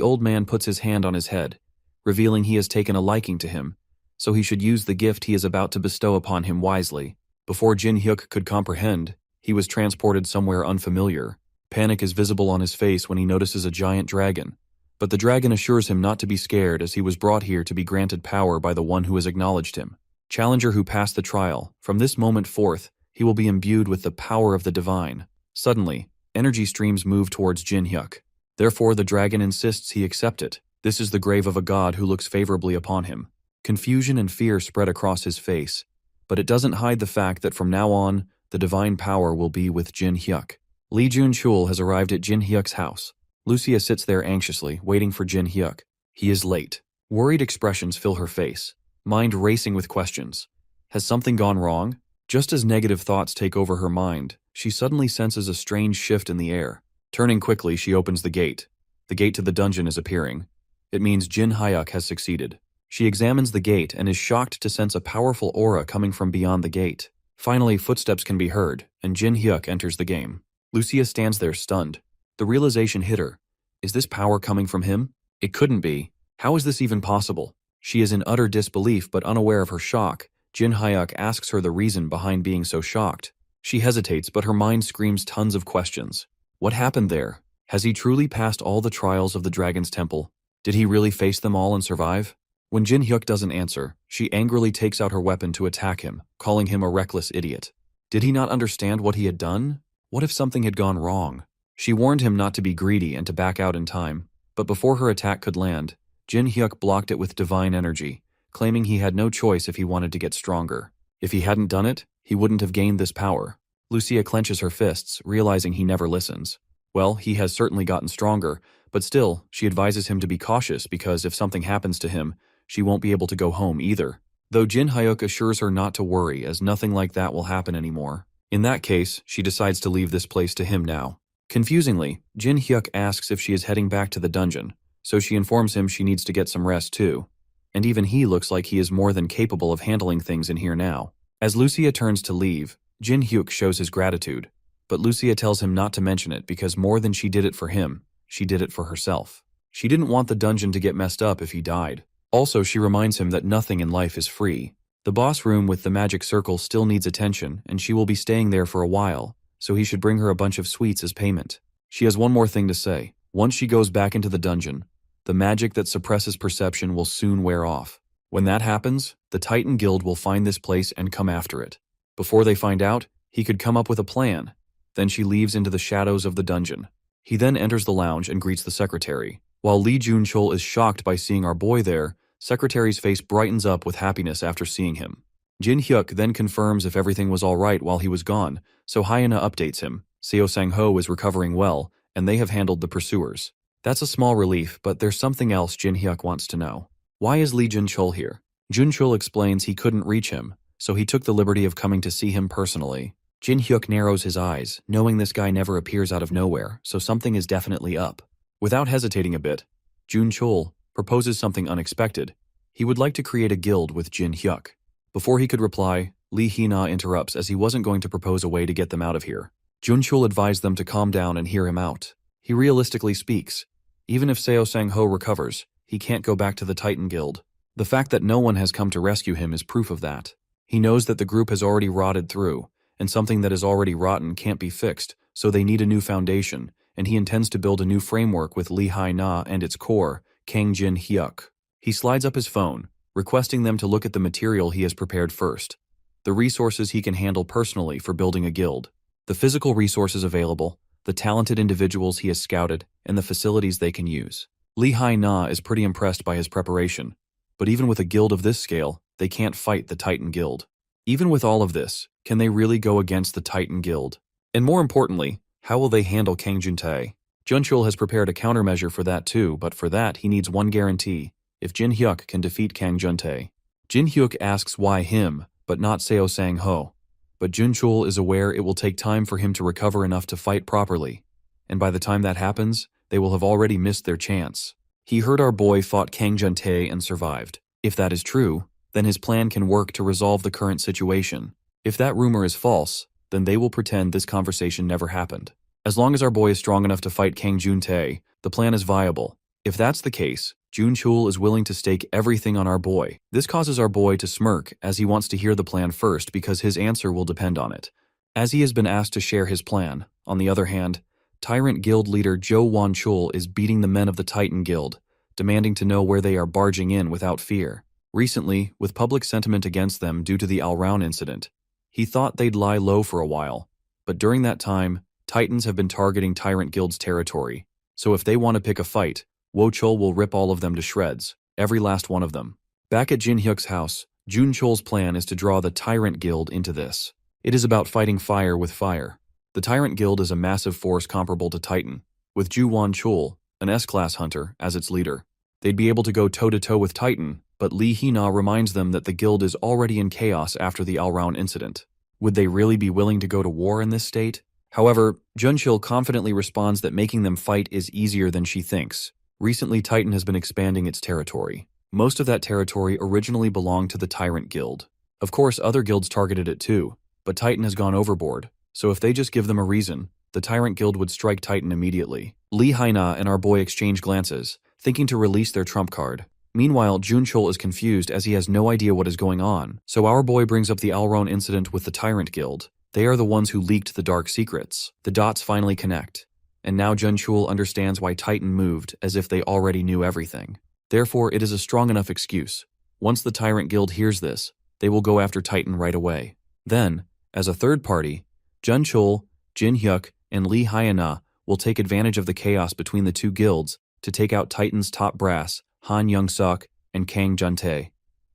old man puts his hand on his head, revealing he has taken a liking to him, so he should use the gift he is about to bestow upon him wisely. Before Jin Hyuk could comprehend, he was transported somewhere unfamiliar. Panic is visible on his face when he notices a giant dragon, but the dragon assures him not to be scared as he was brought here to be granted power by the one who has acknowledged him. Challenger who passed the trial, from this moment forth, he will be imbued with the power of the divine. Suddenly, energy streams move towards Jin Hyuk. Therefore, the dragon insists he accept it. This is the grave of a god who looks favorably upon him. Confusion and fear spread across his face, but it doesn't hide the fact that from now on, the divine power will be with Jin Hyuk. Lee Jun-chul has arrived at Jin Hyuk's house. Lucia sits there anxiously, waiting for Jin Hyuk. He is late. Worried expressions fill her face, mind racing with questions. Has something gone wrong? Just as negative thoughts take over her mind, she suddenly senses a strange shift in the air. Turning quickly, she opens the gate. The gate to the dungeon is appearing. It means Jin Hyuk has succeeded. She examines the gate and is shocked to sense a powerful aura coming from beyond the gate. Finally, footsteps can be heard, and Jin Hyuk enters the game. Lucia stands there stunned. The realization hit her. Is this power coming from him? It couldn't be. How is this even possible? She is in utter disbelief but unaware of her shock. Jin Hyuk asks her the reason behind being so shocked. She hesitates, but her mind screams tons of questions. What happened there? Has he truly passed all the trials of the Dragon's Temple? Did he really face them all and survive? When Jin Hyuk doesn't answer, she angrily takes out her weapon to attack him, calling him a reckless idiot. Did he not understand what he had done? What if something had gone wrong? She warned him not to be greedy and to back out in time, but before her attack could land, Jin Hyuk blocked it with divine energy, claiming he had no choice if he wanted to get stronger. If he hadn't done it, he wouldn't have gained this power. Lucia clenches her fists, realizing he never listens. Well, he has certainly gotten stronger, but still, she advises him to be cautious because if something happens to him, she won't be able to go home either. Though Jin Hyuk assures her not to worry as nothing like that will happen anymore. In that case, she decides to leave this place to him now. Confusingly, Jin Hyuk asks if she is heading back to the dungeon, so she informs him she needs to get some rest too. And even he looks like he is more than capable of handling things in here now. As Lucia turns to leave, Jin Hyuk shows his gratitude, but Lucia tells him not to mention it because more than she did it for him, she did it for herself. She didn't want the dungeon to get messed up if he died. Also, she reminds him that nothing in life is free. The boss room with the magic circle still needs attention, and she will be staying there for a while, so he should bring her a bunch of sweets as payment. She has one more thing to say. Once she goes back into the dungeon, the magic that suppresses perception will soon wear off. When that happens, the Titan Guild will find this place and come after it. Before they find out, he could come up with a plan. Then she leaves into the shadows of the dungeon. He then enters the lounge and greets the secretary. While Lee Jun-chul is shocked by seeing our boy there, Secretary's face brightens up with happiness after seeing him. Jin Hyuk then confirms if everything was all right while he was gone, so Hyuna updates him. Seo Sang-ho is recovering well, and they have handled the pursuers. That's a small relief, but there's something else Jin Hyuk wants to know. Why is Lee Jun-chul here? Jun-chul explains he couldn't reach him, so he took the liberty of coming to see him personally. Jin Hyuk narrows his eyes, knowing this guy never appears out of nowhere, so something is definitely up. Without hesitating a bit, Jun-chul proposes something unexpected. He would like to create a guild with Jin Hyuk. Before he could reply, Lee Hee-na interrupts as he wasn't going to propose a way to get them out of here. Jun-chul advised them to calm down and hear him out. He realistically speaks. Even if Seo Sang-ho recovers, he can't go back to the Titan Guild. The fact that no one has come to rescue him is proof of that. He knows that the group has already rotted through, and something that is already rotten can't be fixed, so they need a new foundation, and he intends to build a new framework with Lee Hai-na and its core, Kang Jin Hyuk. He slides up his phone, requesting them to look at the material he has prepared first, the resources he can handle personally for building a guild, the physical resources available, the talented individuals he has scouted, and the facilities they can use. Lee Hai-na is pretty impressed by his preparation, but even with a guild of this scale, they can't fight the Titan Guild. Even with all of this, can they really go against the Titan Guild? And more importantly, how will they handle Kang Jun-tae? Jun-chul has prepared a countermeasure for that too, but for that he needs one guarantee: if Jin Hyuk can defeat Kang Jun-tae. Jin Hyuk asks why him, but not Seo Sang-ho. But Jun-chul is aware it will take time for him to recover enough to fight properly, and by the time that happens, they will have already missed their chance. He heard our boy fought Kang Jun-tae and survived. If that is true, then his plan can work to resolve the current situation. If that rumor is false, then they will pretend this conversation never happened. As long as our boy is strong enough to fight Kang Jun-tae, the plan is viable. If that's the case, Jun-chul is willing to stake everything on our boy. This causes our boy to smirk as he wants to hear the plan first because his answer will depend on it. As he has been asked to share his plan, on the other hand, Tyrant Guild leader Jo Wan-chul is beating the men of the Titan Guild, demanding to know where they are barging in without fear. Recently, with public sentiment against them due to the Al Raun incident, he thought they'd lie low for a while, but during that time, Titans have been targeting Tyrant Guild's territory, so if they want to pick a fight, Wo-chul will rip all of them to shreds, every last one of them. Back at Jin Hyuk's house, Jun-chul's plan is to draw the Tyrant Guild into this. It is about fighting fire with fire. The Tyrant Guild is a massive force comparable to Titan, with Ju Wan-chul, an S-class hunter, as its leader. They'd be able to go toe-to-toe with Titan, but Lee Hee-na reminds them that the guild is already in chaos after the Al Raun incident. Would they really be willing to go to war in this state? However, Jun-chul confidently responds that making them fight is easier than she thinks. Recently, Titan has been expanding its territory. Most of that territory originally belonged to the Tyrant Guild. Of course, other guilds targeted it too, but Titan has gone overboard, so if they just give them a reason, the Tyrant Guild would strike Titan immediately. Lee Hai-na and our boy exchange glances, thinking to release their trump card. Meanwhile, Jun-chul is confused as he has no idea what is going on, so our boy brings up the Al Raun incident with the Tyrant Guild. They are the ones who leaked the dark secrets. The dots finally connect, and now Jun-chul understands why Titan moved as if they already knew everything. Therefore, it is a strong enough excuse. Once the Tyrant Guild hears this, they will go after Titan right away. Then, as a third party, Jun-chul, Jin Hyuk, and Lee Hai-na will take advantage of the chaos between the two guilds to take out Titan's top brass, Han Young-suk and Kang Jun-tae.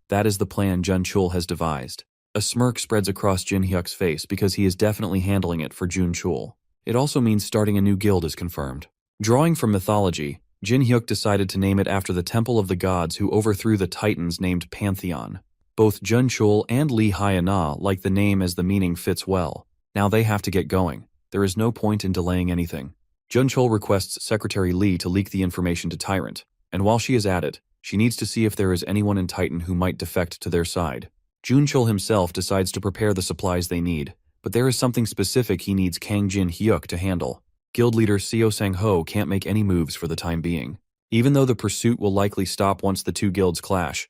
That is the plan Jun-chul has devised. A smirk spreads across Jin Hyuk's face because he is definitely handling it for Jun-chul. It also means starting a new guild is confirmed. Drawing from mythology, Jin Hyuk decided to name it after the temple of the gods who overthrew the titans named Pantheon. Both Jun Chul and Lee Hyana like the name as the meaning fits well. Now they have to get going. There is no point in delaying anything. Jun Chul requests Secretary Lee to leak the information to Tyrant, and while she is at it, she needs to see if there is anyone in Titan who might defect to their side. Jun Chul himself decides to prepare the supplies they need, but there is something specific he needs Kang Jin Hyuk to handle. Guild leader Seo Sang-ho can't make any moves for the time being, even though the pursuit will likely stop once the two guilds clash.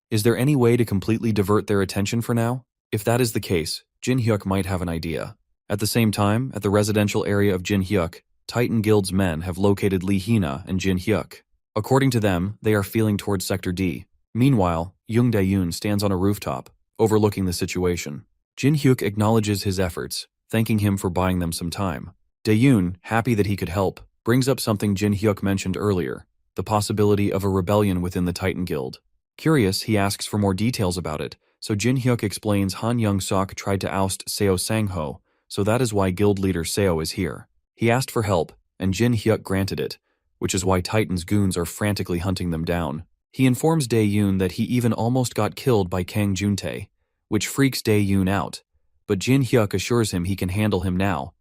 Is there any way to completely divert their attention for now? If that is the case, Jin Hyuk might have an idea. At the same time, at the residential area of Jin Hyuk, Titan Guild's men have located Lee Hina and Jin Hyuk. According to them, they are feeling towards Sector D. Meanwhile, Young Dae-yoon stands on a rooftop, overlooking the situation. Jin Hyuk acknowledges his efforts, thanking him for buying them some time. Dae-yoon, happy that he could help, brings up something Jin Hyuk mentioned earlier, the possibility of a rebellion within the Titan Guild. Curious, he asks for more details about it, so Jin Hyuk explains Han Young-sok tried to oust Seo Sang-ho, so that is why guild leader Seo is here. He asked for help, and Jin Hyuk granted it, which is why Titan's goons are frantically hunting them down. He informs Dae-yoon that he even almost got killed by Kang Juntae, which freaks Dae-yoon out, but Jin Hyuk assures him he can handle him now.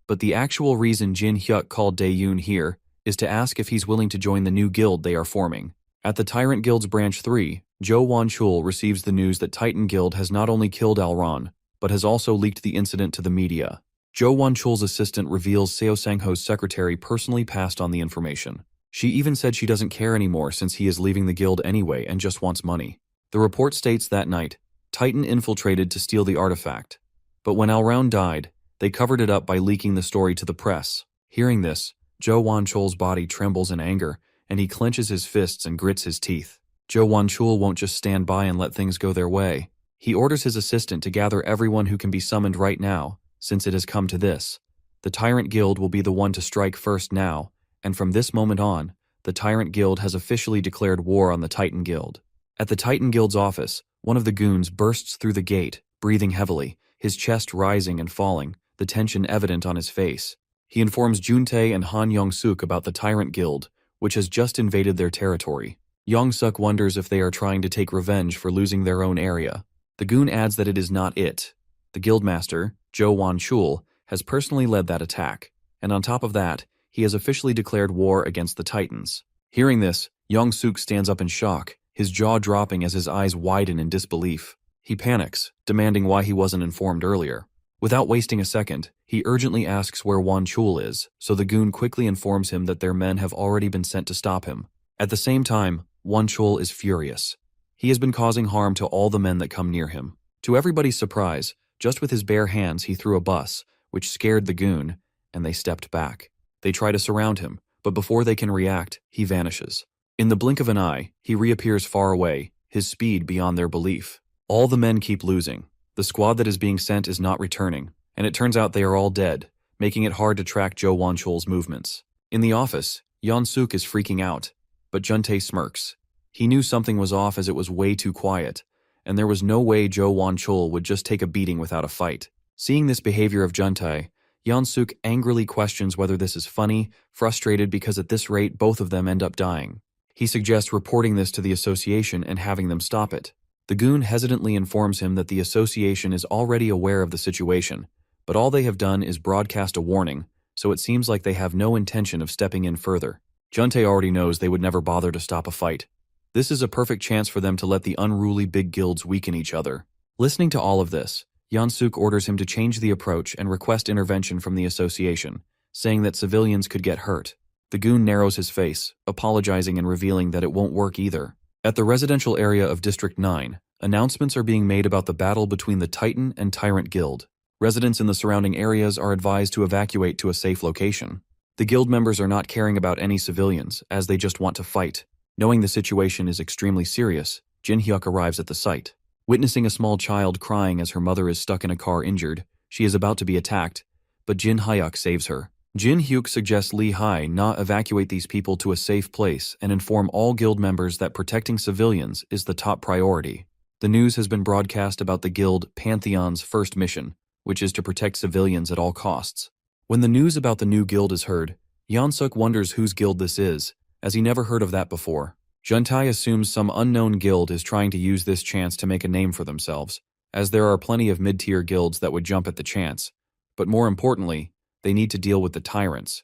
But the actual reason Jin Hyuk called Dae-yoon here is to ask if he's willing to join the new guild they are forming. At the Tyrant Guild's Branch 3, Jo Won-chul receives the news that Titan Guild has not only killed Alron, but has also leaked the incident to the media. Jo Won-chul's assistant reveals Seo Sang-ho's secretary personally passed on the information. She even said she doesn't care anymore since he is leaving the guild anyway and just wants money. The report states that night, Titan infiltrated to steal the artifact. But when Alron died, they covered it up by leaking the story to the press. Hearing this, Jo Won-chul's body trembles in anger, and he clenches his fists and grits his teeth. Jo Won-chul won't just stand by and let things go their way. He orders his assistant to gather everyone who can be summoned right now, since it has come to this. The Tyrant Guild will be the one to strike first now, and from this moment on, the Tyrant Guild has officially declared war on the Titan Guild. At the Titan Guild's office, one of the goons bursts through the gate, breathing heavily, his chest rising and falling, the tension evident on his face. He informs Juntae and Han Young-suk about the Tyrant Guild, which has just invaded their territory. Young-suk wonders if they are trying to take revenge for losing their own area. The goon adds that it is not it. The guildmaster, Jo Won-chul, has personally led that attack, and on top of that, he has officially declared war against the Titans. Hearing this, Young-suk stands up in shock, his jaw dropping as his eyes widen in disbelief. He panics, demanding why he wasn't informed earlier. Without wasting a second, he urgently asks where Won-chul is, so the goon quickly informs him that their men have already been sent to stop him. At the same time, Won-chul is furious. He has been causing harm to all the men that come near him. To everybody's surprise, just with his bare hands he threw a bus, which scared the goon, and they stepped back. They try to surround him, but before they can react, he vanishes. In the blink of an eye, he reappears far away, his speed beyond their belief. All the men keep losing. The squad that is being sent is not returning, and it turns out they are all dead, making it hard to track Jo Won-chul's movements. In the office, Young-suk is freaking out, but Juntae smirks. He knew something was off as it was way too quiet, and there was no way Jo Won-chul would just take a beating without a fight. Seeing this behavior of Juntae, Young-suk angrily questions whether this is funny, frustrated because at this rate both of them end up dying. He suggests reporting this to the association and having them stop it. The goon hesitantly informs him that the association is already aware of the situation, but all they have done is broadcast a warning, so it seems like they have no intention of stepping in further. Juntae already knows they would never bother to stop a fight. This is a perfect chance for them to let the unruly big guilds weaken each other. Listening to all of this, Young-suk orders him to change the approach and request intervention from the association, saying that civilians could get hurt. The goon narrows his face, apologizing and revealing that it won't work either. At the residential area of District 9, announcements are being made about the battle between the Titan and Tyrant Guild. Residents in the surrounding areas are advised to evacuate to a safe location. The guild members are not caring about any civilians, as they just want to fight. Knowing the situation is extremely serious, Jin Hyuk arrives at the site. Witnessing a small child crying as her mother is stuck in a car injured, she is about to be attacked, but Jin Hyuk saves her. Jin Hyuk suggests Lee Hai-na evacuate these people to a safe place and inform all guild members that protecting civilians is the top priority. The news has been broadcast about the guild Pantheon's first mission, which is to protect civilians at all costs. When the news about the new guild is heard, Yeon-suk wonders whose guild this is, as he never heard of that before. Juntae assumes some unknown guild is trying to use this chance to make a name for themselves, as there are plenty of mid-tier guilds that would jump at the chance. But more importantly, they need to deal with the tyrants.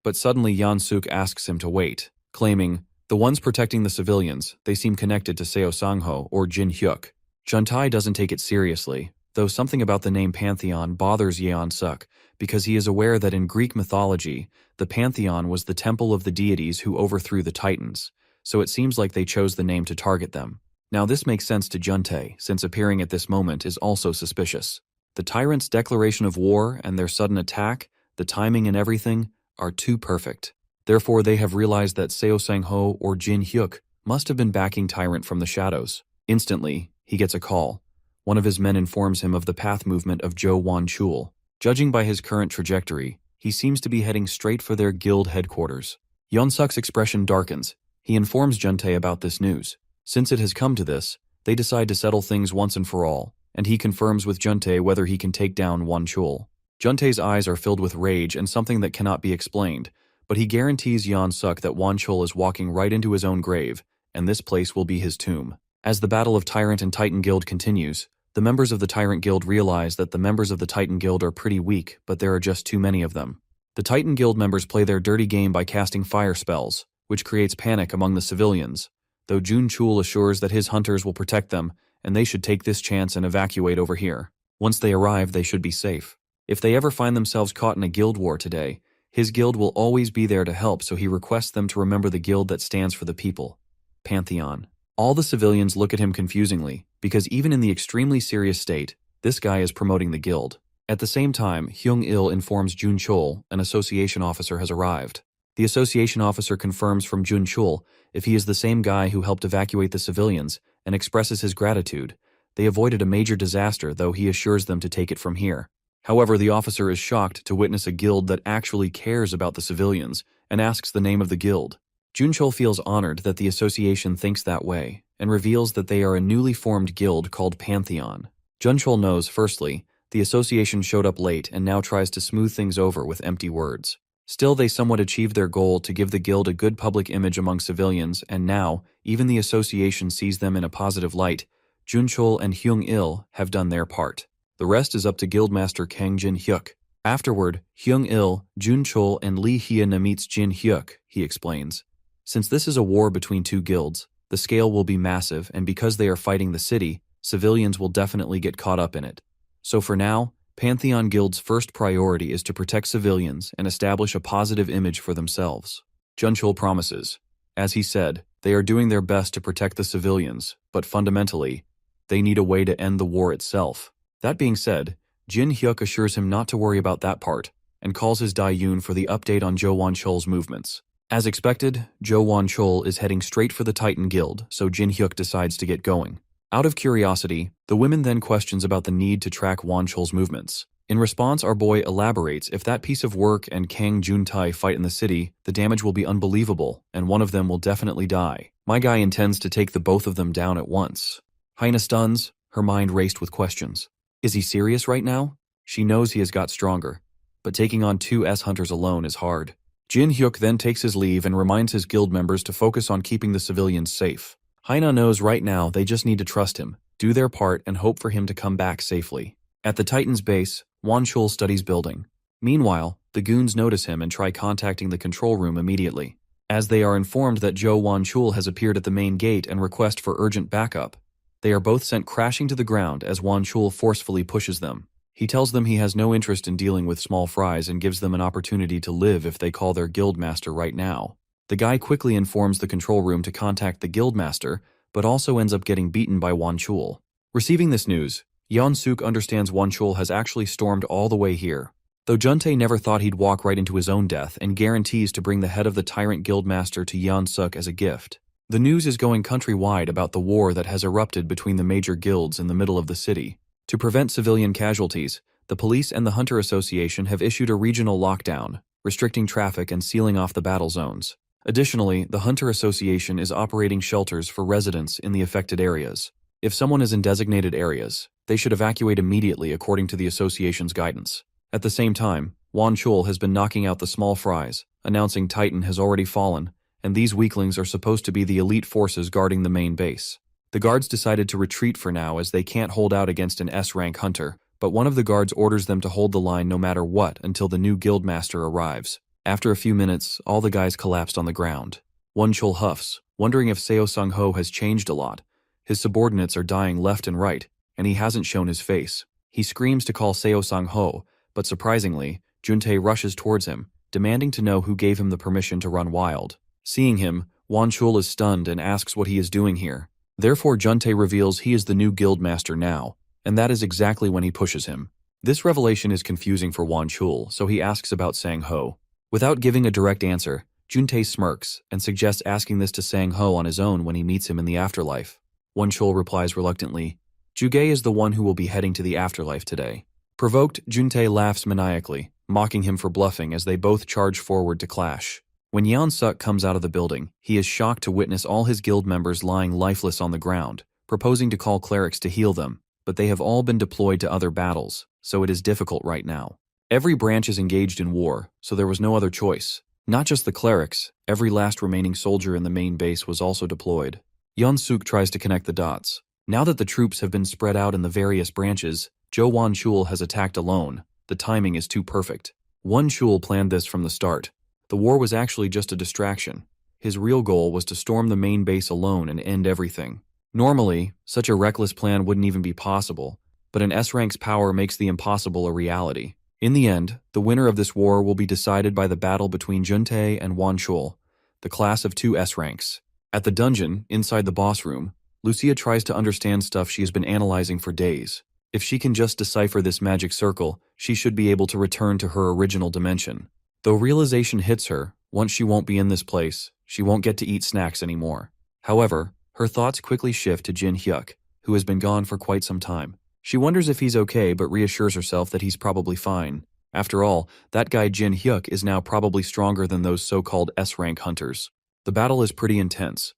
But suddenly Yeon-suk asks him to wait, claiming, "The ones protecting the civilians, they seem connected to Seo Sang-ho or Jin Hyuk." Juntae doesn't take it seriously, though something about the name Pantheon bothers Yeon-suk, because he is aware that in Greek mythology, the Pantheon was the temple of the deities who overthrew the Titans, so it seems like they chose the name to target them. Now this makes sense to Juntae, since appearing at this moment is also suspicious. The tyrants' declaration of war and their sudden attack, the timing and everything, are too perfect. Therefore they have realized that Seo Sang-ho or Jin Hyuk must have been backing Tyrant from the shadows. Instantly, he gets a call. One of his men informs him of the path movement of Jo Won-chul. Judging by his current trajectory, he seems to be heading straight for their guild headquarters. Yeon-suk's expression darkens. He informs Juntae about this news. Since it has come to this, they decide to settle things once and for all, and he confirms with Juntae whether he can take down Won-chul. Juntae's eyes are filled with rage and something that cannot be explained, but he guarantees Yeon-suk that Won-chul is walking right into his own grave, and this place will be his tomb. As the battle of Tyrant and Titan Guild continues, the members of the Tyrant Guild realize that the members of the Titan Guild are pretty weak, but there are just too many of them. The Titan Guild members play their dirty game by casting fire spells, which creates panic among the civilians, though Jun-chul assures that his hunters will protect them, and they should take this chance and evacuate over here. Once they arrive, they should be safe. If they ever find themselves caught in a guild war today, his guild will always be there to help, so he requests them to remember the guild that stands for the people. Pantheon. All the civilians look at him confusingly, because even in the extremely serious state, this guy is promoting the guild. At the same time, Hyung-il informs Jun-chul an association officer has arrived. The association officer confirms from Jun-chul if he is the same guy who helped evacuate the civilians and expresses his gratitude. They avoided a major disaster, though he assures them to take it from here. However, the officer is shocked to witness a guild that actually cares about the civilians and asks the name of the guild. Jun-chul feels honored that the association thinks that way and reveals that they are a newly formed guild called Pantheon. Jun-chul knows, firstly, the association showed up late and now tries to smooth things over with empty words. Still, they somewhat achieved their goal to give the guild a good public image among civilians, and now, even the association sees them in a positive light. Jun-chul and Hyung-il have done their part. The rest is up to Guildmaster Kang Jin-hyuk. Afterward, Hyung-il, Jun-chul, and Lee Hye-na meets Jin-hyuk, he explains. Since this is a war between two guilds, the scale will be massive, and because they are fighting the city, civilians will definitely get caught up in it. So for now, Pantheon Guild's first priority is to protect civilians and establish a positive image for themselves. Jun-chul promises. As he said, they are doing their best to protect the civilians, but fundamentally, they need a way to end the war itself. That being said, Jin-hyuk assures him not to worry about that part, and calls his Dae-yoon for the update on Jo Won-chul's movements. As expected, Jo Won-chul is heading straight for the Titan Guild, so Jin-hyuk decides to get going. Out of curiosity, the women then questions about the need to track Won-chul's movements. In response, our boy elaborates if that piece of work and Kang Jun-tae fight in the city, the damage will be unbelievable, and one of them will definitely die. My guy intends to take the both of them down at once. Hyena stuns, her mind raced with questions. Is he serious right now? She knows he has got stronger, but taking on two S-hunters alone is hard. Jin-hyuk then takes his leave and reminds his guild members to focus on keeping the civilians safe. Hyena knows right now they just need to trust him, do their part, and hope for him to come back safely. At the Titan's base, Won-chul studies building. Meanwhile, the goons notice him and try contacting the control room immediately. As they are informed that Jo Won-chul has appeared at the main gate and request for urgent backup, they are both sent crashing to the ground as Won-chul forcefully pushes them. He tells them he has no interest in dealing with small fries and gives them an opportunity to live if they call their guildmaster right now. The guy quickly informs the control room to contact the guildmaster, but also ends up getting beaten by Won-chul. Receiving this news, Yeon-suk understands Won-chul has actually stormed all the way here. Though Juntae never thought he'd walk right into his own death and guarantees to bring the head of the tyrant guildmaster to Yeon-suk as a gift. The news is going countrywide about the war that has erupted between the major guilds in the middle of the city. To prevent civilian casualties, the police and the Hunter Association have issued a regional lockdown, restricting traffic and sealing off the battle zones. Additionally, the Hunter Association is operating shelters for residents in the affected areas. If someone is in designated areas, they should evacuate immediately according to the association's guidance. At the same time, Wan Chul has been knocking out the small fries, announcing Titan has already fallen, and these weaklings are supposed to be the elite forces guarding the main base. The guards decided to retreat for now as they can't hold out against an S-rank hunter, but one of the guards orders them to hold the line no matter what until the new guildmaster arrives. After a few minutes, all the guys collapsed on the ground. Wan Chul huffs, wondering if Seo Sung-ho has changed a lot. His subordinates are dying left and right, and he hasn't shown his face. He screams to call Seo Sung-ho, but surprisingly, Juntae rushes towards him, demanding to know who gave him the permission to run wild. Seeing him, Wan Chul is stunned and asks what he is doing here. Therefore, Juntae reveals he is the new guildmaster now, and that is exactly when he pushes him. This revelation is confusing for Wan Chul, so he asks about Sang-ho. Without giving a direct answer, Juntae smirks and suggests asking this to Sang-ho on his own when he meets him in the afterlife. Wan Chul replies reluctantly, Jugae is the one who will be heading to the afterlife today. Provoked, Juntae laughs maniacally, mocking him for bluffing as they both charge forward to clash. When Yeon Suk comes out of the building, he is shocked to witness all his guild members lying lifeless on the ground, proposing to call clerics to heal them, but they have all been deployed to other battles, so it is difficult right now. Every branch is engaged in war, so there was no other choice. Not just the clerics, every last remaining soldier in the main base was also deployed. Yeon Suk tries to connect the dots. Now that the troops have been spread out in the various branches, Wan Chul has attacked alone. The timing is too perfect. Wan Chul planned this from the start. The war was actually just a distraction. His real goal was to storm the main base alone and end everything. Normally, such a reckless plan wouldn't even be possible, but an S-rank's power makes the impossible a reality. In the end, the winner of this war will be decided by the battle between Juntae and Wan Chul, the class of 2 S-ranks. At the dungeon, inside the boss room, Lucia tries to understand stuff she has been analyzing for days. If she can just decipher this magic circle, she should be able to return to her original dimension. Though realization hits her, once she won't be in this place, she won't get to eat snacks anymore. However, her thoughts quickly shift to Jin Hyuk, who has been gone for quite some time. She wonders if he's okay but reassures herself that he's probably fine. After all, that guy Jin Hyuk is now probably stronger than those so-called S-rank hunters. The battle is pretty intense.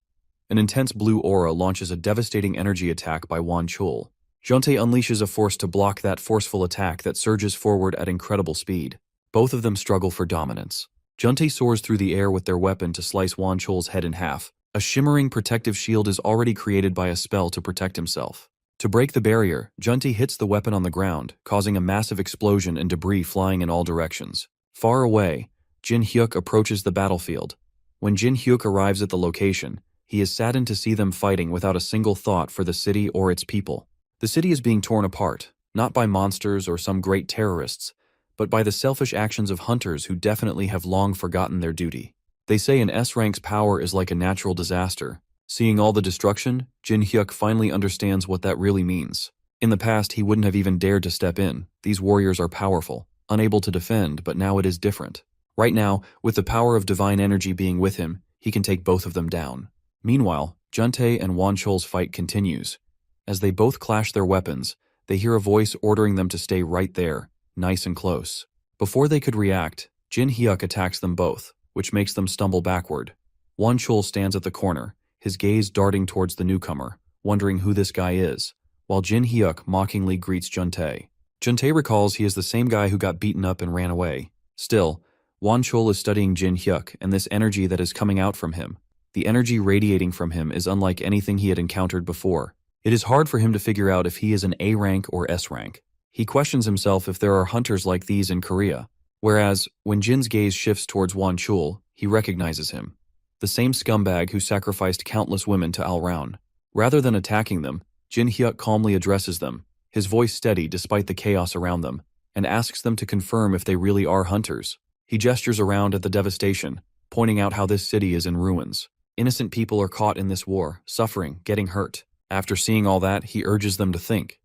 An intense blue aura launches a devastating energy attack by Wan Chul. Juntae unleashes a force to block that forceful attack that surges forward at incredible speed. Both of them struggle for dominance. Juntae soars through the air with their weapon to slice Wan Chul's head in half. A shimmering protective shield is already created by a spell to protect himself. To break the barrier, Juntae hits the weapon on the ground, causing a massive explosion and debris flying in all directions. Far away, Jin Hyuk approaches the battlefield. When Jin Hyuk arrives at the location, he is saddened to see them fighting without a single thought for the city or its people. The city is being torn apart, not by monsters or some great terrorists, but by the selfish actions of hunters who definitely have long forgotten their duty. They say an S-rank's power is like a natural disaster. Seeing all the destruction, Jin Hyuk finally understands what that really means. In the past, he wouldn't have even dared to step in. These warriors are powerful, unable to defend, but now it is different. Right now, with the power of divine energy being with him, he can take both of them down. Meanwhile, Juntae and Wan Chul's fight continues. As they both clash their weapons, they hear a voice ordering them to stay right there, nice and close. Before they could react, Jin Hyuk attacks them both, which makes them stumble backward. Wan Chul stands at the corner, his gaze darting towards the newcomer, wondering who this guy is, while Jin Hyuk mockingly greets Juntae. Juntae recalls he is the same guy who got beaten up and ran away. Still, Wan Chul is studying Jin Hyuk and this energy that is coming out from him. The energy radiating from him is unlike anything he had encountered before. It is hard for him to figure out if he is an A rank or S rank. He questions himself if there are hunters like these in Korea. Whereas, when Jin's gaze shifts towards Wan Chul, he recognizes him. The same scumbag who sacrificed countless women to Al Raun. Rather than attacking them, Jin Hyuk calmly addresses them, his voice steady despite the chaos around them, and asks them to confirm if they really are hunters. He gestures around at the devastation, pointing out how this city is in ruins. Innocent people are caught in this war, suffering, getting hurt. After seeing all that, he urges them to think.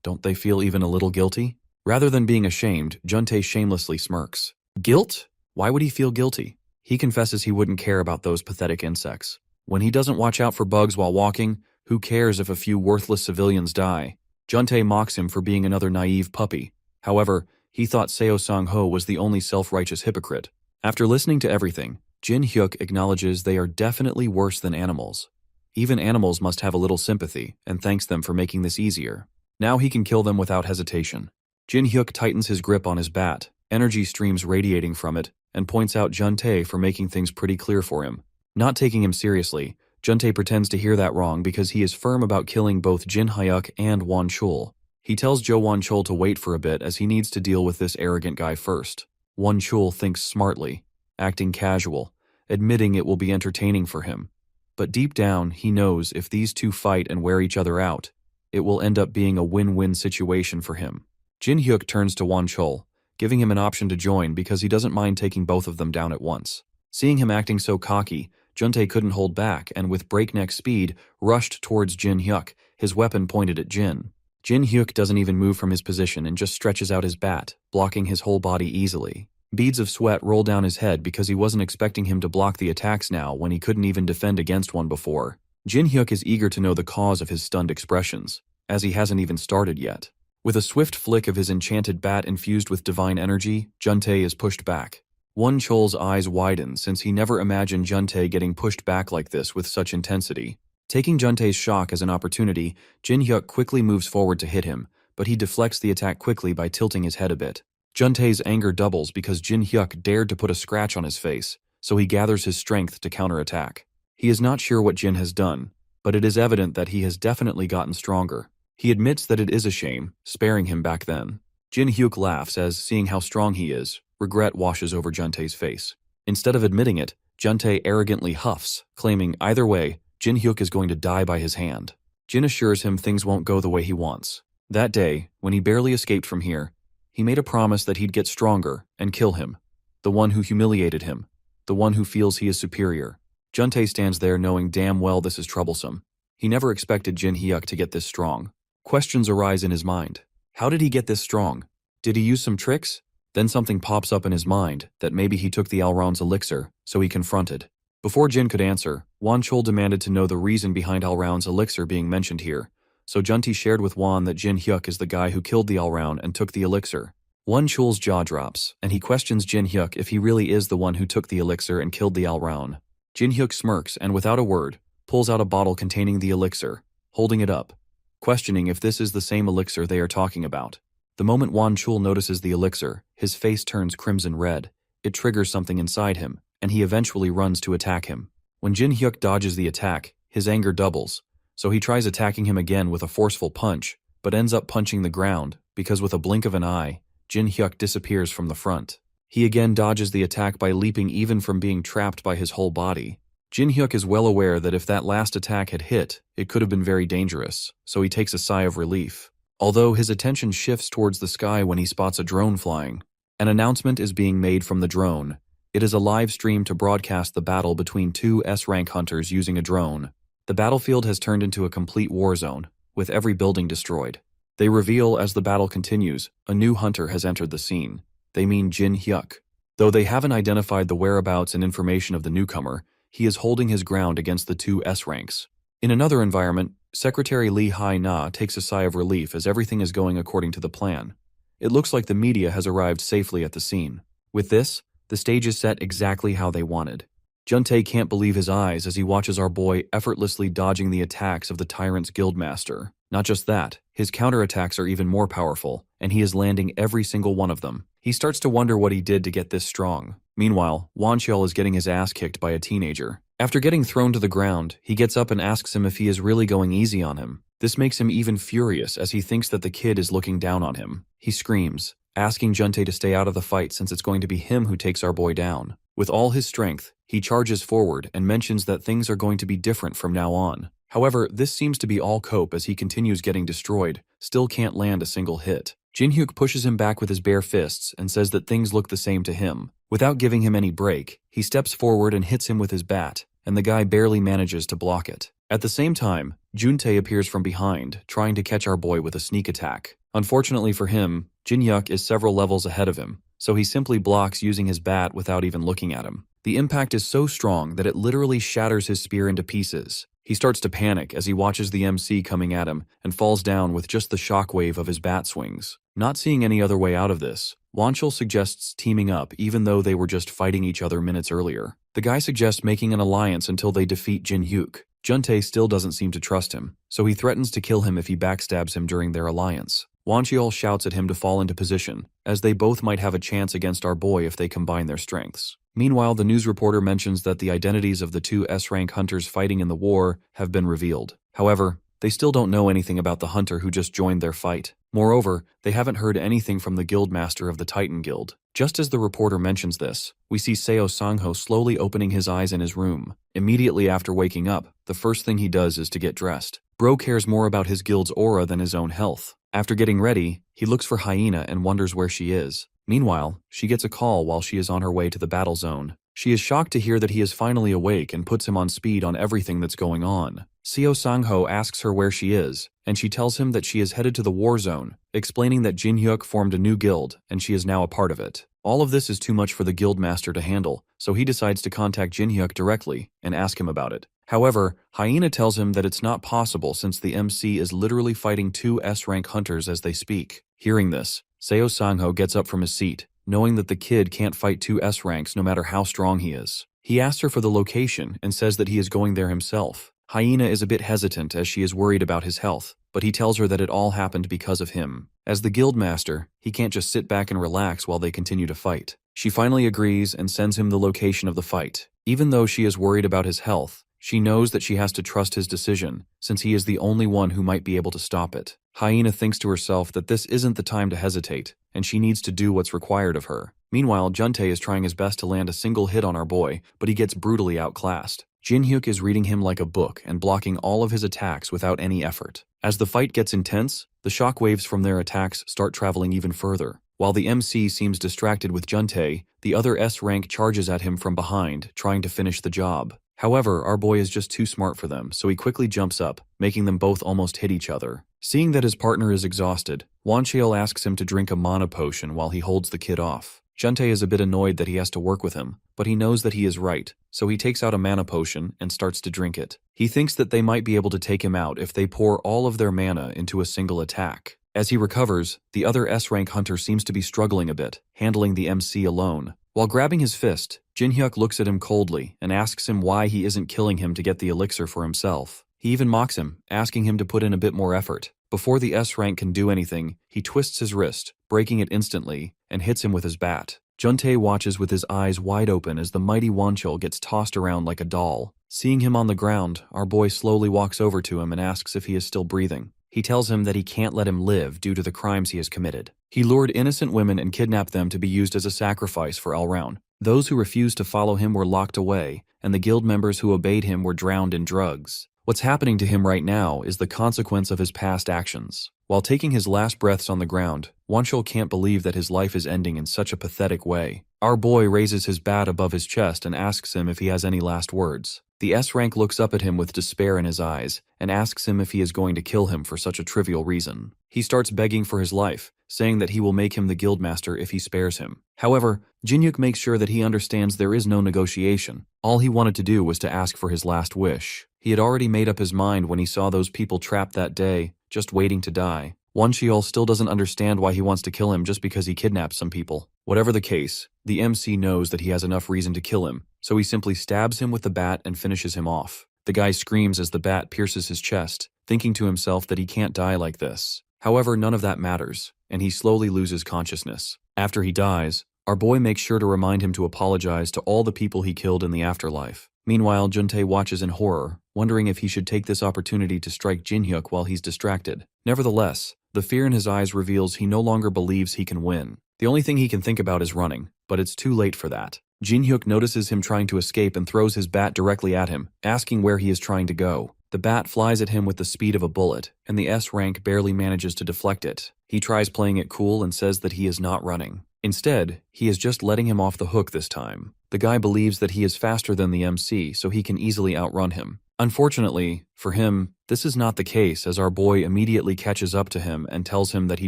Don't they feel even a little guilty? Rather than being ashamed, Juntae shamelessly smirks. Guilt? Why would he feel guilty? He confesses he wouldn't care about those pathetic insects. When he doesn't watch out for bugs while walking, who cares if a few worthless civilians die? Juntae mocks him for being another naive puppy. However, he thought Seo Sang-ho was the only self-righteous hypocrite. After listening to everything, Jin Hyuk acknowledges they are definitely worse than animals. Even animals must have a little sympathy, and thanks them for making this easier. Now he can kill them without hesitation. Jin Hyuk tightens his grip on his bat, energy streams radiating from it, and points out Juntae for making things pretty clear for him. Not taking him seriously, Juntae pretends to hear that wrong because he is firm about killing both Jin Hyuk and Won Chul. He tells Jo Won Chul to wait for a bit as he needs to deal with this arrogant guy first. Won Chul thinks smartly, acting casual, admitting it will be entertaining for him. But deep down, he knows if these two fight and wear each other out, it will end up being a win-win situation for him. Jin Hyuk turns to Won Chul, giving him an option to join because he doesn't mind taking both of them down at once. Seeing him acting so cocky, Juntae couldn't hold back and with breakneck speed rushed towards Jin Hyuk, his weapon pointed at Jin. Jin Hyuk doesn't even move from his position and just stretches out his bat, blocking his whole body easily. Beads of sweat roll down his head because he wasn't expecting him to block the attacks now when he couldn't even defend against one before. Jin Hyuk is eager to know the cause of his stunned expressions, as he hasn't even started yet. With a swift flick of his enchanted bat infused with divine energy, Juntae is pushed back. Won Chul's eyes widen since he never imagined Juntae getting pushed back like this with such intensity. Taking Juntae's shock as an opportunity, Jin Hyuk quickly moves forward to hit him, but he deflects the attack quickly by tilting his head a bit. Juntae's anger doubles because Jin Hyuk dared to put a scratch on his face, so he gathers his strength to counterattack. He is not sure what Jin has done, but it is evident that he has definitely gotten stronger. He admits that it is a shame, sparing him back then. Jin Hyuk laughs as, seeing how strong he is, regret washes over Juntae's face. Instead of admitting it, Juntae arrogantly huffs, claiming either way, Jin Hyuk is going to die by his hand. Jin assures him things won't go the way he wants. That day, when he barely escaped from here, he made a promise that he'd get stronger and kill him, the one who humiliated him, the one who feels he is superior. Juntae stands there knowing damn well this is troublesome. He never expected Jin Hyuk to get this strong. Questions arise in his mind. How did he get this strong? Did he use some tricks? Then something pops up in his mind that maybe he took the Alraun's elixir, so he confronted. Before Jin could answer, Won Chul demanded to know the reason behind Alraun's elixir being mentioned here, so Juntae shared with Won that Jin Hyuk is the guy who killed the Alraun and took the elixir. Won Chul's jaw drops, and he questions Jin Hyuk if he really is the one who took the elixir and killed the Alraun. Jin Hyuk smirks and without a word, pulls out a bottle containing the elixir, holding it up, questioning if this is the same elixir they are talking about. The moment Won Chul notices the elixir, his face turns crimson red. It triggers something inside him, and he eventually runs to attack him. When Jin Hyuk dodges the attack, his anger doubles, so he tries attacking him again with a forceful punch, but ends up punching the ground, because with a blink of an eye, Jin Hyuk disappears from the front. He again dodges the attack by leaping even from being trapped by his whole body. Jin Hyuk is well aware that if that last attack had hit, it could have been very dangerous, so he takes a sigh of relief. Although his attention shifts towards the sky when he spots a drone flying. An announcement is being made from the drone. It is a live stream to broadcast the battle between two S-rank hunters using a drone. The battlefield has turned into a complete war zone, with every building destroyed. They reveal as the battle continues, a new hunter has entered the scene. They mean Jin Hyuk. Though they haven't identified the whereabouts and information of the newcomer, he is holding his ground against the two S-ranks. In another environment, Secretary Lee Hai-na takes a sigh of relief as everything is going according to the plan. It looks like the media has arrived safely at the scene. With this, the stage is set exactly how they wanted. Juntae can't believe his eyes as he watches our boy effortlessly dodging the attacks of the tyrant's guildmaster. Not just that, his counterattacks are even more powerful, and he is landing every single one of them. He starts to wonder what he did to get this strong. Meanwhile, Won Chul is getting his ass kicked by a teenager. After getting thrown to the ground, he gets up and asks him if he is really going easy on him. This makes him even furious as he thinks that the kid is looking down on him. He screams, asking Juntae to stay out of the fight since it's going to be him who takes our boy down. With all his strength, he charges forward and mentions that things are going to be different from now on. However, this seems to be all cope as he continues getting destroyed, still can't land a single hit. Jin Hyuk pushes him back with his bare fists and says that things look the same to him. Without giving him any break, he steps forward and hits him with his bat, and the guy barely manages to block it. At the same time, Juntae appears from behind, trying to catch our boy with a sneak attack. Unfortunately for him, Jin Hyuk is several levels ahead of him, so he simply blocks using his bat without even looking at him. The impact is so strong that it literally shatters his spear into pieces. He starts to panic as he watches the MC coming at him and falls down with just the shockwave of his bat swings. Not seeing any other way out of this, Won Chul suggests teaming up even though they were just fighting each other minutes earlier. The guy suggests making an alliance until they defeat Jin Hyuk. Juntae still doesn't seem to trust him, so he threatens to kill him if he backstabs him during their alliance. Wancheol shouts at him to fall into position, as they both might have a chance against our boy if they combine their strengths. Meanwhile, the news reporter mentions that the identities of the two S-rank hunters fighting in the war have been revealed. However, they still don't know anything about the hunter who just joined their fight. Moreover, they haven't heard anything from the guildmaster of the Titan Guild. Just as the reporter mentions this, we see Seo Sangho slowly opening his eyes in his room. Immediately after waking up, the first thing he does is to get dressed. Bro cares more about his guild's aura than his own health. After getting ready, he looks for Hyena and wonders where she is. Meanwhile, she gets a call while she is on her way to the battle zone. She is shocked to hear that he is finally awake and puts him on speed on everything that's going on. Seo Sangho asks her where she is, and she tells him that she is headed to the war zone, explaining that Jin Hyuk formed a new guild and she is now a part of it. All of this is too much for the guildmaster to handle, so he decides to contact Jin Hyuk directly and ask him about it. However, Hyena tells him that it's not possible since the MC is literally fighting two S-rank hunters as they speak. Hearing this, Seo Sangho gets up from his seat, knowing that the kid can't fight two S-ranks no matter how strong he is. He asks her for the location and says that he is going there himself. Hyena is a bit hesitant as she is worried about his health, but he tells her that it all happened because of him. As the guildmaster, he can't just sit back and relax while they continue to fight. She finally agrees and sends him the location of the fight. Even though she is worried about his health, she knows that she has to trust his decision, since he is the only one who might be able to stop it. Hyena thinks to herself that this isn't the time to hesitate, and she needs to do what's required of her. Meanwhile, Juntae is trying his best to land a single hit on our boy, but he gets brutally outclassed. Jin Hyuk is reading him like a book and blocking all of his attacks without any effort. As the fight gets intense, the shockwaves from their attacks start traveling even further. While the MC seems distracted with Juntae, the other S-rank charges at him from behind, trying to finish the job. However, our boy is just too smart for them, so he quickly jumps up, making them both almost hit each other. Seeing that his partner is exhausted, Wancheol asks him to drink a mana potion while he holds the kid off. Juntae is a bit annoyed that he has to work with him, but he knows that he is right, so he takes out a mana potion and starts to drink it. He thinks that they might be able to take him out if they pour all of their mana into a single attack. As he recovers, the other S-rank hunter seems to be struggling a bit, handling the MC alone. While grabbing his fist, Jin Hyuk looks at him coldly and asks him why he isn't killing him to get the elixir for himself. He even mocks him, asking him to put in a bit more effort. Before the S-rank can do anything, he twists his wrist, breaking it instantly, and hits him with his bat. Juntae watches with his eyes wide open as the mighty Wancheol gets tossed around like a doll. Seeing him on the ground, our boy slowly walks over to him and asks if he is still breathing. He tells him that he can't let him live due to the crimes he has committed. He lured innocent women and kidnapped them to be used as a sacrifice for Elround. Those who refused to follow him were locked away, and the guild members who obeyed him were drowned in drugs. What's happening to him right now is the consequence of his past actions. While taking his last breaths on the ground, Wancheol can't believe that his life is ending in such a pathetic way. Our boy raises his bat above his chest and asks him if he has any last words. The S-rank looks up at him with despair in his eyes and asks him if he is going to kill him for such a trivial reason. He starts begging for his life, saying that he will make him the guildmaster if he spares him. However, Jin Hyuk makes sure that he understands there is no negotiation. All he wanted to do was to ask for his last wish. He had already made up his mind when he saw those people trapped that day, just waiting to die. Wancheol still doesn't understand why he wants to kill him just because he kidnapped some people. Whatever the case, the MC knows that he has enough reason to kill him, so he simply stabs him with the bat and finishes him off. The guy screams as the bat pierces his chest, thinking to himself that he can't die like this. However, none of that matters, and he slowly loses consciousness. After he dies, our boy makes sure to remind him to apologize to all the people he killed in the afterlife. Meanwhile, Juntae watches in horror, wondering if he should take this opportunity to strike Jin Hyuk while he's distracted. Nevertheless, the fear in his eyes reveals he no longer believes he can win. The only thing he can think about is running, but it's too late for that. Jin Hyuk notices him trying to escape and throws his bat directly at him, asking where he is trying to go. The bat flies at him with the speed of a bullet, and the S-rank barely manages to deflect it. He tries playing it cool and says that he is not running. Instead, he is just letting him off the hook this time. The guy believes that he is faster than the MC, so he can easily outrun him. Unfortunately, for him, this is not the case as our boy immediately catches up to him and tells him that he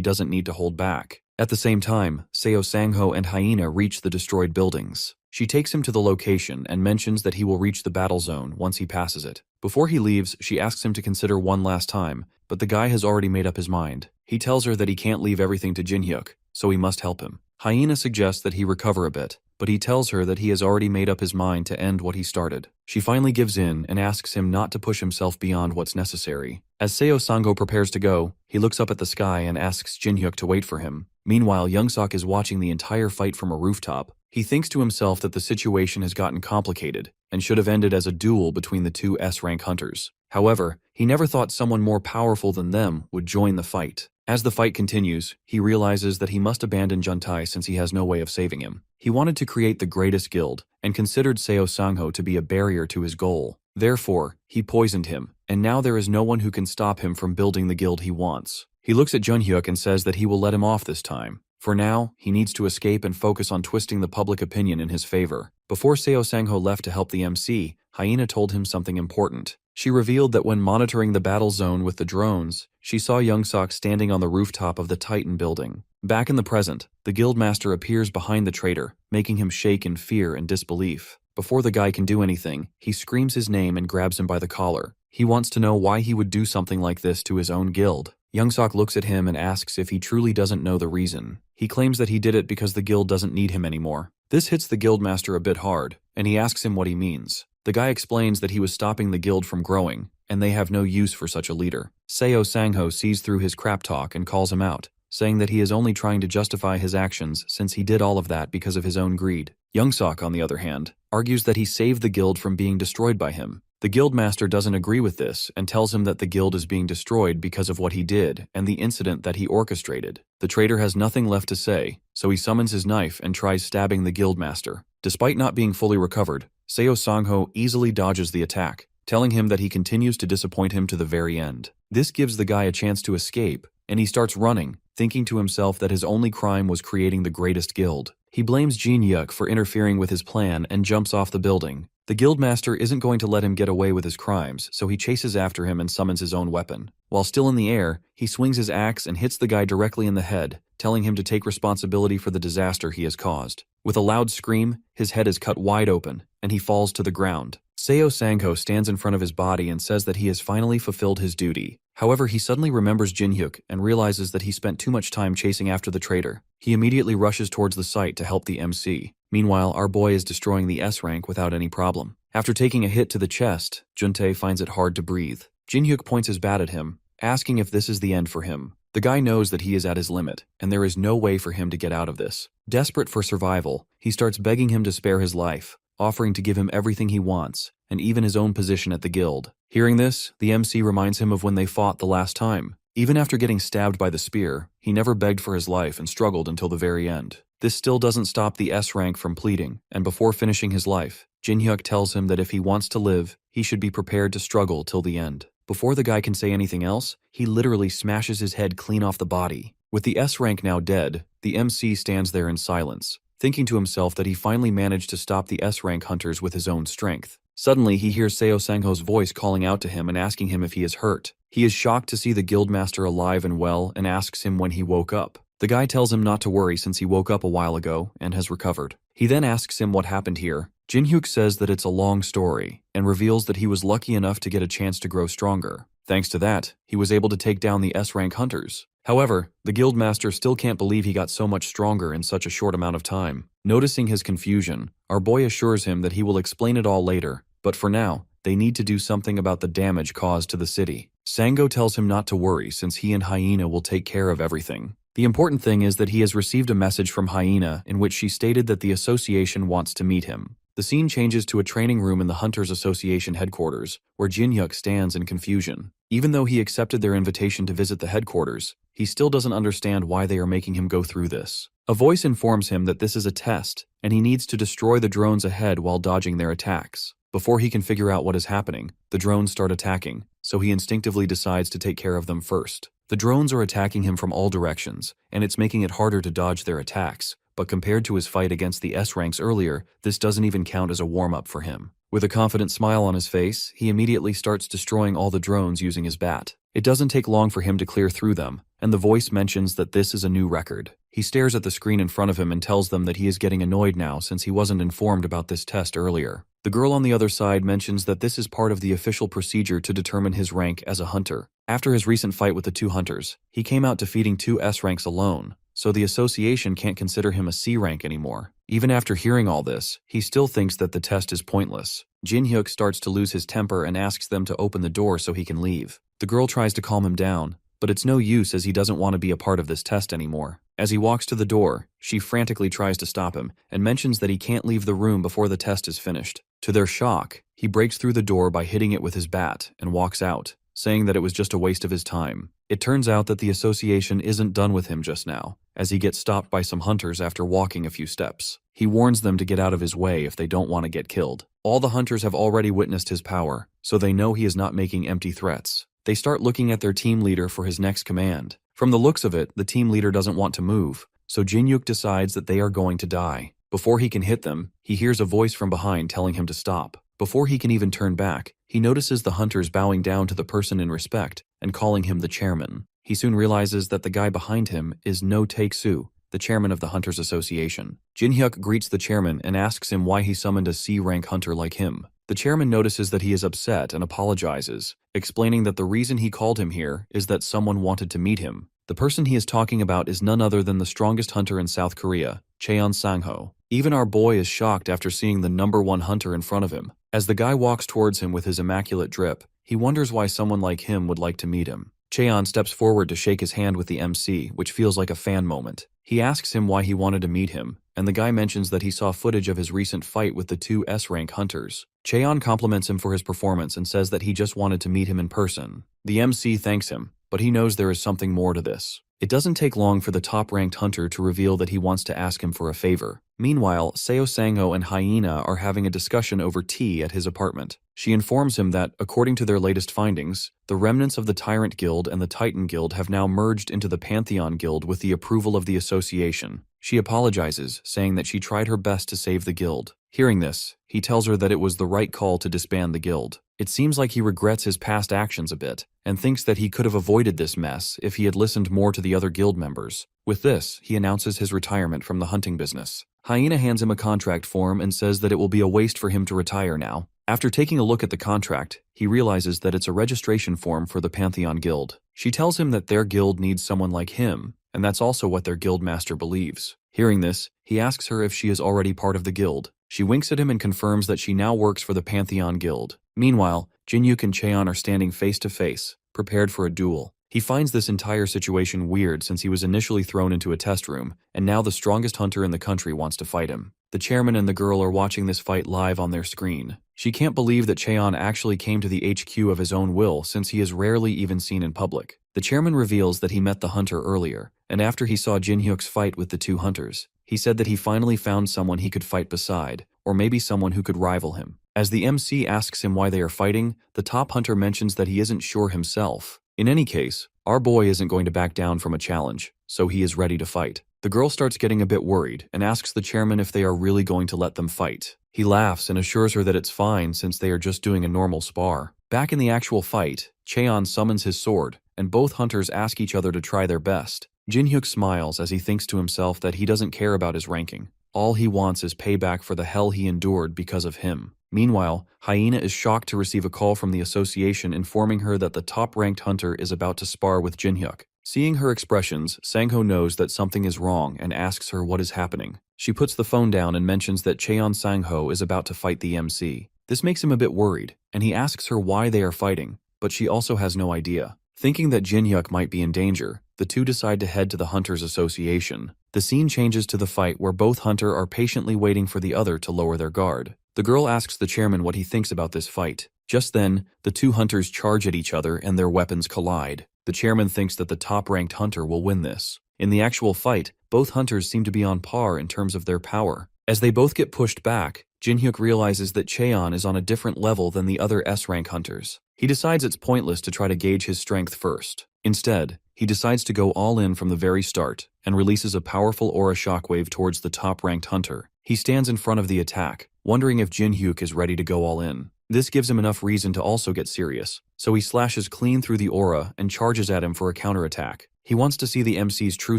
doesn't need to hold back. At the same time, Seo Sangho and Hyena reach the destroyed buildings. She takes him to the location and mentions that he will reach the battle zone once he passes it. Before he leaves, she asks him to consider one last time, but the guy has already made up his mind. He tells her that he can't leave everything to Jin Hyuk, so he must help him. Hyena suggests that he recover a bit, but he tells her that he has already made up his mind to end what he started. She finally gives in and asks him not to push himself beyond what's necessary. As Seo Sangho prepares to go, he looks up at the sky and asks Jin-hyuk to wait for him. Meanwhile, Young-sok is watching the entire fight from a rooftop. He thinks to himself that the situation has gotten complicated and should have ended as a duel between the two S-rank hunters. However, he never thought someone more powerful than them would join the fight. As the fight continues, he realizes that he must abandon Juntae since he has no way of saving him. He wanted to create the greatest guild and considered Seo Sangho to be a barrier to his goal. Therefore, he poisoned him, and now there is no one who can stop him from building the guild he wants. He looks at Jun-hyuk and says that he will let him off this time. For now, he needs to escape and focus on twisting the public opinion in his favor. Before Seo Sangho left to help the MC, Hyena told him something important. She revealed that when monitoring the battle zone with the drones, she saw Young-sok standing on the rooftop of the Titan building. Back in the present, the guildmaster appears behind the traitor, making him shake in fear and disbelief. Before the guy can do anything, he screams his name and grabs him by the collar. He wants to know why he would do something like this to his own guild. Young-sok looks at him and asks if he truly doesn't know the reason. He claims that he did it because the guild doesn't need him anymore. This hits the guildmaster a bit hard, and he asks him what he means. The guy explains that he was stopping the guild from growing, and they have no use for such a leader. Seo Sangho sees through his crap talk and calls him out, saying that he is only trying to justify his actions since he did all of that because of his own greed. Young-sok, on the other hand, argues that he saved the guild from being destroyed by him. The guildmaster doesn't agree with this and tells him that the guild is being destroyed because of what he did and the incident that he orchestrated. The traitor has nothing left to say, so he summons his knife and tries stabbing the guildmaster. Despite not being fully recovered, Seo Sangho easily dodges the attack, telling him that he continues to disappoint him to the very end. This gives the guy a chance to escape, and he starts running, thinking to himself that his only crime was creating the greatest guild. He blames Jin-hyuk for interfering with his plan and jumps off the building. The guildmaster isn't going to let him get away with his crimes, so he chases after him and summons his own weapon. While still in the air, he swings his axe and hits the guy directly in the head, telling him to take responsibility for the disaster he has caused. With a loud scream, his head is cut wide open, and he falls to the ground. Seo Sangho stands in front of his body and says that he has finally fulfilled his duty. However, he suddenly remembers Jin-hyuk and realizes that he spent too much time chasing after the traitor. He immediately rushes towards the site to help the MC. Meanwhile, our boy is destroying the S-rank without any problem. After taking a hit to the chest, Juntae finds it hard to breathe. Jin-hyuk points his bat at him, asking if this is the end for him. The guy knows that he is at his limit, and there is no way for him to get out of this. Desperate for survival, he starts begging him to spare his life, offering to give him everything he wants, and even his own position at the guild. Hearing this, the MC reminds him of when they fought the last time. Even after getting stabbed by the spear, he never begged for his life and struggled until the very end. This still doesn't stop the S-rank from pleading, and before finishing his life, Jin-hyuk tells him that if he wants to live, he should be prepared to struggle till the end. Before the guy can say anything else, he literally smashes his head clean off the body. With the S-rank now dead, the MC stands there in silence, thinking to himself that he finally managed to stop the S-rank hunters with his own strength. Suddenly, he hears Seo Sangho's voice calling out to him and asking him if he is hurt. He is shocked to see the guildmaster alive and well and asks him when he woke up. The guy tells him not to worry since he woke up a while ago and has recovered. He then asks him what happened here. Jin-hyuk says that it's a long story and reveals that he was lucky enough to get a chance to grow stronger. Thanks to that, he was able to take down the S-rank hunters. However, the guildmaster still can't believe he got so much stronger in such a short amount of time. Noticing his confusion, our boy assures him that he will explain it all later, but for now, they need to do something about the damage caused to the city. Sangho tells him not to worry since he and Hyena will take care of everything. The important thing is that he has received a message from Hyena in which she stated that the association wants to meet him. The scene changes to a training room in the Hunters Association headquarters, where Jin-hyuk stands in confusion. Even though he accepted their invitation to visit the headquarters, he still doesn't understand why they are making him go through this. A voice informs him that this is a test, and he needs to destroy the drones ahead while dodging their attacks. Before he can figure out what is happening, the drones start attacking, so he instinctively decides to take care of them first. The drones are attacking him from all directions, and it's making it harder to dodge their attacks, but compared to his fight against the S-ranks earlier, this doesn't even count as a warm-up for him. With a confident smile on his face, he immediately starts destroying all the drones using his bat. It doesn't take long for him to clear through them, and the voice mentions that this is a new record. He stares at the screen in front of him and tells them that he is getting annoyed now since he wasn't informed about this test earlier. The girl on the other side mentions that this is part of the official procedure to determine his rank as a hunter. After his recent fight with the two hunters, he came out defeating two S ranks alone, so the association can't consider him a C rank anymore. Even after hearing all this, he still thinks that the test is pointless. Jin-hyuk starts to lose his temper and asks them to open the door so he can leave. The girl tries to calm him down, but it's no use as he doesn't want to be a part of this test anymore. As he walks to the door, she frantically tries to stop him and mentions that he can't leave the room before the test is finished. To their shock, he breaks through the door by hitting it with his bat and walks out, saying that it was just a waste of his time. It turns out that the association isn't done with him just now, as he gets stopped by some hunters after walking a few steps. He warns them to get out of his way if they don't want to get killed. All the hunters have already witnessed his power, so they know he is not making empty threats. They start looking at their team leader for his next command. From the looks of it, the team leader doesn't want to move, so Jin-hyuk decides that they are going to die. Before he can hit them, he hears a voice from behind telling him to stop. Before he can even turn back, he notices the hunters bowing down to the person in respect and calling him the chairman. He soon realizes that the guy behind him is No Taek-soo, the chairman of the Hunters Association. Jin-hyuk greets the chairman and asks him why he summoned a C-rank hunter like him. The chairman notices that he is upset and apologizes, explaining that the reason he called him here is that someone wanted to meet him. The person he is talking about is none other than the strongest hunter in South Korea, Cheon Sang-ho. Even our boy is shocked after seeing the #1 hunter in front of him. As the guy walks towards him with his immaculate drip, he wonders why someone like him would like to meet him. Cheon steps forward to shake his hand with the MC, which feels like a fan moment. He asks him why he wanted to meet him, and the guy mentions that he saw footage of his recent fight with the two S-rank hunters. Cheon compliments him for his performance and says that he just wanted to meet him in person. The MC thanks him, but he knows there is something more to this. It doesn't take long for the top-ranked hunter to reveal that he wants to ask him for a favor. Meanwhile, Seo Sang-ho and Hyena are having a discussion over tea at his apartment. She informs him that, according to their latest findings, the remnants of the Tyrant Guild and the Titan Guild have now merged into the Pantheon Guild with the approval of the association. She apologizes, saying that she tried her best to save the guild. Hearing this, he tells her that it was the right call to disband the guild. It seems like he regrets his past actions a bit, and thinks that he could have avoided this mess if he had listened more to the other guild members. With this, he announces his retirement from the hunting business. Hyena hands him a contract form and says that it will be a waste for him to retire now. After taking a look at the contract, he realizes that it's a registration form for the Pantheon Guild. She tells him that their guild needs someone like him, and that's also what their guild master believes. Hearing this, he asks her if she is already part of the guild. She winks at him and confirms that she now works for the Pantheon Guild. Meanwhile, Jin-hyuk and Cheon are standing face to face, prepared for a duel. He finds this entire situation weird since he was initially thrown into a test room, and now the strongest hunter in the country wants to fight him. The chairman and the girl are watching this fight live on their screen. She can't believe that Cheon actually came to the HQ of his own will since he is rarely even seen in public. The chairman reveals that he met the hunter earlier, and after he saw Jin-hyuk's fight with the two hunters, he said that he finally found someone he could fight beside, or maybe someone who could rival him. As the MC asks him why they are fighting, the top hunter mentions that he isn't sure himself. In any case, our boy isn't going to back down from a challenge, so he is ready to fight. The girl starts getting a bit worried and asks the chairman if they are really going to let them fight. He laughs and assures her that it's fine since they are just doing a normal spar. Back in the actual fight, Cheon summons his sword, and both hunters ask each other to try their best. Jin-hyuk smiles as he thinks to himself that he doesn't care about his ranking. All he wants is payback for the hell he endured because of him. Meanwhile, Hyena is shocked to receive a call from the association informing her that the top-ranked hunter is about to spar with Jin-hyuk. Seeing her expressions, Sang-ho knows that something is wrong and asks her what is happening. She puts the phone down and mentions that Cheon Sang-ho is about to fight the MC. This makes him a bit worried, and he asks her why they are fighting, but she also has no idea. Thinking that Jin-hyuk might be in danger, the two decide to head to the Hunters Association. The scene changes to the fight where both hunter are patiently waiting for the other to lower their guard. The girl asks the chairman what he thinks about this fight. Just then, the two hunters charge at each other and their weapons collide. The chairman thinks that the top-ranked hunter will win this. In the actual fight, both hunters seem to be on par in terms of their power. As they both get pushed back, Jin-hyuk realizes that Cheon is on a different level than the other S-rank hunters. He decides it's pointless to try to gauge his strength first. Instead, he decides to go all in from the very start and releases a powerful aura shockwave towards the top-ranked hunter. He stands in front of the attack, wondering if Jin-hyuk is ready to go all in. This gives him enough reason to also get serious, so he slashes clean through the aura and charges at him for a counterattack. He wants to see the MC's true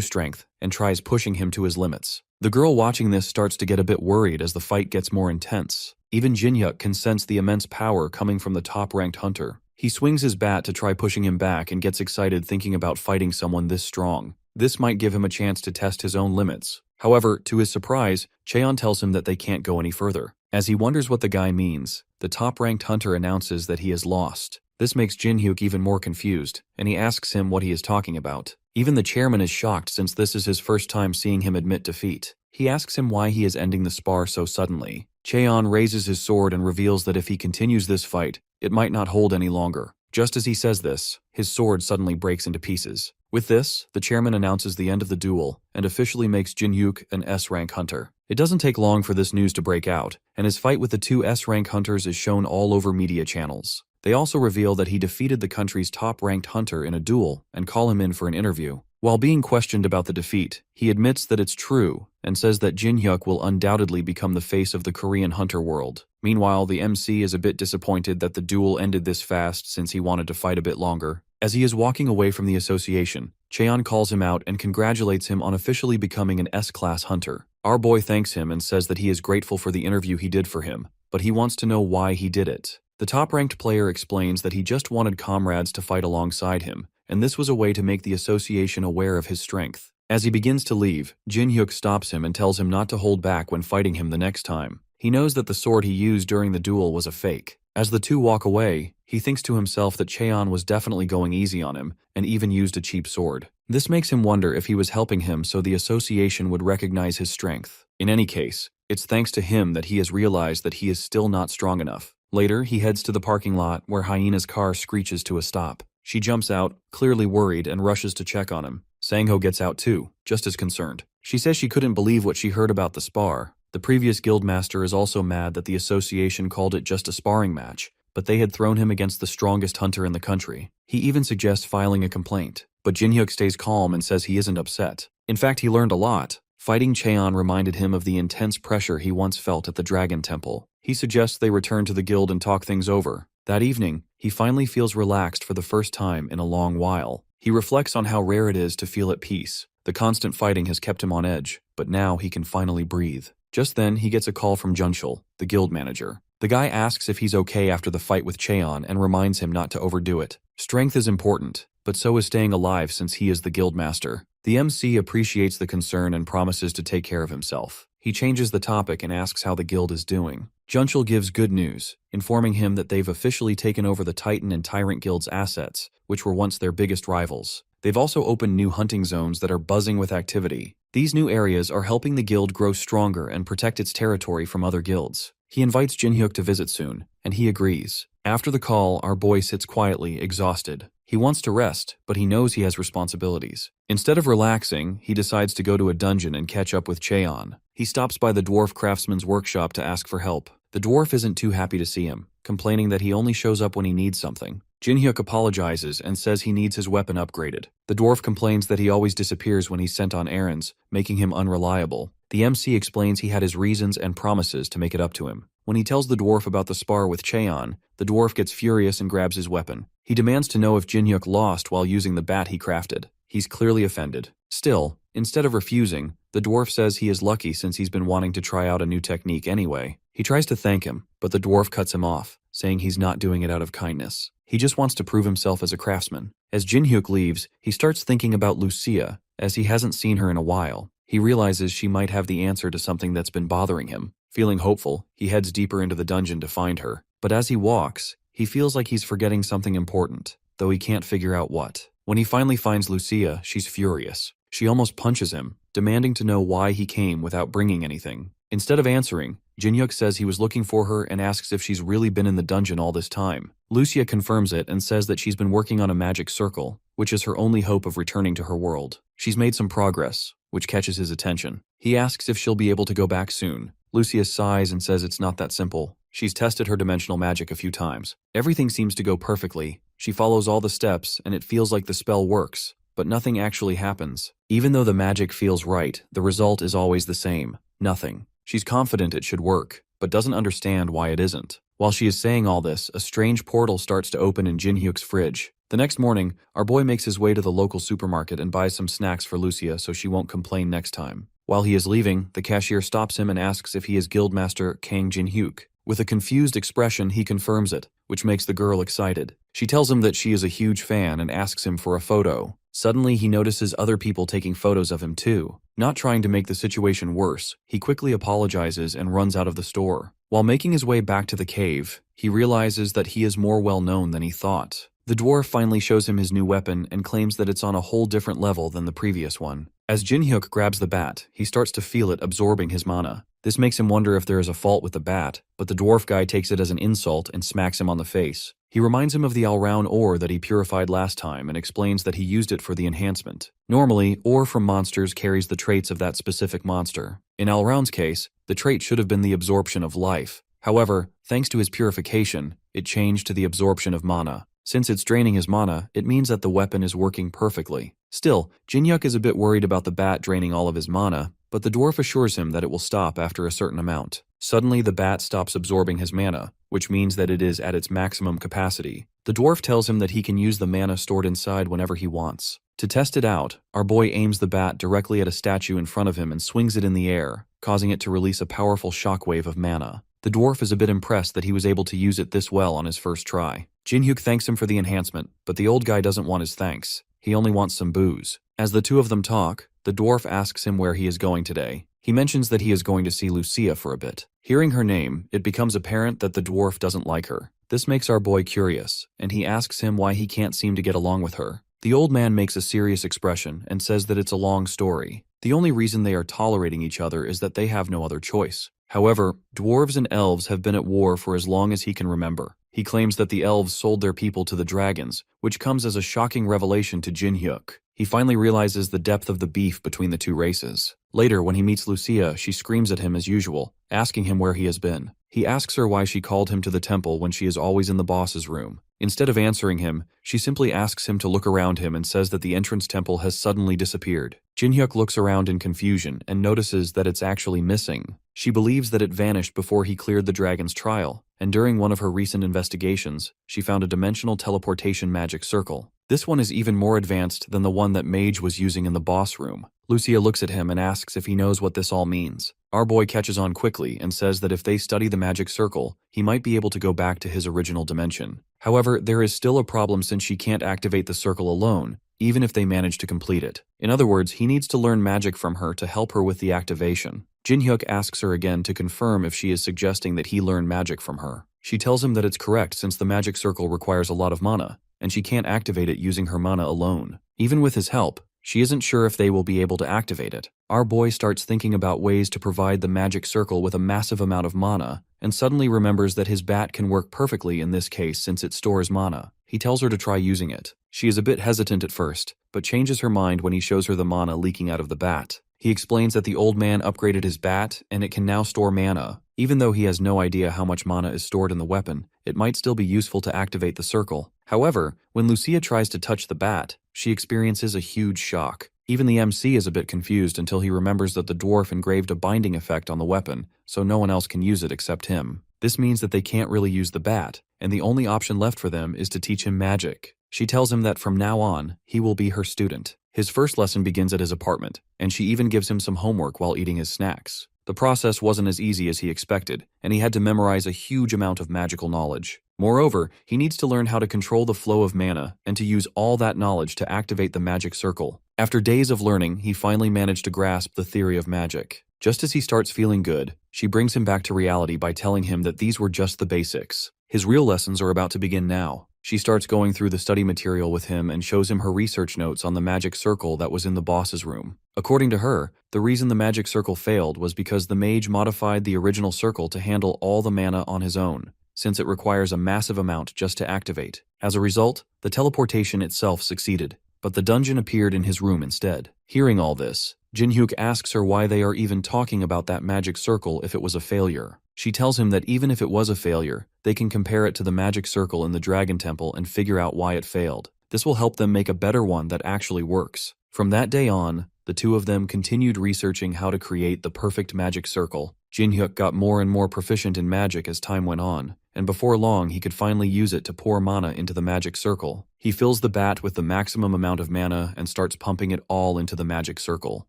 strength and tries pushing him to his limits. The girl watching this starts to get a bit worried as the fight gets more intense. Even Jin-hyuk can sense the immense power coming from the top-ranked hunter. He swings his bat to try pushing him back and gets excited thinking about fighting someone this strong. This might give him a chance to test his own limits. However, to his surprise, Cheon tells him that they can't go any further. As he wonders what the guy means, the top-ranked hunter announces that he is lost. This makes Jin-hyuk even more confused, and he asks him what he is talking about. Even the chairman is shocked since this is his first time seeing him admit defeat. He asks him why he is ending the spar so suddenly. Cheon raises his sword and reveals that if he continues this fight, it might not hold any longer. Just as he says this, his sword suddenly breaks into pieces. With this, the chairman announces the end of the duel and officially makes Jin-hyuk an S-rank hunter. It doesn't take long for this news to break out, and his fight with the two S-rank hunters is shown all over media channels. They also reveal that he defeated the country's top-ranked hunter in a duel and call him in for an interview. While being questioned about the defeat, he admits that it's true and says that Jin-hyuk will undoubtedly become the face of the Korean hunter world. Meanwhile, the MC is a bit disappointed that the duel ended this fast since he wanted to fight a bit longer. As he is walking away from the association, Cheon calls him out and congratulates him on officially becoming an S-class hunter. Our boy thanks him and says that he is grateful for the interview he did for him, but he wants to know why he did it. The top-ranked player explains that he just wanted comrades to fight alongside him, and this was a way to make the association aware of his strength. As he begins to leave, Jin-hyuk stops him and tells him not to hold back when fighting him the next time. He knows that the sword he used during the duel was a fake. As the two walk away, he thinks to himself that Cheon was definitely going easy on him and even used a cheap sword. This makes him wonder if he was helping him so the association would recognize his strength. In any case, it's thanks to him that he has realized that he is still not strong enough. Later, he heads to the parking lot where Hyena's car screeches to a stop. She jumps out, clearly worried, and rushes to check on him. Sang-ho gets out too, just as concerned. She says she couldn't believe what she heard about the spar. The previous guildmaster is also mad that the association called it just a sparring match, but they had thrown him against the strongest hunter in the country. He even suggests filing a complaint, but Jin-hyuk stays calm and says he isn't upset. In fact, he learned a lot. Fighting Cheon reminded him of the intense pressure he once felt at the Dragon Temple. He suggests they return to the guild and talk things over. That evening, he finally feels relaxed for the first time in a long while. He reflects on how rare it is to feel at peace. The constant fighting has kept him on edge, but now he can finally breathe. Just then, he gets a call from Junshul, the guild manager. The guy asks if he's okay after the fight with Cheon and reminds him not to overdo it. Strength is important, but so is staying alive since he is the guild master. The MC appreciates the concern and promises to take care of himself. He changes the topic and asks how the guild is doing. Junshul gives good news, informing him that they've officially taken over the Titan and Tyrant Guild's assets, which were once their biggest rivals. They've also opened new hunting zones that are buzzing with activity. These new areas are helping the guild grow stronger and protect its territory from other guilds. He invites Jin-hyuk to visit soon, and he agrees. After the call, our boy sits quietly, exhausted. He wants to rest, but he knows he has responsibilities. Instead of relaxing, he decides to go to a dungeon and catch up with Cheon. He stops by the dwarf craftsman's workshop to ask for help. The dwarf isn't too happy to see him, complaining that he only shows up when he needs something. Jin-hyuk apologizes and says he needs his weapon upgraded. The dwarf complains that he always disappears when he's sent on errands, making him unreliable. The MC explains he had his reasons and promises to make it up to him. When he tells the dwarf about the spar with Cheon, the dwarf gets furious and grabs his weapon. He demands to know if Jin-hyuk lost while using the bat he crafted. He's clearly offended. Still, instead of refusing, the dwarf says he is lucky since he's been wanting to try out a new technique anyway. He tries to thank him, but the dwarf cuts him off, saying he's not doing it out of kindness. He just wants to prove himself as a craftsman. As Jin-hyuk leaves, he starts thinking about Lucia, as he hasn't seen her in a while. He realizes she might have the answer to something that's been bothering him. Feeling hopeful, he heads deeper into the dungeon to find her. But as he walks, he feels like he's forgetting something important, though he can't figure out what. When he finally finds Lucia, she's furious. She almost punches him, demanding to know why he came without bringing anything. Instead of answering, Jin-hyuk says he was looking for her and asks if she's really been in the dungeon all this time. Lucia confirms it and says that she's been working on a magic circle, which is her only hope of returning to her world. She's made some progress, which catches his attention. He asks if she'll be able to go back soon. Lucia sighs and says it's not that simple. She's tested her dimensional magic a few times. Everything seems to go perfectly. She follows all the steps and it feels like the spell works, but nothing actually happens. Even though the magic feels right, the result is always the same. Nothing. She's confident it should work, but doesn't understand why it isn't. While she is saying all this, a strange portal starts to open in Jin-hyuk's fridge. The next morning, our boy makes his way to the local supermarket and buys some snacks for Lucia so she won't complain next time. While he is leaving, the cashier stops him and asks if he is Guildmaster Kang Jin-hyuk. With a confused expression, he confirms it, which makes the girl excited. She tells him that she is a huge fan and asks him for a photo. Suddenly, he notices other people taking photos of him too. Not trying to make the situation worse, he quickly apologizes and runs out of the store. While making his way back to the cave, he realizes that he is more well known than he thought. The dwarf finally shows him his new weapon and claims that it's on a whole different level than the previous one. As Jin-hyuk grabs the bat, he starts to feel it absorbing his mana. This makes him wonder if there is a fault with the bat, but the dwarf guy takes it as an insult and smacks him on the face. He reminds him of the Alraun ore that he purified last time and explains that he used it for the enhancement. Normally, ore from monsters carries the traits of that specific monster. In Alraun's case, the trait should have been the absorption of life. However, thanks to his purification, it changed to the absorption of mana. Since it's draining his mana, it means that the weapon is working perfectly. Still, Jin-hyuk is a bit worried about the bat draining all of his mana, but the dwarf assures him that it will stop after a certain amount. Suddenly, the bat stops absorbing his mana, which means that it is at its maximum capacity. The dwarf tells him that he can use the mana stored inside whenever he wants. To test it out, our boy aims the bat directly at a statue in front of him and swings it in the air, causing it to release a powerful shockwave of mana. The dwarf is a bit impressed that he was able to use it this well on his first try. Jin-hyuk thanks him for the enhancement, but the old guy doesn't want his thanks. He only wants some booze. As the two of them talk, the dwarf asks him where he is going today. He mentions that he is going to see Lucia for a bit. Hearing her name, it becomes apparent that the dwarf doesn't like her. This makes our boy curious, and he asks him why he can't seem to get along with her. The old man makes a serious expression and says that it's a long story. The only reason they are tolerating each other is that they have no other choice. However, dwarves and elves have been at war for as long as he can remember. He claims that the elves sold their people to the dragons, which comes as a shocking revelation to Jin-hyuk. He finally realizes the depth of the beef between the two races. Later, when he meets Lucia, she screams at him as usual, asking him where he has been. He asks her why she called him to the temple when she is always in the boss's room. Instead of answering him, she simply asks him to look around him and says that the entrance temple has suddenly disappeared. Jin-hyuk looks around in confusion and notices that it's actually missing. She believes that it vanished before he cleared the dragon's trial, and during one of her recent investigations, she found a dimensional teleportation magic circle. This one is even more advanced than the one that Mage was using in the boss room. Lucia looks at him and asks if he knows what this all means. Our boy catches on quickly and says that if they study the magic circle, he might be able to go back to his original dimension. However, there is still a problem since she can't activate the circle alone, even if they manage to complete it. In other words, he needs to learn magic from her to help her with the activation. Jin-hyuk asks her again to confirm if she is suggesting that he learn magic from her. She tells him that it's correct since the magic circle requires a lot of mana, and she can't activate it using her mana alone. Even with his help, she isn't sure if they will be able to activate it. Our boy starts thinking about ways to provide the magic circle with a massive amount of mana, and suddenly remembers that his bat can work perfectly in this case since it stores mana. He tells her to try using it. She is a bit hesitant at first, but changes her mind when he shows her the mana leaking out of the bat. He explains that the old man upgraded his bat, and it can now store mana. Even though he has no idea how much mana is stored in the weapon, it might still be useful to activate the circle. However, when Lucia tries to touch the bat, she experiences a huge shock. Even the MC is a bit confused until he remembers that the dwarf engraved a binding effect on the weapon, so no one else can use it except him. This means that they can't really use the bat, and the only option left for them is to teach him magic. She tells him that from now on, he will be her student. His first lesson begins at his apartment, and she even gives him some homework while eating his snacks. The process wasn't as easy as he expected, and he had to memorize a huge amount of magical knowledge. Moreover, he needs to learn how to control the flow of mana and to use all that knowledge to activate the magic circle. After days of learning, he finally managed to grasp the theory of magic. Just as he starts feeling good, she brings him back to reality by telling him that these were just the basics. His real lessons are about to begin now. She starts going through the study material with him and shows him her research notes on the magic circle that was in the boss's room. According to her, the reason the magic circle failed was because the mage modified the original circle to handle all the mana on his own, since it requires a massive amount just to activate. As a result, the teleportation itself succeeded, but the dungeon appeared in his room instead. Hearing all this, Jin-hyuk asks her why they are even talking about that magic circle if it was a failure. She tells him that even if it was a failure, they can compare it to the magic circle in the Dragon Temple and figure out why it failed. This will help them make a better one that actually works. From that day on, the the two of them continued researching how to create the perfect magic circle. Jin-hyuk got more and more proficient in magic as time went on, and before long he could finally use it to pour mana into the magic circle. He fills the bat with the maximum amount of mana and starts pumping it all into the magic circle.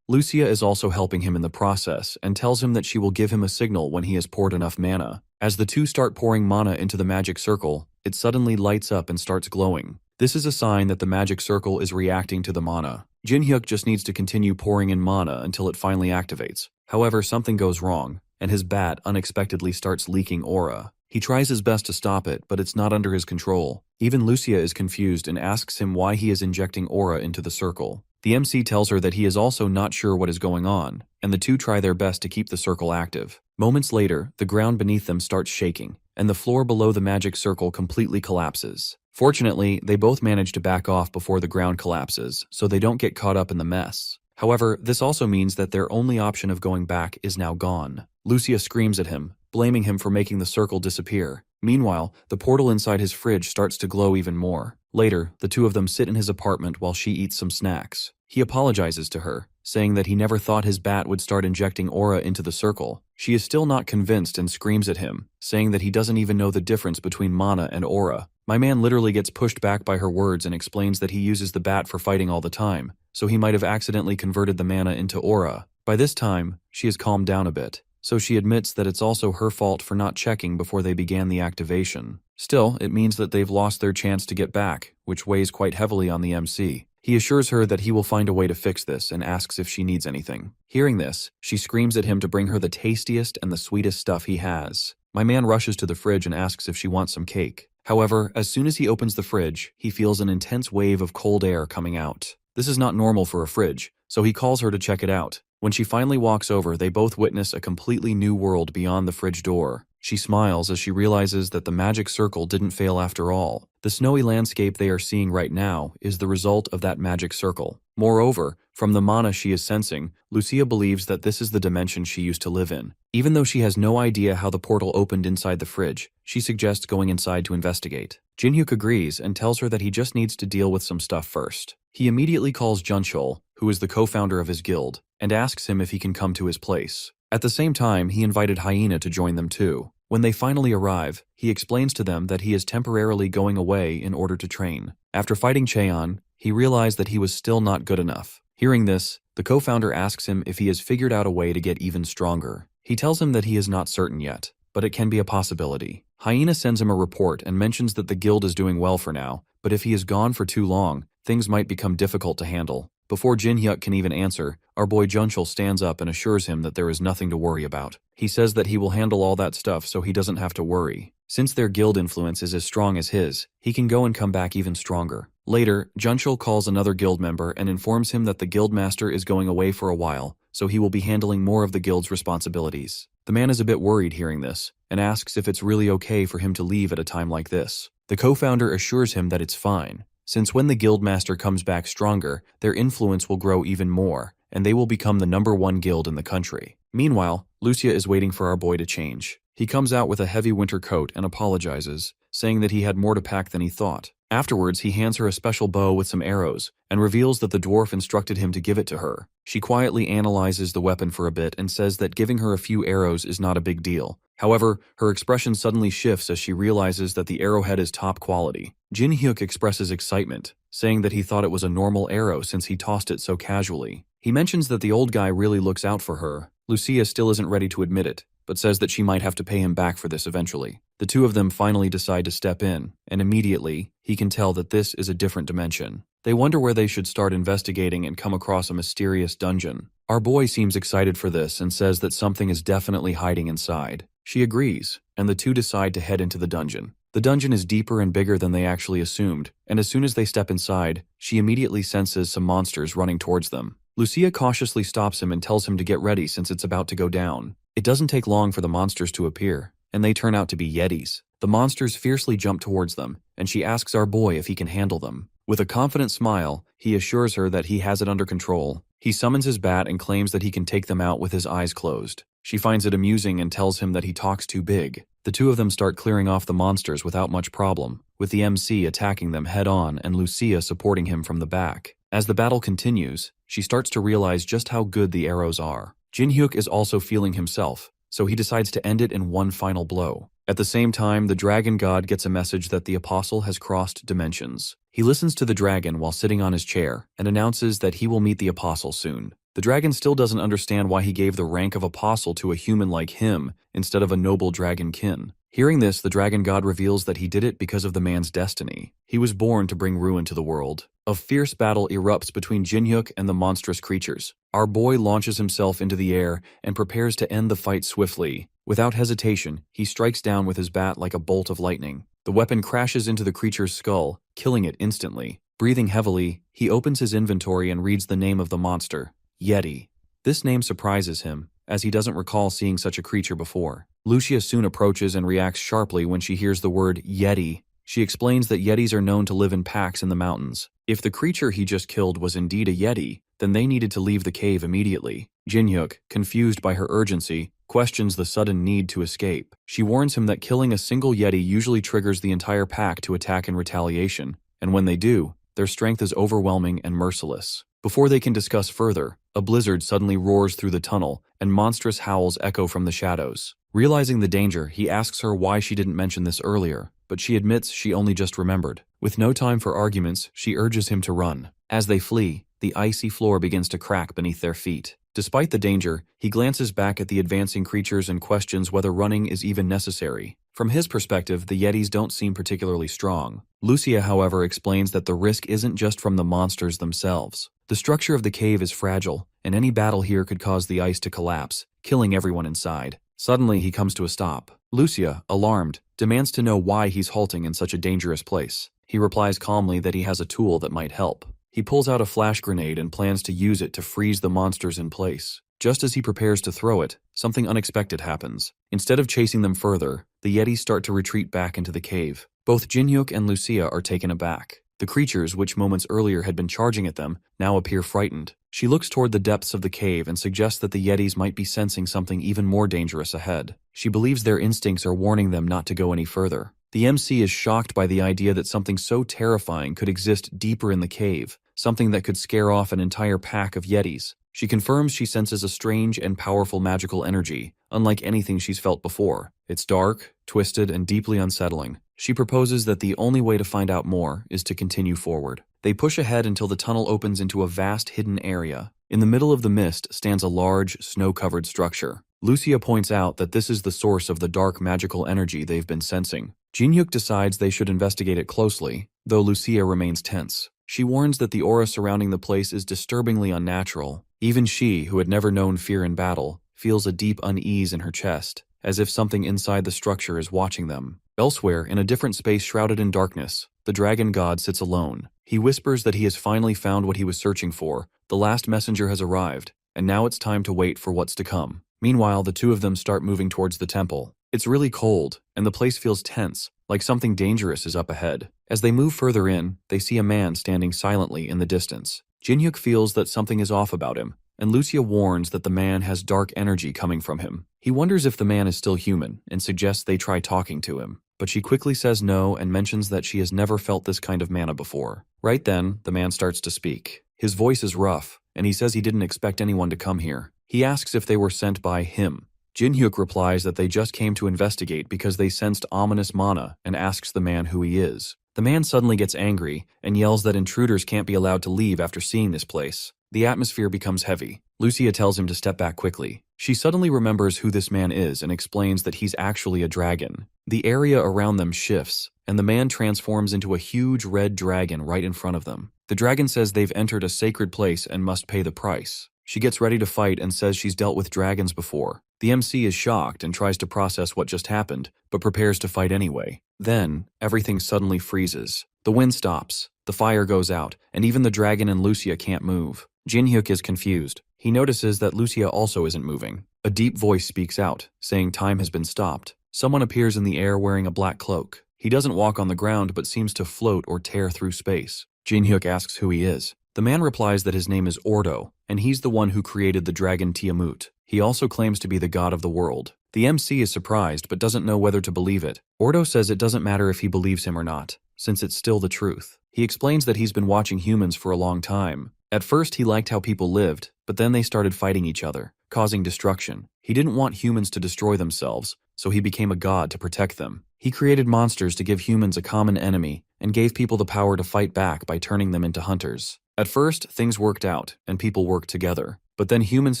Lucia is also helping him in the process and tells him that she will give him a signal when he has poured enough mana. As the two start pouring mana into the magic circle, it suddenly lights up and starts glowing. This is a sign that the magic circle is reacting to the mana. Jin-hyuk just needs to continue pouring in mana until it finally activates. However, something goes wrong, and his bat unexpectedly starts leaking aura. He tries his best to stop it, but it's not under his control. Even Lucia is confused and asks him why he is injecting aura into the circle. The MC tells her that he is also not sure what is going on, and the two try their best to keep the circle active. Moments later, the ground beneath them starts shaking, and the floor below the magic circle completely collapses. Fortunately, they both manage to back off before the ground collapses, so they don't get caught up in the mess. However, this also means that their only option of going back is now gone. Lucia screams at him, blaming him for making the circle disappear. Meanwhile, the portal inside his fridge starts to glow even more. Later, the two of them sit in his apartment while she eats some snacks. He apologizes to her, saying that he never thought his bat would start injecting aura into the circle. She is still not convinced and screams at him, saying that he doesn't even know the difference between mana and aura. My man literally gets pushed back by her words and explains that he uses the bat for fighting all the time, so he might have accidentally converted the mana into aura. By this time, she has calmed down a bit, so she admits that it's also her fault for not checking before they began the activation. Still, it means that they've lost their chance to get back, which weighs quite heavily on the MC. He assures her that he will find a way to fix this and asks if she needs anything. Hearing this, she screams at him to bring her the tastiest and the sweetest stuff he has. My man rushes to the fridge and asks if she wants some cake. However, as soon as he opens the fridge, he feels an intense wave of cold air coming out. This is not normal for a fridge, so he calls her to check it out. When she finally walks over, they both witness a completely new world beyond the fridge door. She smiles as she realizes that the magic circle didn't fail after all. The snowy landscape they are seeing right now is the result of that magic circle. Moreover, from the mana she is sensing, Lucia believes that this is the dimension she used to live in. Even though she has no idea how the portal opened inside the fridge, she suggests going inside to investigate. Jin-hyuk agrees and tells her that he just needs to deal with some stuff first. He immediately calls Junchul, who is the co-founder of his guild, and asks him if he can come to his place. At the same time, he invited Hyena to join them too. When they finally arrive, he explains to them that he is temporarily going away in order to train. After fighting Cheon, he realized that he was still not good enough. Hearing this, the co-founder asks him if he has figured out a way to get even stronger. He tells him that he is not certain yet, but it can be a possibility. Hyena sends him a report and mentions that the guild is doing well for now, but if he is gone for too long, things might become difficult to handle. Before Jin-hyuk can even answer, our boy Junchul stands up and assures him that there is nothing to worry about. He says that he will handle all that stuff so he doesn't have to worry. Since their guild influence is as strong as his, he can go and come back even stronger. Later, Junchul calls another guild member and informs him that the guildmaster is going away for a while, so he will be handling more of the guild's responsibilities. The man is a bit worried hearing this, and asks if it's really okay for him to leave at a time like this. The co-founder assures him that it's fine, since when the guildmaster comes back stronger, their influence will grow even more, and they will become the #1 guild in the country. Meanwhile, Lucia is waiting for our boy to change. He comes out with a heavy winter coat and apologizes, saying that he had more to pack than he thought. Afterwards, he hands her a special bow with some arrows, and reveals that the dwarf instructed him to give it to her. She quietly analyzes the weapon for a bit and says that giving her a few arrows is not a big deal. However, her expression suddenly shifts as she realizes that the arrowhead is top quality. Jin-hyuk expresses excitement, saying that he thought it was a normal arrow since he tossed it so casually. He mentions that the old guy really looks out for her. Lucia still isn't ready to admit it, but says that she might have to pay him back for this eventually. The two of them finally decide to step in, and immediately, he can tell that this is a different dimension. They wonder where they should start investigating and come across a mysterious dungeon. Our boy seems excited for this and says that something is definitely hiding inside. She agrees, and the two decide to head into the dungeon. The dungeon is deeper and bigger than they actually assumed, and as soon as they step inside, she immediately senses some monsters running towards them. Lucia cautiously stops him and tells him to get ready since it's about to go down. It doesn't take long for the monsters to appear, and they turn out to be yetis. The monsters fiercely jump towards them, and she asks our boy if he can handle them. With a confident smile, he assures her that he has it under control. He summons his bat and claims that he can take them out with his eyes closed. She finds it amusing and tells him that he talks too big. The two of them start clearing off the monsters without much problem, with the MC attacking them head-on and Lucia supporting him from the back. As the battle continues, she starts to realize just how good the arrows are. Jin-hyuk is also feeling himself, so he decides to end it in one final blow. At the same time, the dragon god gets a message that the apostle has crossed dimensions. He listens to the dragon while sitting on his chair and announces that he will meet the apostle soon. The dragon still doesn't understand why he gave the rank of apostle to a human like him instead of a noble dragon kin. Hearing this, the dragon god reveals that he did it because of the man's destiny. He was born to bring ruin to the world. A fierce battle erupts between Jin-hyuk and the monstrous creatures. Our boy launches himself into the air and prepares to end the fight swiftly. Without hesitation, he strikes down with his bat like a bolt of lightning. The weapon crashes into the creature's skull, killing it instantly. Breathing heavily, he opens his inventory and reads the name of the monster, Yeti. This name surprises him, as he doesn't recall seeing such a creature before. Lucia soon approaches and reacts sharply when she hears the word Yeti. She explains that Yetis are known to live in packs in the mountains. If the creature he just killed was indeed a Yeti, then they needed to leave the cave immediately. Jin-hyuk, confused by her urgency, questions the sudden need to escape. She warns him that killing a single Yeti usually triggers the entire pack to attack in retaliation, and when they do, their strength is overwhelming and merciless. Before they can discuss further, a blizzard suddenly roars through the tunnel, and monstrous howls echo from the shadows. Realizing the danger, he asks her why she didn't mention this earlier, but she admits she only just remembered. With no time for arguments, she urges him to run. As they flee, the icy floor begins to crack beneath their feet. Despite the danger, he glances back at the advancing creatures and questions whether running is even necessary. From his perspective, the Yetis don't seem particularly strong. Lucia, however, explains that the risk isn't just from the monsters themselves. The structure of the cave is fragile, and any battle here could cause the ice to collapse, killing everyone inside. Suddenly, he comes to a stop. Lucia, alarmed, demands to know why he's halting in such a dangerous place. He replies calmly that he has a tool that might help. He pulls out a flash grenade and plans to use it to freeze the monsters in place. Just as he prepares to throw it, something unexpected happens. Instead of chasing them further, the Yetis start to retreat back into the cave. Both Jin-hyuk and Lucia are taken aback. The creatures, which moments earlier had been charging at them, now appear frightened. She looks toward the depths of the cave and suggests that the Yetis might be sensing something even more dangerous ahead. She believes their instincts are warning them not to go any further. The MC is shocked by the idea that something so terrifying could exist deeper in the cave, something that could scare off an entire pack of Yetis. She confirms she senses a strange and powerful magical energy, unlike anything she's felt before. It's dark, twisted, and deeply unsettling. She proposes that the only way to find out more is to continue forward. They push ahead until the tunnel opens into a vast hidden area. In the middle of the mist stands a large, snow-covered structure. Lucia points out that this is the source of the dark magical energy they've been sensing. Jin-hyuk decides they should investigate it closely, though Lucia remains tense. She warns that the aura surrounding the place is disturbingly unnatural. Even she, who had never known fear in battle, feels a deep unease in her chest, as if something inside the structure is watching them. Elsewhere, in a different space shrouded in darkness, the dragon god sits alone. He whispers that he has finally found what he was searching for. The last messenger has arrived, and now it's time to wait for what's to come. Meanwhile, the two of them start moving towards the temple. It's really cold, and the place feels tense, like something dangerous is up ahead. As they move further in, they see a man standing silently in the distance. Jin-hyuk feels that something is off about him, and Lucia warns that the man has dark energy coming from him. He wonders if the man is still human, and suggests they try talking to him. But she quickly says no and mentions that she has never felt this kind of mana before. Right then, the man starts to speak. His voice is rough, and he says he didn't expect anyone to come here. He asks if they were sent by him. Jin-hyuk replies that they just came to investigate because they sensed ominous mana and asks the man who he is. The man suddenly gets angry and yells that intruders can't be allowed to leave after seeing this place. The atmosphere becomes heavy. Lucia tells him to step back quickly. She suddenly remembers who this man is and explains that he's actually a dragon. The area around them shifts, and the man transforms into a huge red dragon right in front of them. The dragon says they've entered a sacred place and must pay the price. She gets ready to fight and says she's dealt with dragons before. The MC is shocked and tries to process what just happened, but prepares to fight anyway. Then, everything suddenly freezes. The wind stops, the fire goes out, and even the dragon and Lucia can't move. Jin-hyuk is confused. He notices that Lucia also isn't moving. A deep voice speaks out, saying time has been stopped. Someone appears in the air wearing a black cloak. He doesn't walk on the ground but seems to float or tear through space. Jin-hyuk asks who he is. The man replies that his name is Ordo, and he's the one who created the dragon Tiamut. He also claims to be the god of the world. The MC is surprised but doesn't know whether to believe it. Ordo says it doesn't matter if he believes him or not, since it's still the truth. He explains that he's been watching humans for a long time. At first, he liked how people lived, but then they started fighting each other, causing destruction. He didn't want humans to destroy themselves, so he became a god to protect them. He created monsters to give humans a common enemy and gave people the power to fight back by turning them into hunters. At first, things worked out, and people worked together. But then humans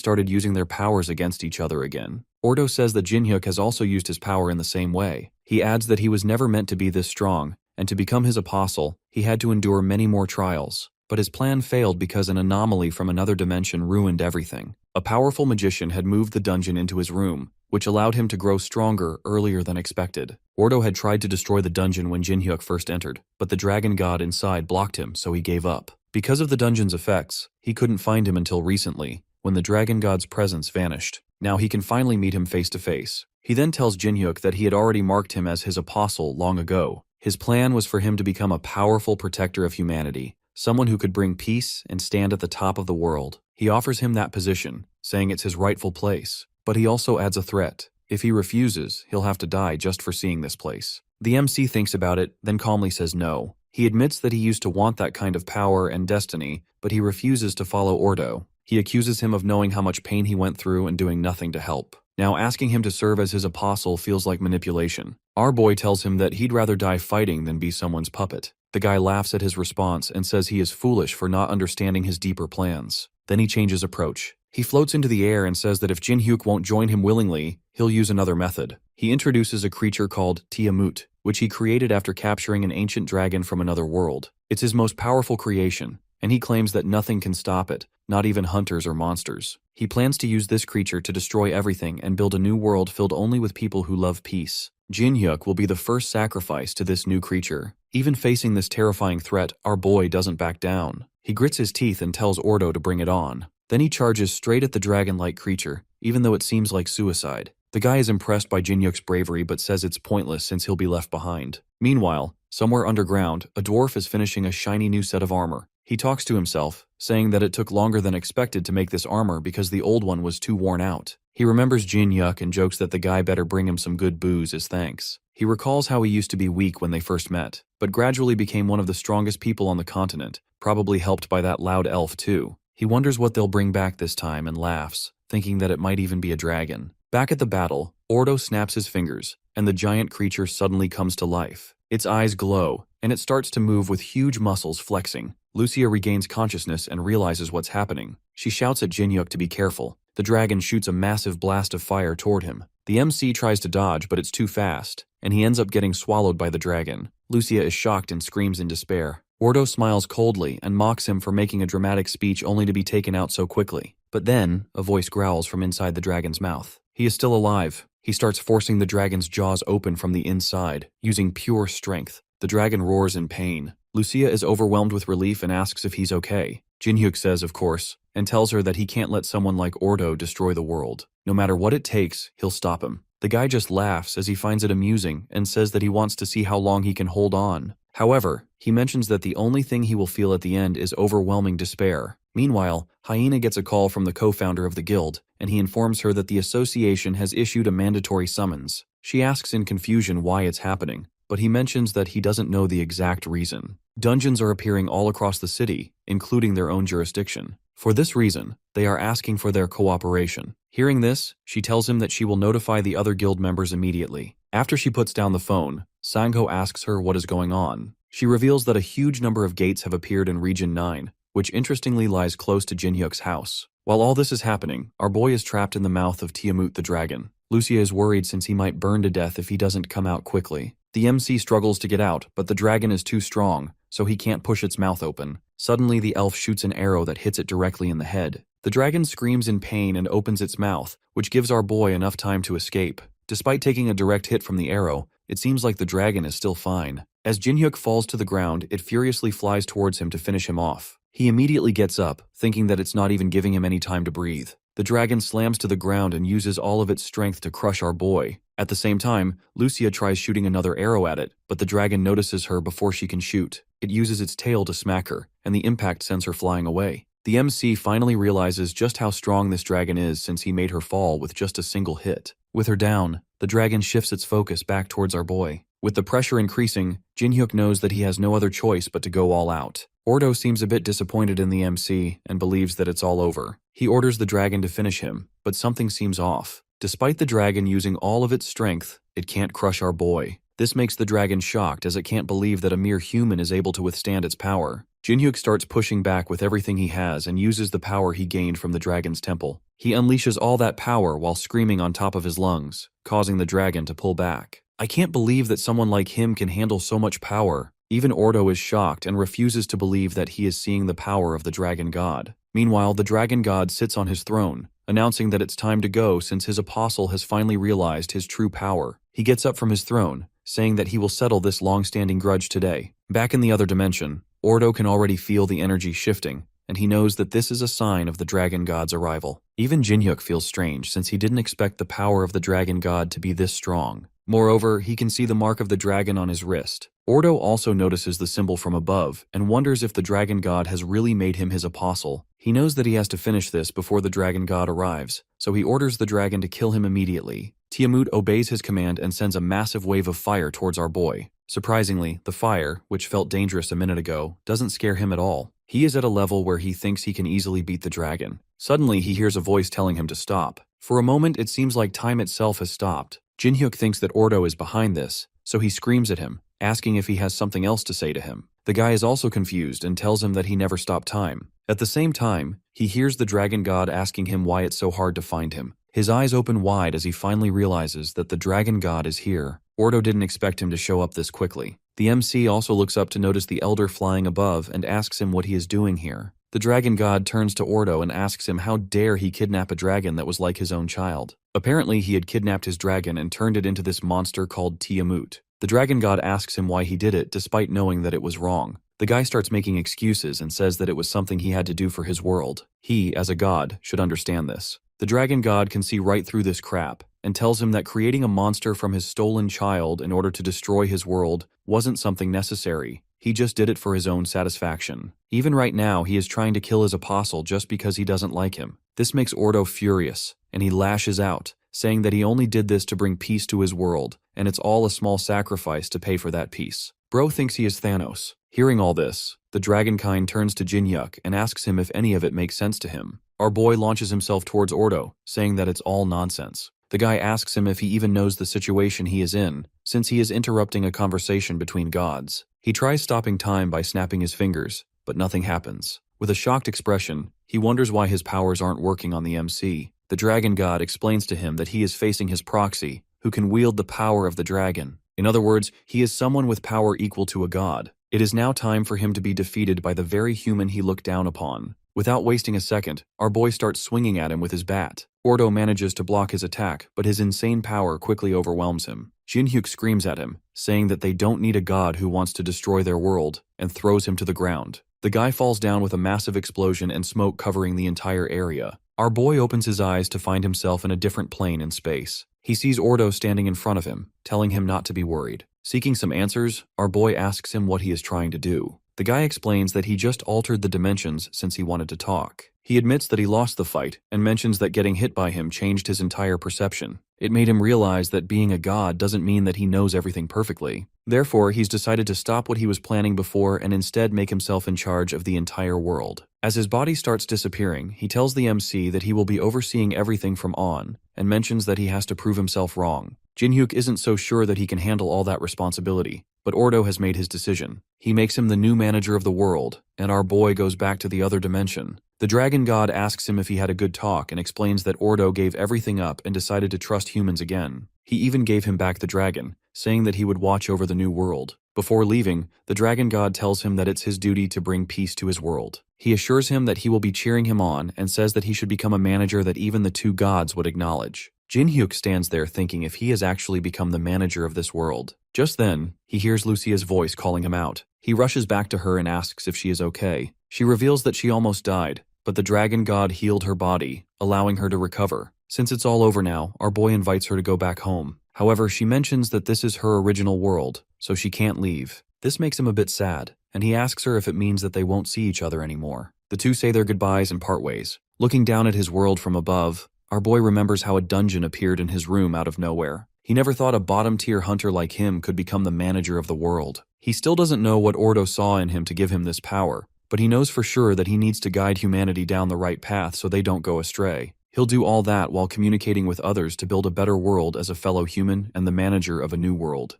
started using their powers against each other again. Ordo says that Jinhyuk has also used his power in the same way. He adds that he was never meant to be this strong, and to become his apostle, he had to endure many more trials. But his plan failed because an anomaly from another dimension ruined everything. A powerful magician had moved the dungeon into his room, which allowed him to grow stronger earlier than expected. Ordo had tried to destroy the dungeon when Jinhyuk first entered, but the dragon god inside blocked him, so he gave up. Because of the dungeon's effects, he couldn't find him until recently, when the dragon god's presence vanished. Now he can finally meet him face to face. He then tells Jinhyuk that he had already marked him as his apostle long ago. His plan was for him to become a powerful protector of humanity, someone who could bring peace and stand at the top of the world. He offers him that position, saying it's his rightful place. But he also adds a threat. If he refuses, he'll have to die just for seeing this place. The MC thinks about it, then calmly says no. He admits that he used to want that kind of power and destiny, but he refuses to follow Ordo. He accuses him of knowing how much pain he went through and doing nothing to help. Now asking him to serve as his apostle feels like manipulation. Our boy tells him that he'd rather die fighting than be someone's puppet. The guy laughs at his response and says he is foolish for not understanding his deeper plans. Then he changes approach. He floats into the air and says that if Jinhyuk won't join him willingly, he'll use another method. He introduces a creature called Tiamut, which he created after capturing an ancient dragon from another world. It's his most powerful creation, and he claims that nothing can stop it, not even hunters or monsters. He plans to use this creature to destroy everything and build a new world filled only with people who love peace. Jinhyuk will be the first sacrifice to this new creature. Even facing this terrifying threat, our boy doesn't back down. He grits his teeth and tells Ordo to bring it on. Then he charges straight at the dragon-like creature, even though it seems like suicide. The guy is impressed by Jinhyuk's bravery but says it's pointless since he'll be left behind. Meanwhile, somewhere underground, a dwarf is finishing a shiny new set of armor. He talks to himself, saying that it took longer than expected to make this armor because the old one was too worn out. He remembers Jinhyuk and jokes that the guy better bring him some good booze as thanks. He recalls how he used to be weak when they first met, but gradually became one of the strongest people on the continent, probably helped by that loud elf too. He wonders what they'll bring back this time and laughs, thinking that it might even be a dragon. Back at the battle, Ordo snaps his fingers, and the giant creature suddenly comes to life. Its eyes glow, and it starts to move with huge muscles flexing. Lucia regains consciousness and realizes what's happening. She shouts at Jinhyuk to be careful. The dragon shoots a massive blast of fire toward him. The MC tries to dodge, but it's too fast, and he ends up getting swallowed by the dragon. Lucia is shocked and screams in despair. Ordo smiles coldly and mocks him for making a dramatic speech only to be taken out so quickly. But then, a voice growls from inside the dragon's mouth. He is still alive. He starts forcing the dragon's jaws open from the inside, using pure strength. The dragon roars in pain. Lucia is overwhelmed with relief and asks if he's okay. Jinhyuk says, of course, and tells her that he can't let someone like Ordo destroy the world. No matter what it takes, he'll stop him. The guy just laughs as he finds it amusing and says that he wants to see how long he can hold on. However, he mentions that the only thing he will feel at the end is overwhelming despair. Meanwhile, Hyena gets a call from the co-founder of the guild, and he informs her that the association has issued a mandatory summons. She asks in confusion why it's happening, but he mentions that he doesn't know the exact reason. Dungeons are appearing all across the city, including their own jurisdiction. For this reason, they are asking for their cooperation. Hearing this, she tells him that she will notify the other guild members immediately. After she puts down the phone, Sangho asks her what is going on. She reveals that a huge number of gates have appeared in Region 9, which interestingly lies close to Jinhyuk's house. While all this is happening, our boy is trapped in the mouth of Tiamut the dragon. Lucia is worried since he might burn to death if he doesn't come out quickly. The MC struggles to get out, but the dragon is too strong, so he can't push its mouth open. Suddenly, the elf shoots an arrow that hits it directly in the head. The dragon screams in pain and opens its mouth, which gives our boy enough time to escape. Despite taking a direct hit from the arrow, it seems like the dragon is still fine. As Jinhyuk falls to the ground, it furiously flies towards him to finish him off. He immediately gets up, thinking that it's not even giving him any time to breathe. The dragon slams to the ground and uses all of its strength to crush our boy. At the same time, Lucia tries shooting another arrow at it, but the dragon notices her before she can shoot. It uses its tail to smack her, and the impact sends her flying away. The MC finally realizes just how strong this dragon is since he made her fall with just a single hit. With her down, the dragon shifts its focus back towards our boy. With the pressure increasing, Jin-hyuk knows that he has no other choice but to go all out. Ordo seems a bit disappointed in the MC and believes that it's all over. He orders the dragon to finish him, but something seems off. Despite the dragon using all of its strength, it can't crush our boy. This makes the dragon shocked as it can't believe that a mere human is able to withstand its power. Jin-hyuk starts pushing back with everything he has and uses the power he gained from the dragon's temple. He unleashes all that power while screaming on top of his lungs, causing the dragon to pull back. I can't believe that someone like him can handle so much power. Even Ordo is shocked and refuses to believe that he is seeing the power of the dragon god. Meanwhile, the dragon god sits on his throne, announcing that it's time to go since his apostle has finally realized his true power. He gets up from his throne, saying that he will settle this long-standing grudge today. Back in the other dimension, Ordo can already feel the energy shifting, and he knows that this is a sign of the dragon god's arrival. Even Jin-hyuk feels strange since he didn't expect the power of the dragon god to be this strong. Moreover, he can see the mark of the dragon on his wrist. Ordo also notices the symbol from above and wonders if the dragon god has really made him his apostle. He knows that he has to finish this before the dragon god arrives, so he orders the dragon to kill him immediately. Tiamut obeys his command and sends a massive wave of fire towards our boy. Surprisingly, the fire, which felt dangerous a minute ago, doesn't scare him at all. He is at a level where he thinks he can easily beat the dragon. Suddenly, he hears a voice telling him to stop. For a moment, it seems like time itself has stopped. Jin-hyuk thinks that Ordo is behind this, so he screams at him, asking if he has something else to say to him. The guy is also confused and tells him that he never stopped time. At the same time, he hears the dragon god asking him why it's so hard to find him. His eyes open wide as he finally realizes that the dragon god is here. Ordo didn't expect him to show up this quickly. The MC also looks up to notice the elder flying above and asks him what he is doing here. The dragon god turns to Ordo and asks him how dare he kidnap a dragon that was like his own child. Apparently, he had kidnapped his dragon and turned it into this monster called Tiamut. The dragon god asks him why he did it despite knowing that it was wrong. The guy starts making excuses and says that it was something he had to do for his world. He, as a god, should understand this. The dragon god can see right through this crap and tells him that creating a monster from his stolen child in order to destroy his world wasn't something necessary. He just did it for his own satisfaction. Even right now, he is trying to kill his apostle just because he doesn't like him. This makes Ordo furious, and he lashes out, saying that he only did this to bring peace to his world, and it's all a small sacrifice to pay for that peace. Bro thinks he is Thanos. Hearing all this, the dragonkind turns to Jin-hyuk and asks him if any of it makes sense to him. Our boy launches himself towards Ordo, saying that it's all nonsense. The guy asks him if he even knows the situation he is in, since he is interrupting a conversation between gods. He tries stopping time by snapping his fingers, but nothing happens. With a shocked expression, he wonders why his powers aren't working on the MC. The dragon god explains to him that he is facing his proxy, who can wield the power of the dragon. In other words, he is someone with power equal to a god. It is now time for him to be defeated by the very human he looked down upon. Without wasting a second, our boy starts swinging at him with his bat. Ordo manages to block his attack, but his insane power quickly overwhelms him. Jin-hyuk screams at him, saying that they don't need a god who wants to destroy their world, and throws him to the ground. The guy falls down with a massive explosion and smoke covering the entire area. Our boy opens his eyes to find himself in a different plane in space. He sees Ordo standing in front of him, telling him not to be worried. Seeking some answers, our boy asks him what he is trying to do. The guy explains that he just altered the dimensions since he wanted to talk. He admits that he lost the fight and mentions that getting hit by him changed his entire perception. It made him realize that being a god doesn't mean that he knows everything perfectly. Therefore, he's decided to stop what he was planning before and instead make himself in charge of the entire world. As his body starts disappearing, he tells the MC that he will be overseeing everything from on, and mentions that he has to prove himself wrong. Jin-hyuk isn't so sure that he can handle all that responsibility, but Ordo has made his decision. He makes him the new manager of the world, and our boy goes back to the other dimension. The dragon god asks him if he had a good talk and explains that Ordo gave everything up and decided to trust humans again. He even gave him back the dragon, saying that he would watch over the new world. Before leaving, the dragon god tells him that it's his duty to bring peace to his world. He assures him that he will be cheering him on and says that he should become a manager that even the two gods would acknowledge. Jin-hyuk stands there thinking if he has actually become the manager of this world. Just then, he hears Lucia's voice calling him out. He rushes back to her and asks if she is okay. She reveals that she almost died, but the dragon god healed her body, allowing her to recover. Since it's all over now, our boy invites her to go back home. However, she mentions that this is her original world, so she can't leave. This makes him a bit sad, and he asks her if it means that they won't see each other anymore. The two say their goodbyes and part ways. Looking down at his world from above, our boy remembers how a dungeon appeared in his room out of nowhere. He never thought a bottom-tier hunter like him could become the manager of the world. He still doesn't know what Ordo saw in him to give him this power, but he knows for sure that he needs to guide humanity down the right path so they don't go astray. He'll do all that while communicating with others to build a better world as a fellow human and the manager of a new world.